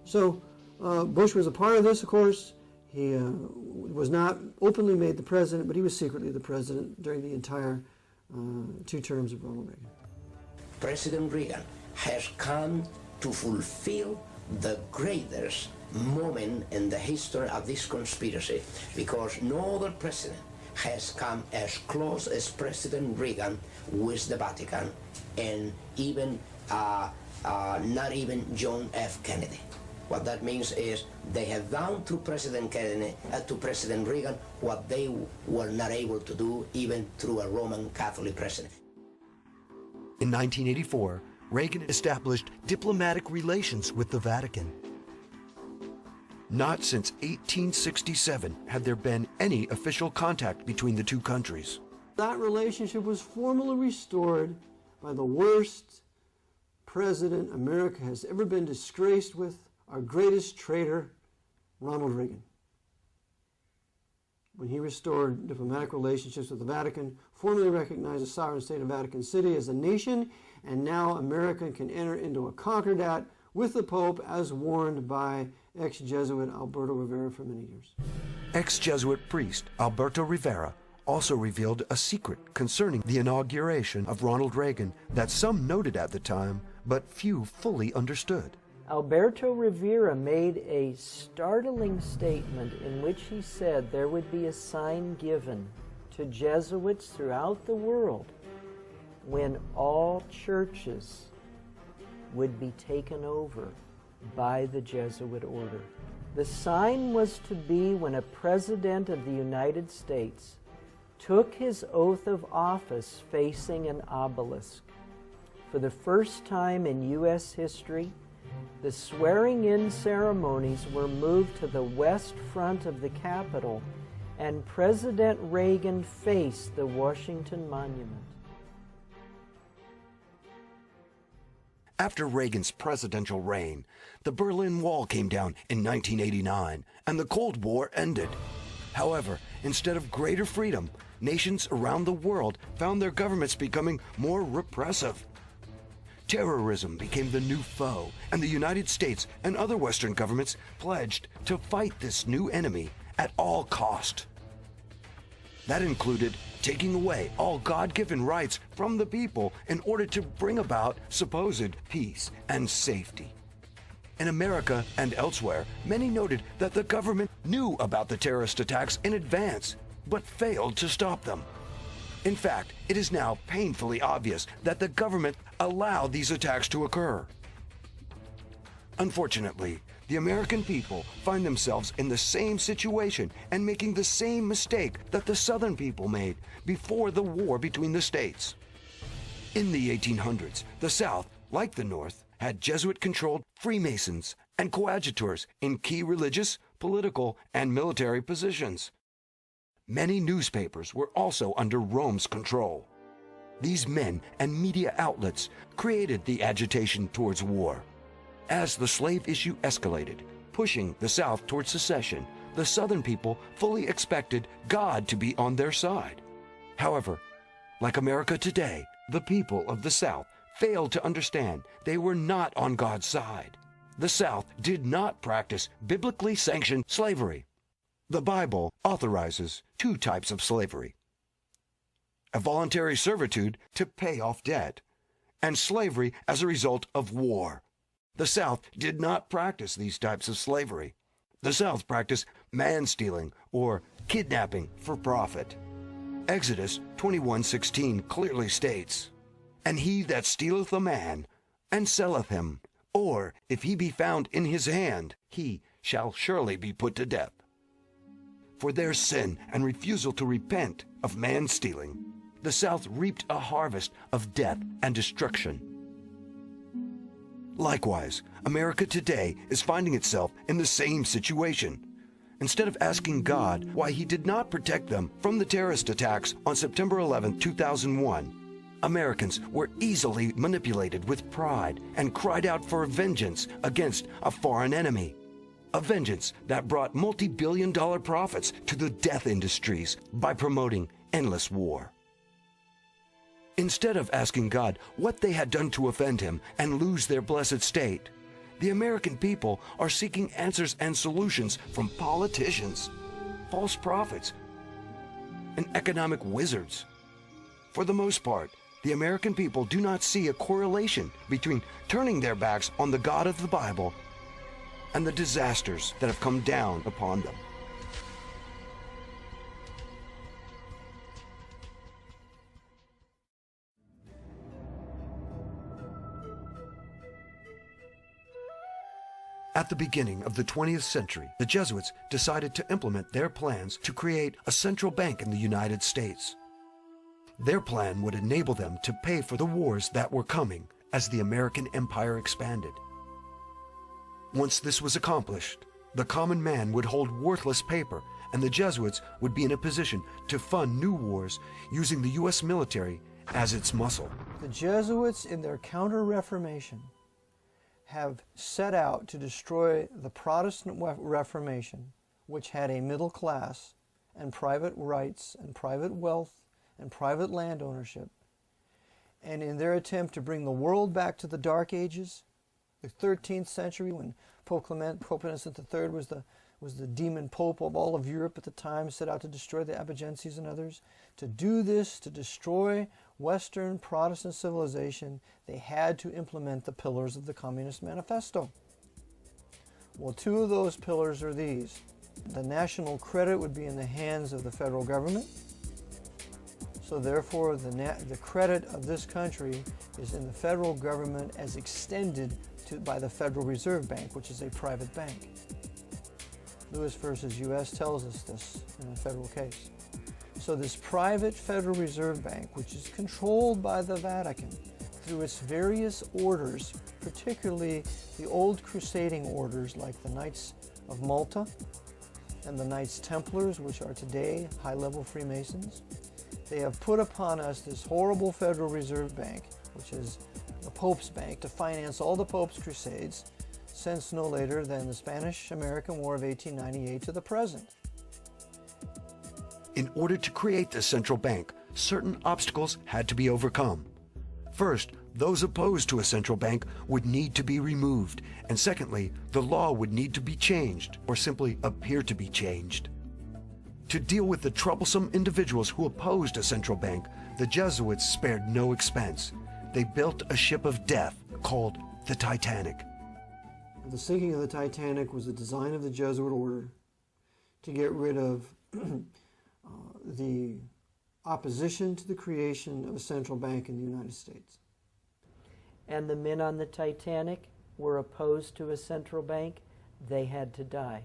So Bush was a part of this, of course. He was not openly made the president, but he was secretly the president during the entire 2 terms of Ronald Reagan. President Reagan has come to fulfill the greatest moment in the history of this conspiracy, because no other president has come as close as President Reagan with the Vatican, and even not even John F. Kennedy. What that means is they have done to President Kennedy, to President Reagan, what they were not able to do even through a Roman Catholic president. In 1984, Reagan established diplomatic relations with the Vatican. Not since 1867 had there been any official contact between the 2 countries. That relationship was formally restored by the worst president America has ever been disgraced with, our greatest traitor, Ronald Reagan. When he restored diplomatic relationships with the Vatican, formally recognized the sovereign state of Vatican City as a nation, and now America can enter into a concordat with the Pope as warned by ex-Jesuit Alberto Rivera for many years. Ex-Jesuit priest Alberto Rivera also revealed a secret concerning the inauguration of Ronald Reagan that some noted at the time, but few fully understood. Alberto Rivera made a startling statement in which he said there would be a sign given to Jesuits throughout the world when all churches would be taken over by the Jesuit order. The sign was to be when a president of the United States took his oath of office facing an obelisk. For the first time in U.S. history, the swearing-in ceremonies were moved to the west front of the Capitol, and President Reagan faced the Washington Monument. After Reagan's presidential reign, the Berlin Wall came down in 1989, and the Cold War ended. However, instead of greater freedom, nations around the world found their governments becoming more repressive. terrorism became the new foe, and the United States and other Western governments pledged to fight this new enemy at all cost. That included taking away all God-given rights from the people in order to bring about supposed peace and safety. In America and elsewhere, many noted that the government knew about the terrorist attacks in advance, but failed to stop them. In fact, it is now painfully obvious that the government allowed these attacks to occur. Unfortunately, the American people find themselves in the same situation and making the same mistake that the Southern people made before the war between the states. In the 1800s, the South, like the North, had Jesuit-controlled Freemasons and coadjutors in key religious, political, and military positions. Many newspapers were also under Rome's control. These men and media outlets created the agitation towards war. As the slave issue escalated, pushing the South towards secession, the Southern people fully expected God to be on their side. However, like America today, the people of the South failed to understand they were not on God's side. The South did not practice biblically sanctioned slavery. The Bible authorizes two types of slavery: a voluntary servitude to pay off debt, and slavery as a result of war. The South did not practice these types of slavery. The South practiced man-stealing or kidnapping for profit. Exodus 21:16 clearly states, "And he that stealeth a man, and selleth him, or if he be found in his hand, he shall surely be put to death." For their sin and refusal to repent of man-stealing, the South reaped a harvest of death and destruction. Likewise, America today is finding itself in the same situation. Instead of asking God why he did not protect them from the terrorist attacks on September 11, 2001, Americans were easily manipulated with pride and cried out for vengeance against a foreign enemy. A vengeance that brought multi-billion-dollar profits to the death industries by promoting endless war. Instead of asking God what they had done to offend him and lose their blessed state, the American people are seeking answers and solutions from politicians, false prophets, and economic wizards. For the most part, the American people do not see a correlation between turning their backs on the God of the Bible and the disasters that have come down upon them. At the beginning of the 20th century, the Jesuits decided to implement their plans to create a central bank in the United States. Their plan would enable them to pay for the wars that were coming as the American empire expanded. Once this was accomplished, the common man would hold worthless paper, and the Jesuits would be in a position to fund new wars using the U.S. military as its muscle. The Jesuits, in their Counter-Reformation, have set out to destroy the Protestant Reformation, which had a middle class and private rights and private wealth and private land ownership. And in their attempt to bring the world back to the Dark Ages, the 13th century, when Pope Innocent III was the demon pope of all of Europe at the time, set out to destroy the Albigenses and others. To do this, to destroy Western Protestant civilization, they had to implement the pillars of the Communist Manifesto. Well, two of those pillars are these. The national credit would be in the hands of the federal government. So therefore, the credit of this country is in the federal government as extended by the Federal Reserve Bank, which is a private bank. Lewis versus U.S. tells us this in a federal case. So this private Federal Reserve Bank, which is controlled by the Vatican through its various orders, particularly the old crusading orders like the Knights of Malta and the Knights Templars, which are today high-level Freemasons, they have put upon us this horrible Federal Reserve Bank, which is the Pope's bank, to finance all the Pope's crusades since no later than the Spanish-American War of 1898 to the present. In order to create this central bank, certain obstacles had to be overcome. First, those opposed to a central bank would need to be removed, and secondly, the law would need to be changed, or simply appear to be changed. To deal with the troublesome individuals who opposed a central bank, the Jesuits spared no expense. They built a ship of death called the Titanic. The sinking of the Titanic was a design of the Jesuit order to get rid of the opposition to the creation of a central bank in the United States. And the men on the Titanic were opposed to a central bank. They had to die.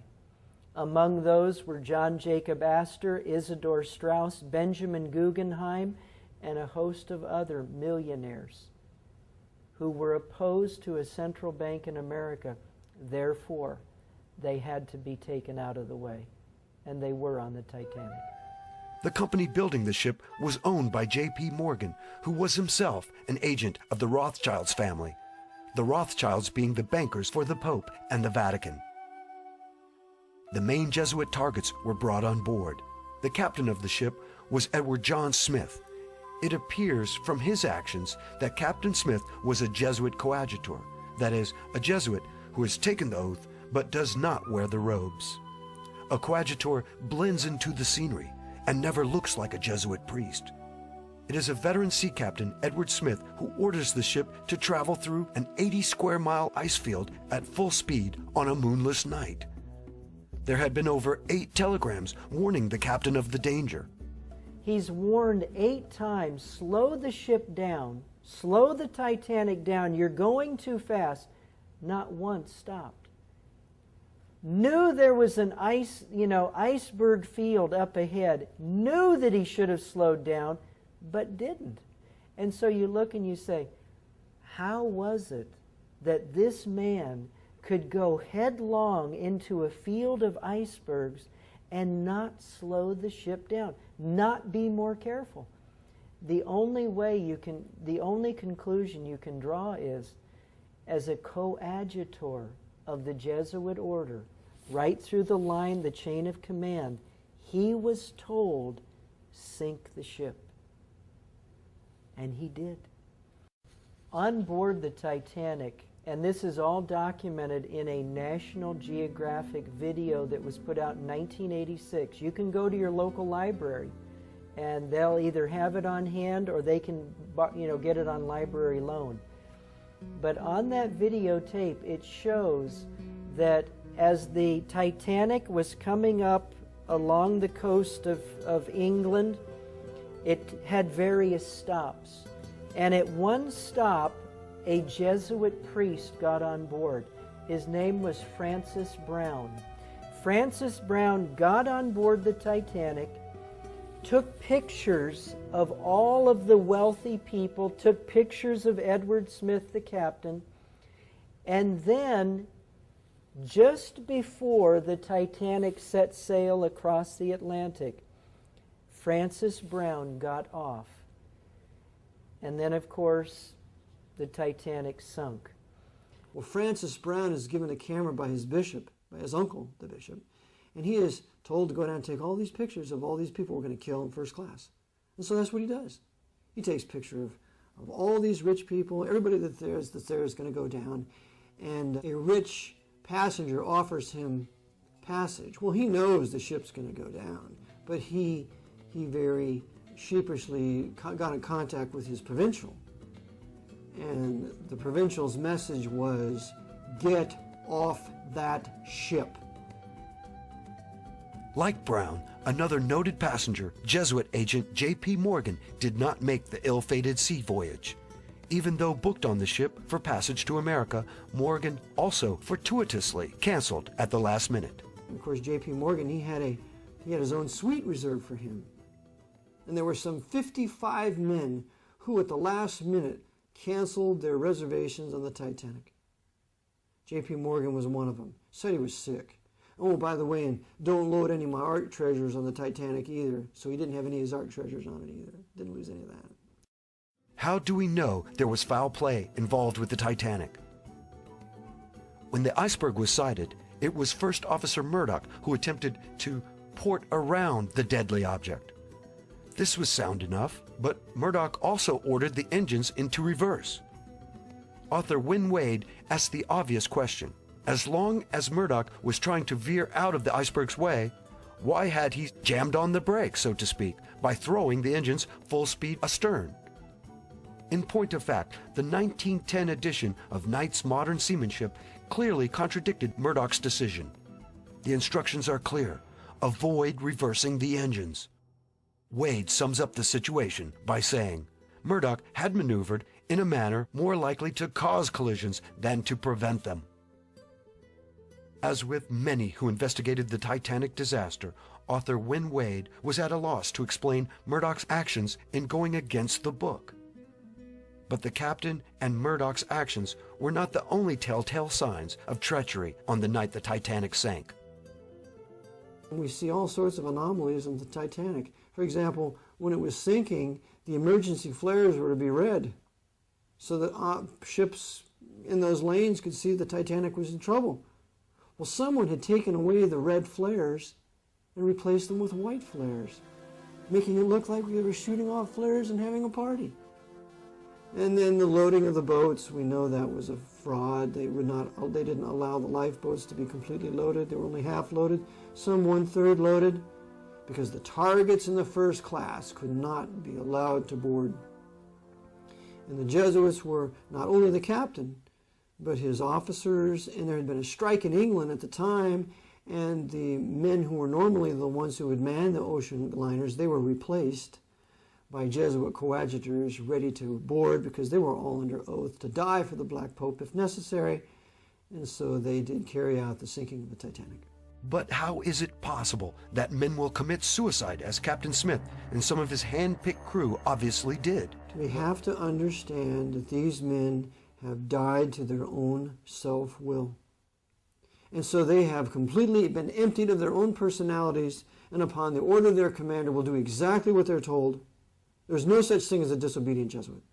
Among those were John Jacob Astor, Isidor Straus, Benjamin Guggenheim, and a host of other millionaires who were opposed to a central bank in America. Therefore, they had to be taken out of the way, and they were on the Titanic. The company building the ship was owned by J.P. Morgan, who was himself an agent of the Rothschilds family, the Rothschilds being the bankers for the Pope and the Vatican. The main Jesuit targets were brought on board. The captain of the ship was Edward John Smith. It appears from his actions that Captain Smith was a Jesuit coadjutor, that is, a Jesuit who has taken the oath but does not wear the robes. A coadjutor blends into the scenery and never looks like a Jesuit priest. It is a veteran sea captain, Edward Smith, who orders the ship to travel through an 80-square-mile ice field at full speed on a moonless night. There had been over 8 telegrams warning the captain of the danger. He's warned 8 times, slow the ship down, slow the Titanic down, you're going too fast. Not once stopped. Knew there was an iceberg field up ahead, knew that he should have slowed down, but didn't. And so you look and you say, how was it that this man could go headlong into a field of icebergs and not slow the ship down, not be more careful? The only conclusion you can draw is, as a coadjutor of the Jesuit order, right through the line, the chain of command, he was told, sink the ship. And he did. On board the Titanic, and this is all documented in a National Geographic video that was put out in 1986. You can go to your local library, and they'll either have it on hand or they can get it on library loan. But on that videotape, it shows that as the Titanic was coming up along the coast of England, it had various stops. And at one stop, a Jesuit priest got on board. His name was Francis Brown. Francis Brown got on board the Titanic, took pictures of all of the wealthy people, took pictures of Edward Smith, the captain, and then, just before the Titanic set sail across the Atlantic, Francis Brown got off. And then, of course, the Titanic sunk. Well, Francis Brown is given a camera by his bishop, by his uncle, the bishop, and he is told to go down and take all these pictures of all these people we're going to kill in first class. And so that's what he does. He takes pictures of all these rich people, everybody that's there is going to go down, and a rich passenger offers him passage. Well, he knows the ship's going to go down, but he very sheepishly got in contact with his provincial. And the provincial's message was, get off that ship. Like Brown, another noted passenger, Jesuit agent J.P. Morgan, did not make the ill-fated sea voyage. Even though booked on the ship for passage to America, Morgan also fortuitously canceled at the last minute. Of course, J.P. Morgan, he had his own suite reserved for him. And there were some 55 men who at the last minute canceled their reservations on the Titanic. J.P. Morgan was one of them. Said he was sick. Oh, by the way, and don't load any of my art treasures on the Titanic either. So he didn't have any of his art treasures on it either. Didn't lose any of that. How do we know there was foul play involved with the Titanic? When the iceberg was sighted, it was First Officer Murdoch who attempted to port around the deadly object. This was sound enough, but Murdoch also ordered the engines into reverse. Author Wynne Wade asked the obvious question. As long as Murdoch was trying to veer out of the iceberg's way, why had he jammed on the brakes, so to speak, by throwing the engines full speed astern? In point of fact, the 1910 edition of Knight's Modern Seamanship clearly contradicted Murdoch's decision. The instructions are clear. Avoid reversing the engines. Wade sums up the situation by saying, Murdoch had maneuvered in a manner more likely to cause collisions than to prevent them. As with many who investigated the Titanic disaster, author Wynne Wade was at a loss to explain Murdoch's actions in going against the book. But the captain and Murdoch's actions were not the only telltale signs of treachery on the night the Titanic sank. We see all sorts of anomalies in the Titanic. For example, when it was sinking, the emergency flares were to be red, so that ships in those lanes could see the Titanic was in trouble. Well, someone had taken away the red flares and replaced them with white flares, making it look like we were shooting off flares and having a party. And then the loading of the boats, we know that was a fraud. They didn't allow the lifeboats to be completely loaded. They were only half loaded, some 1/3 loaded, because the targets in the first class could not be allowed to board. And the Jesuits were not only the captain, but his officers, and there had been a strike in England at the time, and the men who were normally the ones who would man the ocean liners, they were replaced by Jesuit coadjutors ready to board because they were all under oath to die for the Black Pope if necessary, and so they did carry out the sinking of the Titanic. But how is it possible that men will commit suicide as Captain Smith and some of his hand-picked crew obviously did? We have to understand that these men have died to their own self-will. And so they have completely been emptied of their own personalities, and upon the order of their commander will do exactly what they're told. There's no such thing as a disobedient Jesuit.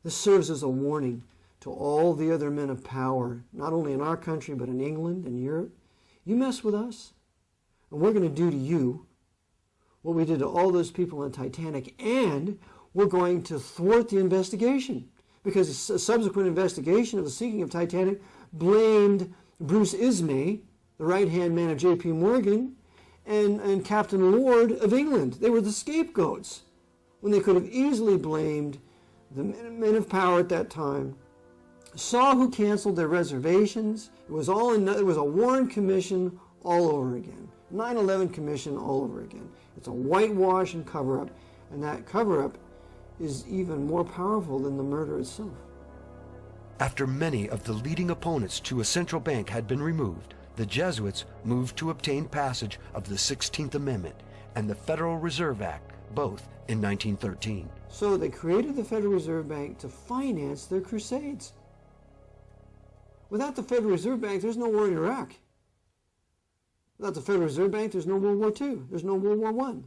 This serves as a warning to all the other men of power, not only in our country, but in England and Europe. You mess with us, and we're going to do to you what we did to all those people on Titanic, and we're going to thwart the investigation, because a subsequent investigation of the sinking of Titanic blamed Bruce Ismay, the right-hand man of J.P. Morgan, and Captain Lord of England. They were the scapegoats, when they could have easily blamed the men of power at that time. Saw who canceled their reservations. It was a Warren Commission all over again. 9/11 Commission all over again. It's a whitewash and cover-up, and that cover-up is even more powerful than the murder itself. After many of the leading opponents to a central bank had been removed, the Jesuits moved to obtain passage of the 16th Amendment and the Federal Reserve Act, both in 1913. So they created the Federal Reserve Bank to finance their crusades. Without the Federal Reserve Bank, there's no war in Iraq. Without the Federal Reserve Bank, there's no World War II. There's no World War I.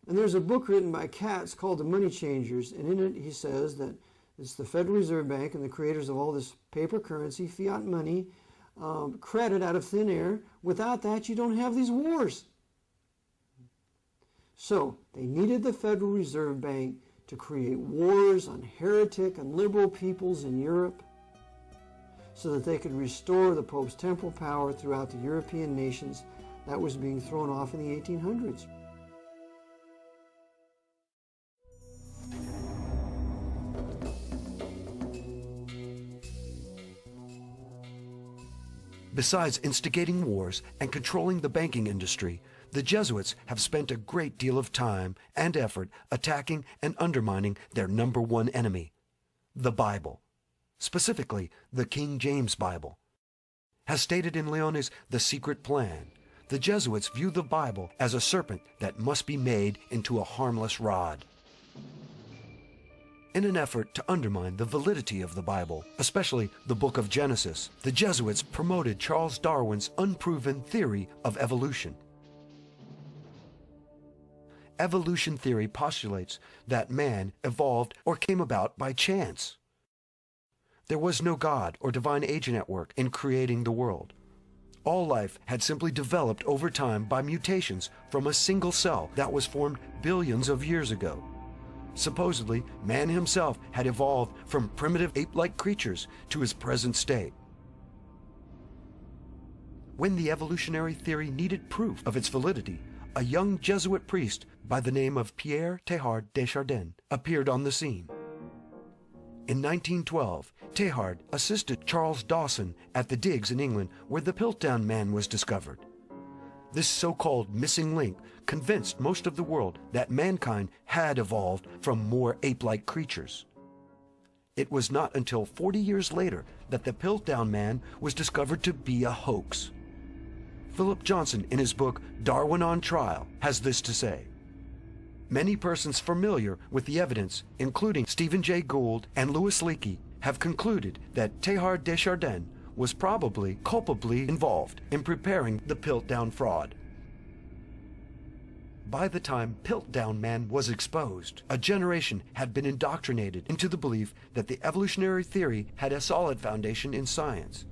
And there's a book written by Katz called The Money Changers, and in it he says that it's the Federal Reserve Bank and the creators of all this paper currency, fiat money, credit out of thin air. Without that, you don't have these wars. So they needed the Federal Reserve Bank to create wars on heretic and liberal peoples in Europe so that they could restore the Pope's temporal power throughout the European nations that was being thrown off in the 1800s. Besides instigating wars and controlling the banking industry, the Jesuits have spent a great deal of time and effort attacking and undermining their number one enemy, the Bible, specifically the King James Bible. As stated in Leone's The Secret Plan, the Jesuits view the Bible as a serpent that must be made into a harmless rod. In an effort to undermine the validity of the Bible, especially the book of Genesis, the Jesuits promoted Charles Darwin's unproven theory of evolution. Evolution theory postulates that man evolved or came about by chance. There was no God or divine agent at work in creating the world. All life had simply developed over time by mutations from a single cell that was formed billions of years ago. Supposedly, man himself had evolved from primitive ape-like creatures to his present state. When the evolutionary theory needed proof of its validity, a young Jesuit priest by the name of Pierre Teilhard de Chardin appeared on the scene. In 1912, Teilhard assisted Charles Dawson at the digs in England where the Piltdown Man was discovered. This so-called missing link convinced most of the world that mankind had evolved from more ape-like creatures. It was not until 40 years later that the Piltdown Man was discovered to be a hoax. Philip Johnson, in his book Darwin on Trial, has this to say. Many persons familiar with the evidence, including Stephen Jay Gould and Louis Leakey, have concluded that Teilhard de Chardin was probably culpably involved in preparing the Piltdown fraud. By the time Piltdown Man was exposed, a generation had been indoctrinated into the belief that the evolutionary theory had a solid foundation in science.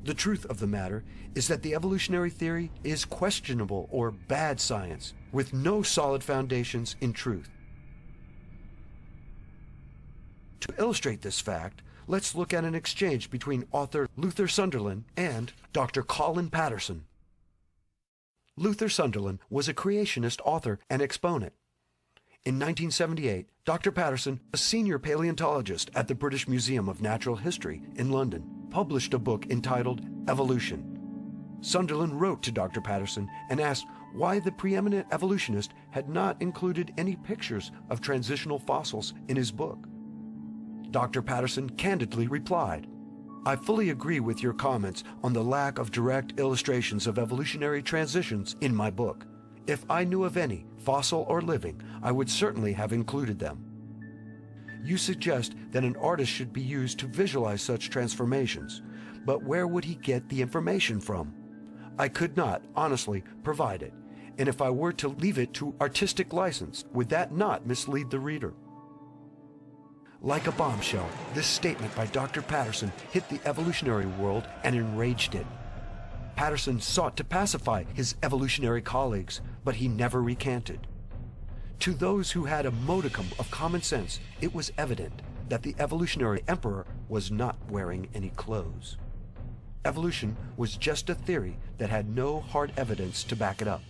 The truth of the matter is that the evolutionary theory is questionable or bad science, with no solid foundations in truth. To illustrate this fact, let's look at an exchange between author Luther Sunderland and Dr. Colin Patterson. Luther Sunderland was a creationist author and exponent. In 1978, Dr. Patterson, a senior paleontologist at the British Museum of Natural History in London, published a book entitled Evolution. Sunderland wrote to Dr. Patterson and asked why the preeminent evolutionist had not included any pictures of transitional fossils in his book. Dr. Patterson candidly replied, "I fully agree with your comments on the lack of direct illustrations of evolutionary transitions in my book. If I knew of any, fossil or living, I would certainly have included them. You suggest that an artist should be used to visualize such transformations, but where would he get the information from? I could not, honestly, provide it, and if I were to leave it to artistic license, would that not mislead the reader?" Like a bombshell, this statement by Dr. Patterson hit the evolutionary world and enraged it. Patterson sought to pacify his evolutionary colleagues, but he never recanted. To those who had a modicum of common sense, it was evident that the evolutionary emperor was not wearing any clothes. Evolution was just a theory that had no hard evidence to back it up.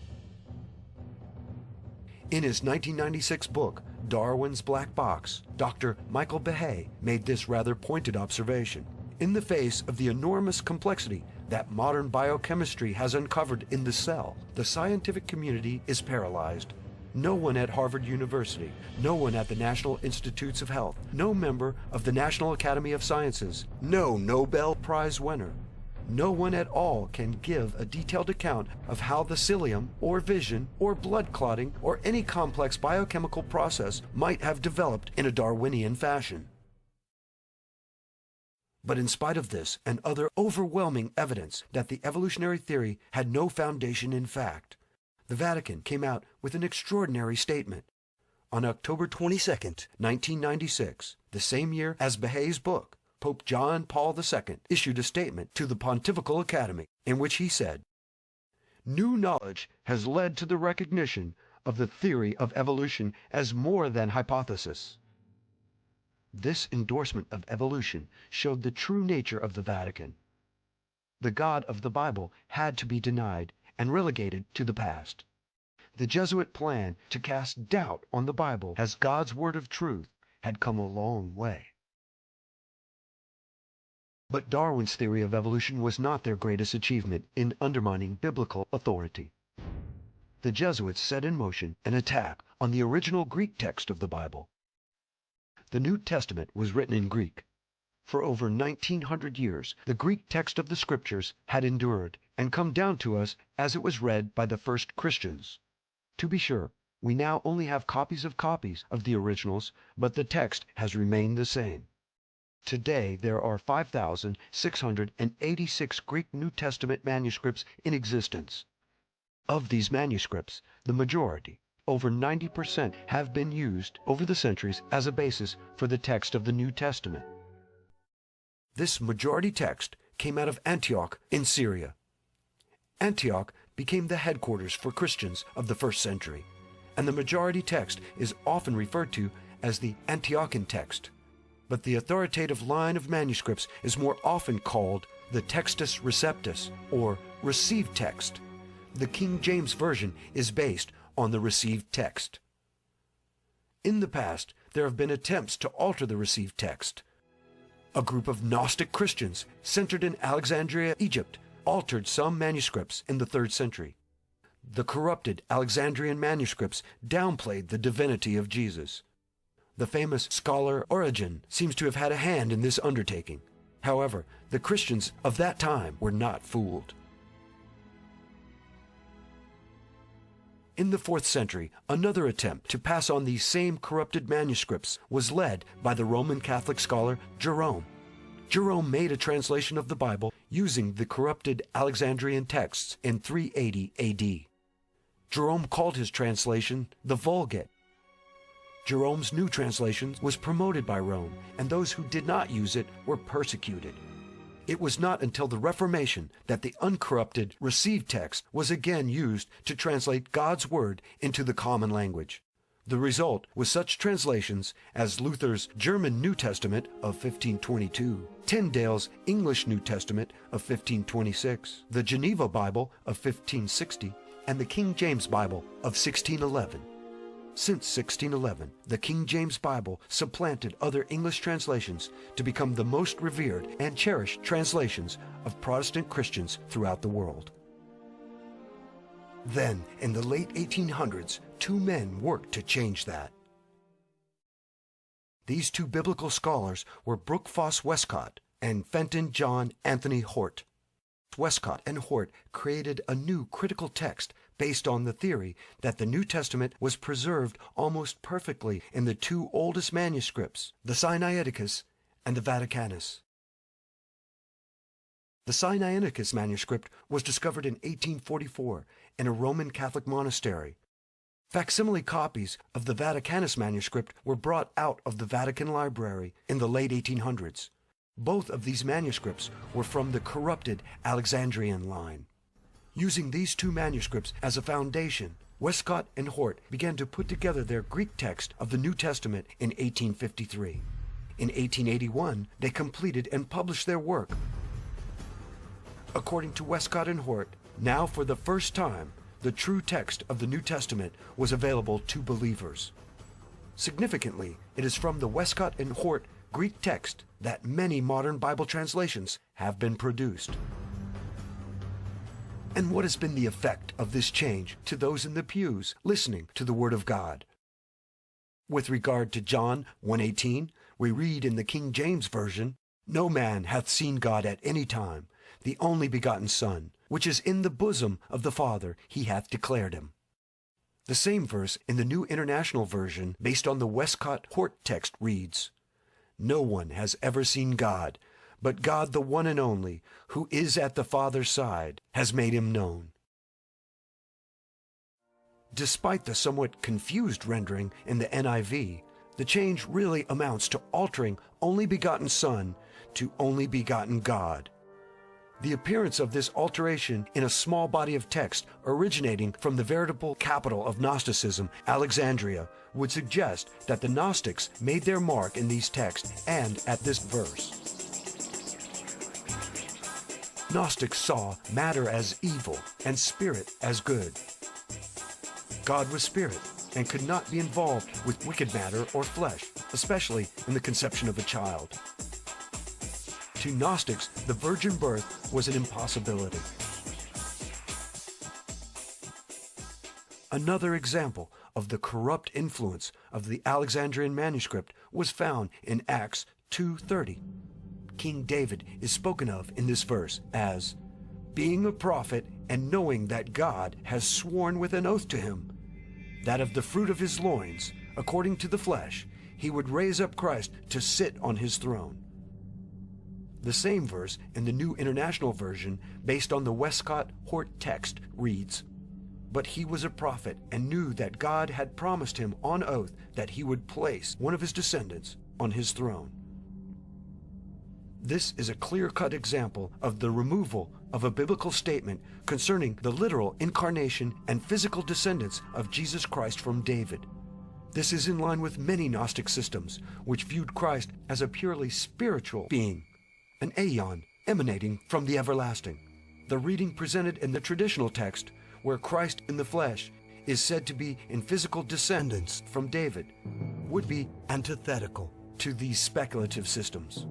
In his 1996 book, Darwin's Black Box, Dr. Michael Behe made this rather pointed observation. In the face of the enormous complexity that modern biochemistry has uncovered in the cell, the scientific community is paralyzed. No one at Harvard University, no one at the National Institutes of Health, no member of the National Academy of Sciences, no Nobel Prize winner, no one at all can give a detailed account of how the cilium, or vision, or blood clotting, or any complex biochemical process might have developed in a Darwinian fashion. But in spite of this and other overwhelming evidence that the evolutionary theory had no foundation in fact, the Vatican came out with an extraordinary statement. On October 22, 1996, the same year as Behe's book, Pope John Paul II issued a statement to the Pontifical Academy in which he said, "New knowledge has led to the recognition of the theory of evolution as more than hypothesis." This endorsement of evolution showed the true nature of the Vatican. The God of the Bible had to be denied and relegated to the past. The Jesuit plan to cast doubt on the Bible as God's word of truth had come a long way. But Darwin's theory of evolution was not their greatest achievement in undermining biblical authority. The Jesuits set in motion an attack on the original Greek text of the Bible. The New Testament was written in Greek. For over 1900 years, the Greek text of the Scriptures had endured and come down to us as it was read by the first Christians. To be sure, we now only have copies of the originals, but the text has remained the same. Today there are 5,686 Greek New Testament manuscripts in existence. Of these manuscripts, the majority, over 90%, have been used over the centuries as a basis for the text of the New Testament. This majority text came out of Antioch in Syria. Antioch became the headquarters for Christians of the first century, and the majority text is often referred to as the Antiochian text. But the authoritative line of manuscripts is more often called the Textus Receptus, or received text. The King James Version is based on the received text. In the past, there have been attempts to alter the received text. A group of Gnostic Christians centered in Alexandria, Egypt, altered some manuscripts in the 3rd century. The corrupted Alexandrian manuscripts downplayed the divinity of Jesus. The famous scholar Origen seems to have had a hand in this undertaking. However, the Christians of that time were not fooled. In the 4th century, another attempt to pass on these same corrupted manuscripts was led by the Roman Catholic scholar Jerome. Jerome made a translation of the Bible using the corrupted Alexandrian texts in 380 AD. Jerome called his translation the Vulgate. Jerome's new translation was promoted by Rome, and those who did not use it were persecuted. It was not until the Reformation that the uncorrupted received text was again used to translate God's Word into the common language. The result was such translations as Luther's German New Testament of 1522, Tyndale's English New Testament of 1526, the Geneva Bible of 1560, and the King James Bible of 1611. Since 1611, the King James Bible supplanted other English translations to become the most revered and cherished translations of Protestant Christians throughout the world. Then, in the late 1800s, two men worked to change that. These two biblical scholars were Brooke Foss Westcott and Fenton John Anthony Hort. Westcott and Hort created a new critical text based on the theory that the New Testament was preserved almost perfectly in the two oldest manuscripts, the Sinaiticus and the Vaticanus. The Sinaiticus manuscript was discovered in 1844 in a Roman Catholic monastery. Facsimile copies of the Vaticanus manuscript were brought out of the Vatican Library in the late 1800s. Both of these manuscripts were from the corrupted Alexandrian line. Using these two manuscripts as a foundation, Westcott and Hort began to put together their Greek text of the New Testament in 1853. In 1881, they completed and published their work. According to Westcott and Hort, now for the first time, the true text of the New Testament was available to believers. Significantly, it is from the Westcott and Hort Greek text that many modern Bible translations have been produced. And what has been the effect of this change to those in the pews listening to the Word of God? With regard to John 1:18, we read in the King James Version, "No man hath seen God at any time, the only begotten Son, which is in the bosom of the Father, he hath declared him." The same verse in the New International Version, based on the Westcott-Hort text, reads, "No one has ever seen God, but God the one and only, who is at the Father's side, has made him known." Despite the somewhat confused rendering in the NIV, the change really amounts to altering only begotten Son to only begotten God. The appearance of this alteration in a small body of text originating from the veritable capital of Gnosticism, Alexandria, would suggest that the Gnostics made their mark in these texts and at this verse. Gnostics saw matter as evil and spirit as good. God was spirit and could not be involved with wicked matter or flesh, especially in the conception of a child. To Gnostics, the virgin birth was an impossibility. Another example of the corrupt influence of the Alexandrian manuscript was found in Acts 2:30. King David is spoken of in this verse as, "Being a prophet and knowing that God has sworn with an oath to him, that of the fruit of his loins, according to the flesh, he would raise up Christ to sit on his throne." The same verse in the New International Version, based on the Westcott-Hort text, reads, "But he was a prophet and knew that God had promised him on oath that he would place one of his descendants on his throne." This is a clear-cut example of the removal of a biblical statement concerning the literal incarnation and physical descendants of Jesus Christ from David. This is in line with many Gnostic systems, which viewed Christ as a purely spiritual being, an aeon emanating from the everlasting. The reading presented in the traditional text, where Christ in the flesh is said to be in physical descendants from David, would be antithetical to these speculative systems.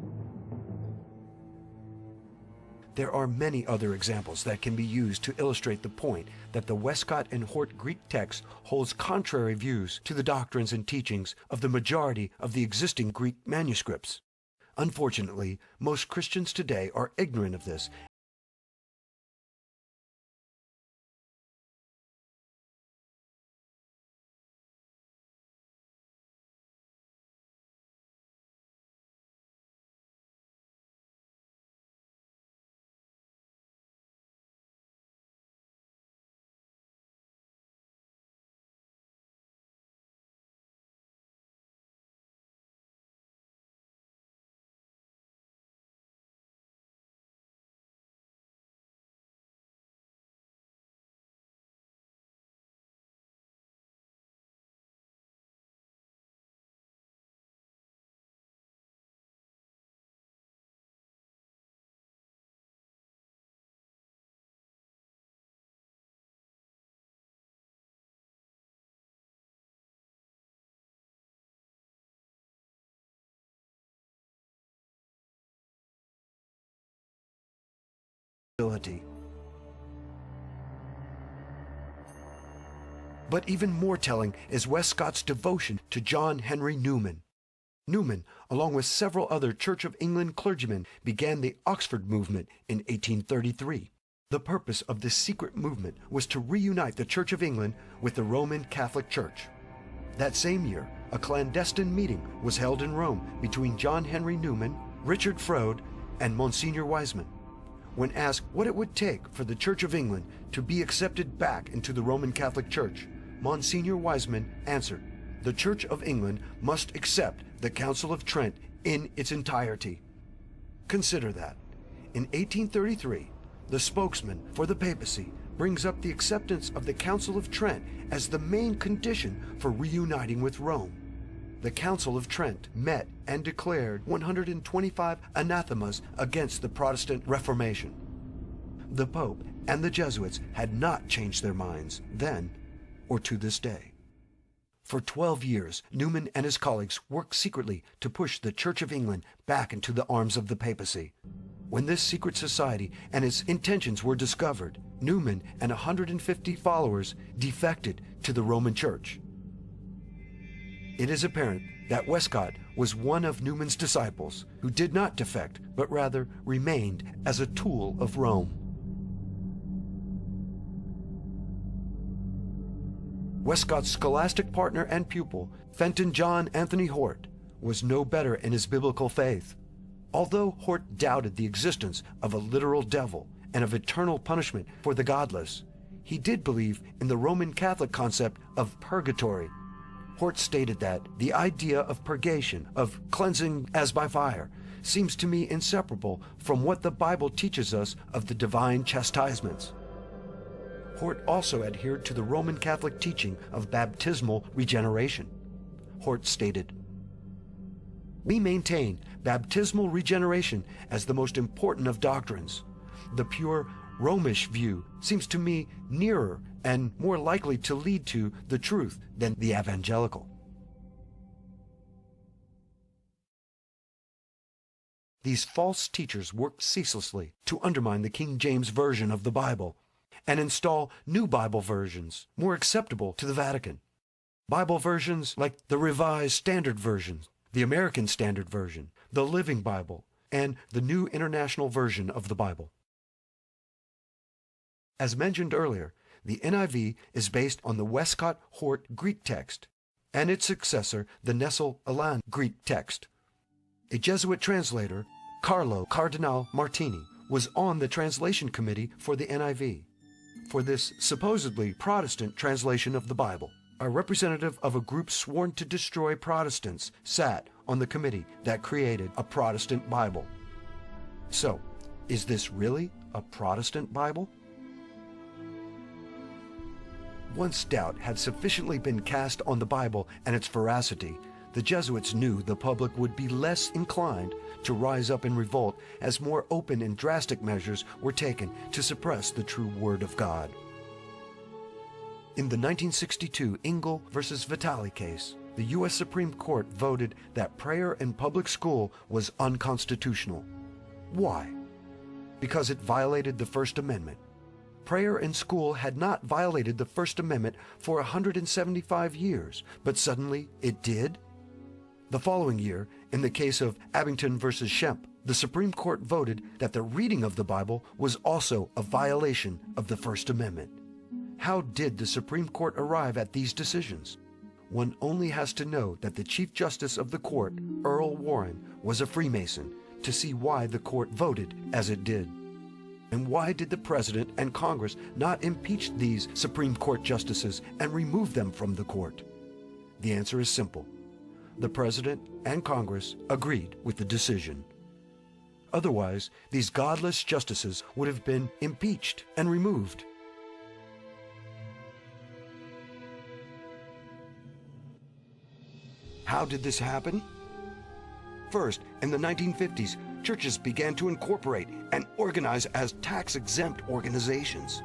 There are many other examples that can be used to illustrate the point that the Westcott and Hort Greek text holds contrary views to the doctrines and teachings of the majority of the existing Greek manuscripts. Unfortunately, most Christians today are ignorant of this. But even more telling is Westcott's devotion to John Henry Newman. Newman, along with several other Church of England clergymen, began the Oxford movement in 1833. The purpose of this secret movement was to reunite the Church of England with the Roman Catholic Church. That same year, a clandestine meeting was held in Rome between John Henry Newman, Richard Froude, and Monsignor Wiseman. When asked what it would take for the Church of England to be accepted back into the Roman Catholic Church, Monsignor Wiseman answered, "The Church of England must accept the Council of Trent in its entirety." Consider that. In 1833, the spokesman for the papacy brings up the acceptance of the Council of Trent as the main condition for reuniting with Rome. The Council of Trent met and declared 125 anathemas against the Protestant Reformation. The Pope and the Jesuits had not changed their minds then or to this day. For 12 years, Newman and his colleagues worked secretly to push the Church of England back into the arms of the papacy. When this secret society and its intentions were discovered, Newman and 150 followers defected to the Roman Church. It is apparent that Westcott was one of Newman's disciples who did not defect, but rather remained as a tool of Rome. Westcott's scholastic partner and pupil, Fenton John Anthony Hort, was no better in his biblical faith. Although Hort doubted the existence of a literal devil and of eternal punishment for the godless, he did believe in the Roman Catholic concept of purgatory. Hort stated that the idea of purgation, of cleansing as by fire, seems to me inseparable from what the Bible teaches us of the divine chastisements. Hort also adhered to the Roman Catholic teaching of baptismal regeneration. Hort stated, "We maintain baptismal regeneration as the most important of doctrines. The pure Romish view seems to me nearer and more likely to lead to the truth than the evangelical." These false teachers worked ceaselessly to undermine the King James Version of the Bible and install new Bible versions more acceptable to the Vatican. Bible versions like the Revised Standard Version, the American Standard Version, the Living Bible, and the New International Version of the Bible. As mentioned earlier, the NIV is based on the Westcott-Hort Greek text, and its successor, the Nestle-Aland Greek text. A Jesuit translator, Carlo Cardinal Martini, was on the translation committee for the NIV. For this supposedly Protestant translation of the Bible, a representative of a group sworn to destroy Protestants sat on the committee that created a Protestant Bible. So, is this really a Protestant Bible? Once doubt had sufficiently been cast on the Bible and its veracity, the Jesuits knew the public would be less inclined to rise up in revolt as more open and drastic measures were taken to suppress the true Word of God. In the 1962 Engel versus Vitale case, the U.S. Supreme Court voted that prayer in public school was unconstitutional. Why? Because it violated the First Amendment. Prayer in school had not violated the First Amendment for 175 years, but suddenly it did? The following year, in the case of Abington versus Shemp, the Supreme Court voted that the reading of the Bible was also a violation of the First Amendment. How did the Supreme Court arrive at these decisions? One only has to know that the Chief Justice of the court, Earl Warren, was a Freemason to see why the court voted as it did. And why did the President and Congress not impeach these Supreme Court justices and remove them from the court? The answer is simple. The President and Congress agreed with the decision. Otherwise, these godless justices would have been impeached and removed. How did this happen? First, in the 1950s, churches began to incorporate and organize as tax-exempt organizations.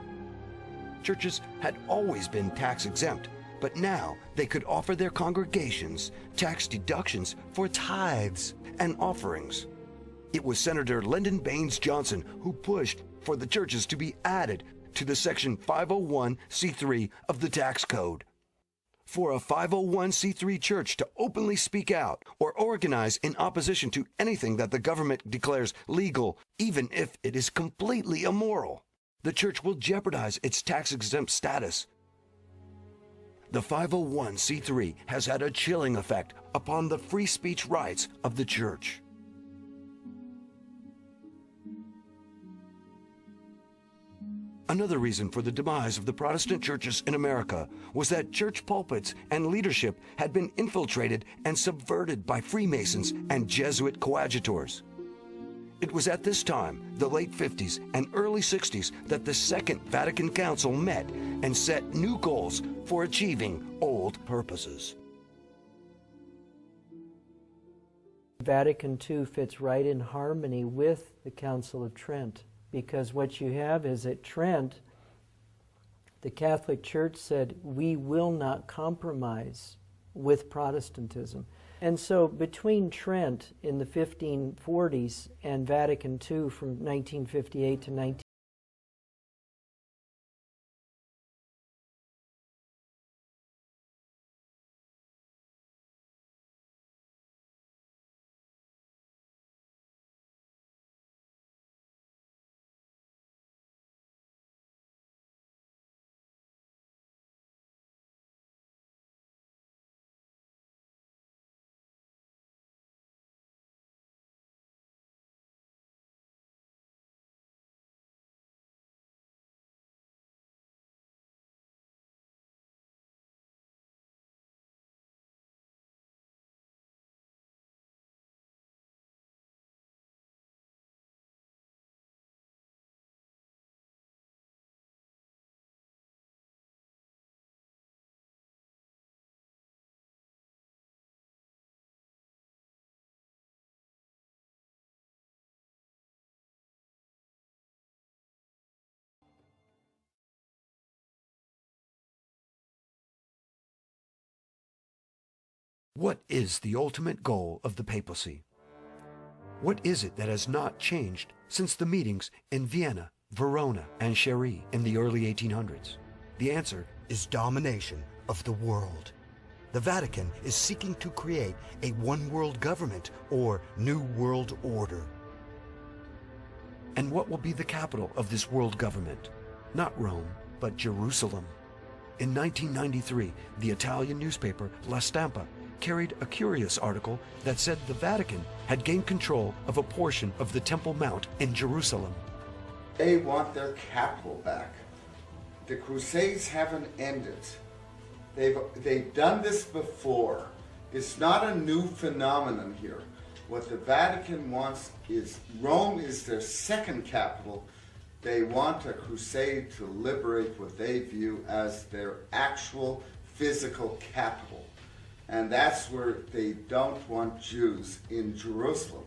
Churches had always been tax-exempt, but now they could offer their congregations tax deductions for tithes and offerings. It was Senator Lyndon Baines Johnson who pushed for the churches to be added to the Section 501c3 of the tax code. For a 501c3 church to openly speak out or organize in opposition to anything that the government declares legal, even if it is completely immoral, the church will jeopardize its tax-exempt status. The 501c3 has had a chilling effect upon the free speech rights of the church. Another reason for the demise of the Protestant churches in America was that church pulpits and leadership had been infiltrated and subverted by Freemasons and Jesuit coadjutors. It was at this time, the late 50s and early 60s, that the Second Vatican Council met and set new goals for achieving old purposes. Vatican II fits right in harmony with the Council of Trent, because what you have is at Trent, the Catholic Church said, we will not compromise with Protestantism. And so between Trent in the 1540s and Vatican II from 1958 to 19... What is the ultimate goal of the papacy? What is it that has not changed since the meetings in Vienna, Verona, and Chery in the early 1800s? The answer is domination of the world. The Vatican is seeking to create a one-world government or New World Order. And what will be the capital of this world government? Not Rome, but Jerusalem. In 1993, the Italian newspaper La Stampa carried a curious article that said the Vatican had gained control of a portion of the Temple Mount in Jerusalem. They want their capital back. The Crusades haven't ended. They've done this before. It's not a new phenomenon here. What the Vatican wants is, Rome is their second capital. They want a crusade to liberate what they view as their actual physical capital. And that's where they don't want Jews in Jerusalem.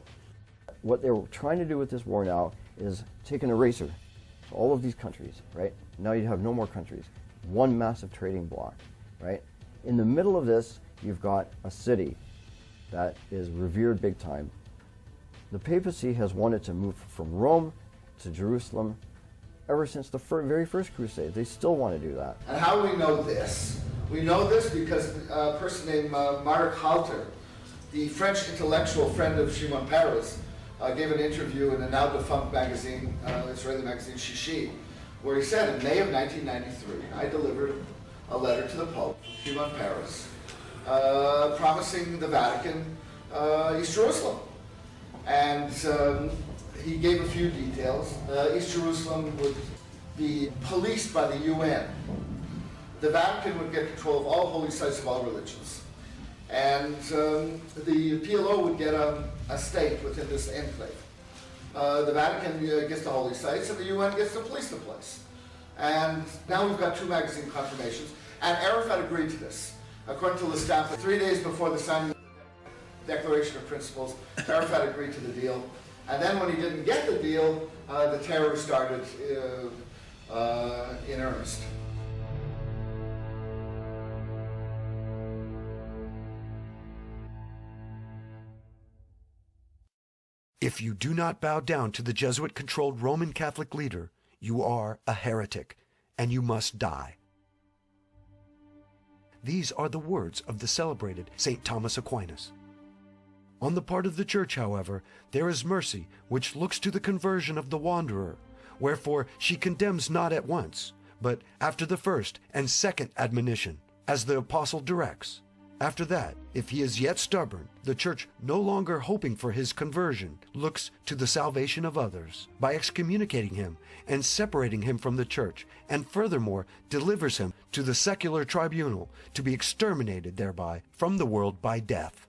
What they're trying to do with this war now is take an eraser to all of these countries, right? Now you have no more countries. One massive trading bloc, right? In the middle of this, you've got a city that is revered big time. The papacy has wanted to move from Rome to Jerusalem ever since the very first crusade. They still want to do that. And how do we know this? We know this because a person named Marc Halter, the French intellectual friend of Shimon Peres, gave an interview in a now defunct magazine, Israeli magazine Shishi, where he said in May of 1993, I delivered a letter to the Pope, Shimon Peres, promising the Vatican East Jerusalem. And he gave a few details. East Jerusalem would be policed by the UN. The Vatican would get control of all holy sites of all religions. And the PLO would get a state within this enclave. The Vatican gets the holy sites, and the UN gets to police the place. And now we've got two magazine confirmations. And Arafat agreed to this. According to Listampa, 3 days before the signing of the Declaration of Principles, Arafat agreed to the deal. And then when he didn't get the deal, the terror started in earnest. If you do not bow down to the Jesuit-controlled Roman Catholic leader, you are a heretic, and you must die. These are the words of the celebrated St. Thomas Aquinas. On the part of the Church, however, there is mercy which looks to the conversion of the wanderer, wherefore she condemns not at once, but after the first and second admonition, as the Apostle directs. After that, if he is yet stubborn, the Church, no longer hoping for his conversion, looks to the salvation of others by excommunicating him and separating him from the Church, and furthermore delivers him to the secular tribunal to be exterminated thereby from the world by death.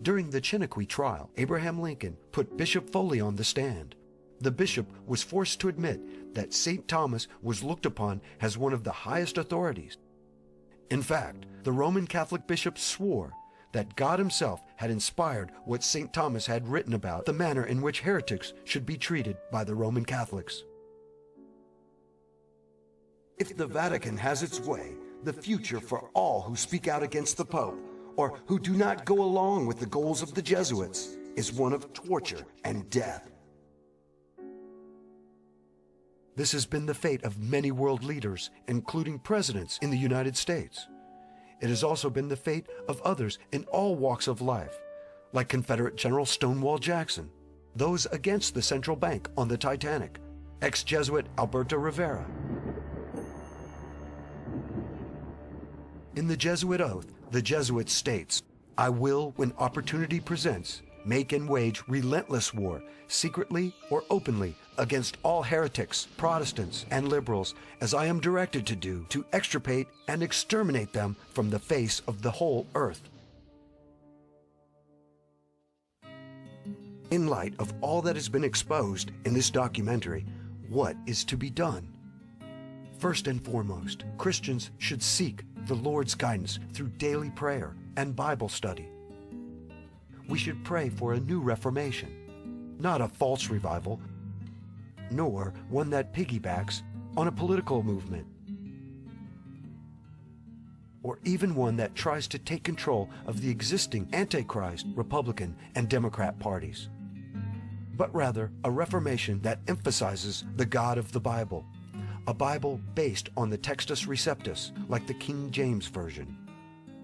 During the Chiniquy trial, Abraham Lincoln put Bishop Foley on the stand. The bishop was forced to admit that St. Thomas was looked upon as one of the highest authorities. In fact, the Roman Catholic bishop swore that God himself had inspired what St. Thomas had written about the manner in which heretics should be treated by the Roman Catholics. If the Vatican has its way, the future for all who speak out against the Pope or who do not go along with the goals of the Jesuits is one of torture and death. This has been the fate of many world leaders, including presidents in the United States. It has also been the fate of others in all walks of life, like Confederate General Stonewall Jackson, those against the central bank on the Titanic, ex-Jesuit Alberto Rivera. In the Jesuit oath, the Jesuit states, "I will, when opportunity presents, make and wage relentless war, secretly or openly, against all heretics, Protestants, and liberals, as I am directed to do, to extirpate and exterminate them from the face of the whole earth." In light of all that has been exposed in this documentary, what is to be done? First and foremost, Christians should seek the Lord's guidance through daily prayer and Bible study. We should pray for a new reformation, not a false revival, nor one that piggybacks on a political movement, or even one that tries to take control of the existing Antichrist, Republican, and Democrat parties, but rather a reformation that emphasizes the God of the Bible, a Bible based on the Textus Receptus, like the King James Version.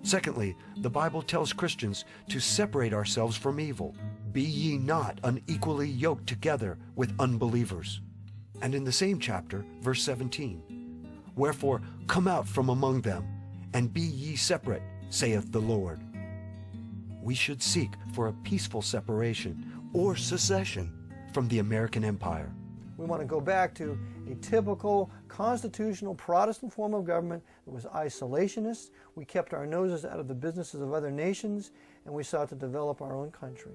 Secondly, the Bible tells Christians to separate ourselves from evil. Be ye not unequally yoked together with unbelievers. And in the same chapter, verse 17, "Wherefore come out from among them, and be ye separate, saith the Lord." We should seek for a peaceful separation or secession from the American empire, We want to go back to a typical constitutional Protestant form of government that was isolationist. We kept our noses out of the businesses of other nations, and we sought to develop our own country.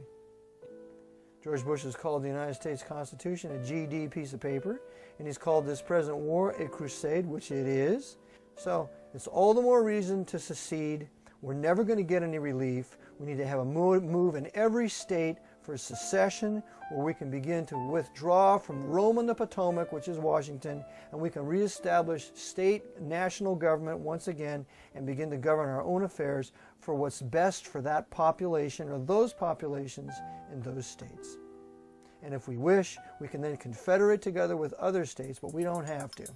George Bush has called the United States Constitution a GD piece of paper, and he's called this present war a crusade, which it is. So it's all the more reason to secede. We're never going to get any relief. We need to have a move in every state for secession, where we can begin to withdraw from Rome and the Potomac, which is Washington, and we can reestablish state national government once again and begin to govern our own affairs for what's best for that population or those populations in those states. And if we wish, we can then confederate together with other states, but we don't have to.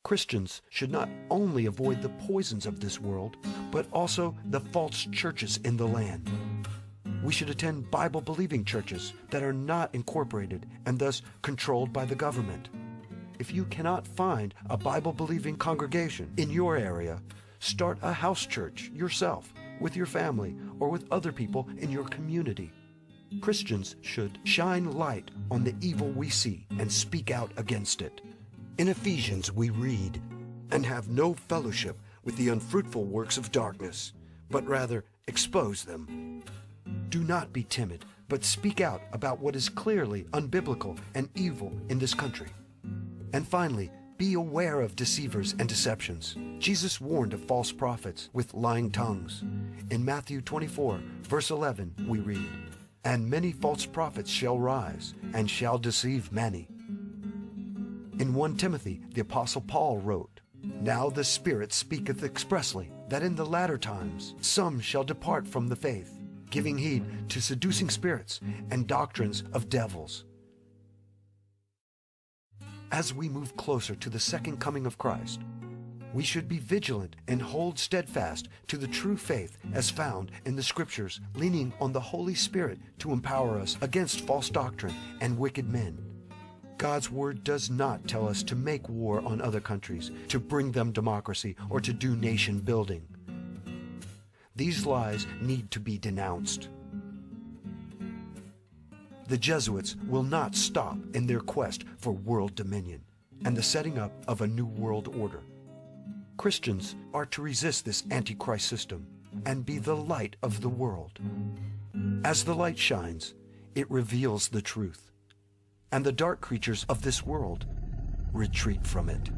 Christians should not only avoid the poisons of this world, but also the false churches in the land. We should attend Bible-believing churches that are not incorporated and thus controlled by the government. If you cannot find a Bible-believing congregation in your area, start a house church yourself, with your family, or with other people in your community. Christians should shine light on the evil we see and speak out against it. In Ephesians we read, "And have no fellowship with the unfruitful works of darkness, but rather expose them." Do not be timid, but speak out about what is clearly unbiblical and evil in this country. And finally, be aware of deceivers and deceptions. Jesus warned of false prophets with lying tongues. In Matthew 24, verse 11, we read, "And many false prophets shall rise, and shall deceive many." In 1 Timothy, the Apostle Paul wrote, "Now the Spirit speaketh expressly, that in the latter times some shall depart from the faith, giving heed to seducing spirits and doctrines of devils." As we move closer to the second coming of Christ, we should be vigilant and hold steadfast to the true faith as found in the Scriptures, leaning on the Holy Spirit to empower us against false doctrine and wicked men. God's Word does not tell us to make war on other countries, to bring them democracy, or to do nation building. These lies need to be denounced. The Jesuits will not stop in their quest for world dominion and the setting up of a new world order. Christians are to resist this Antichrist system and be the light of the world. As the light shines, it reveals the truth, and the dark creatures of this world retreat from it.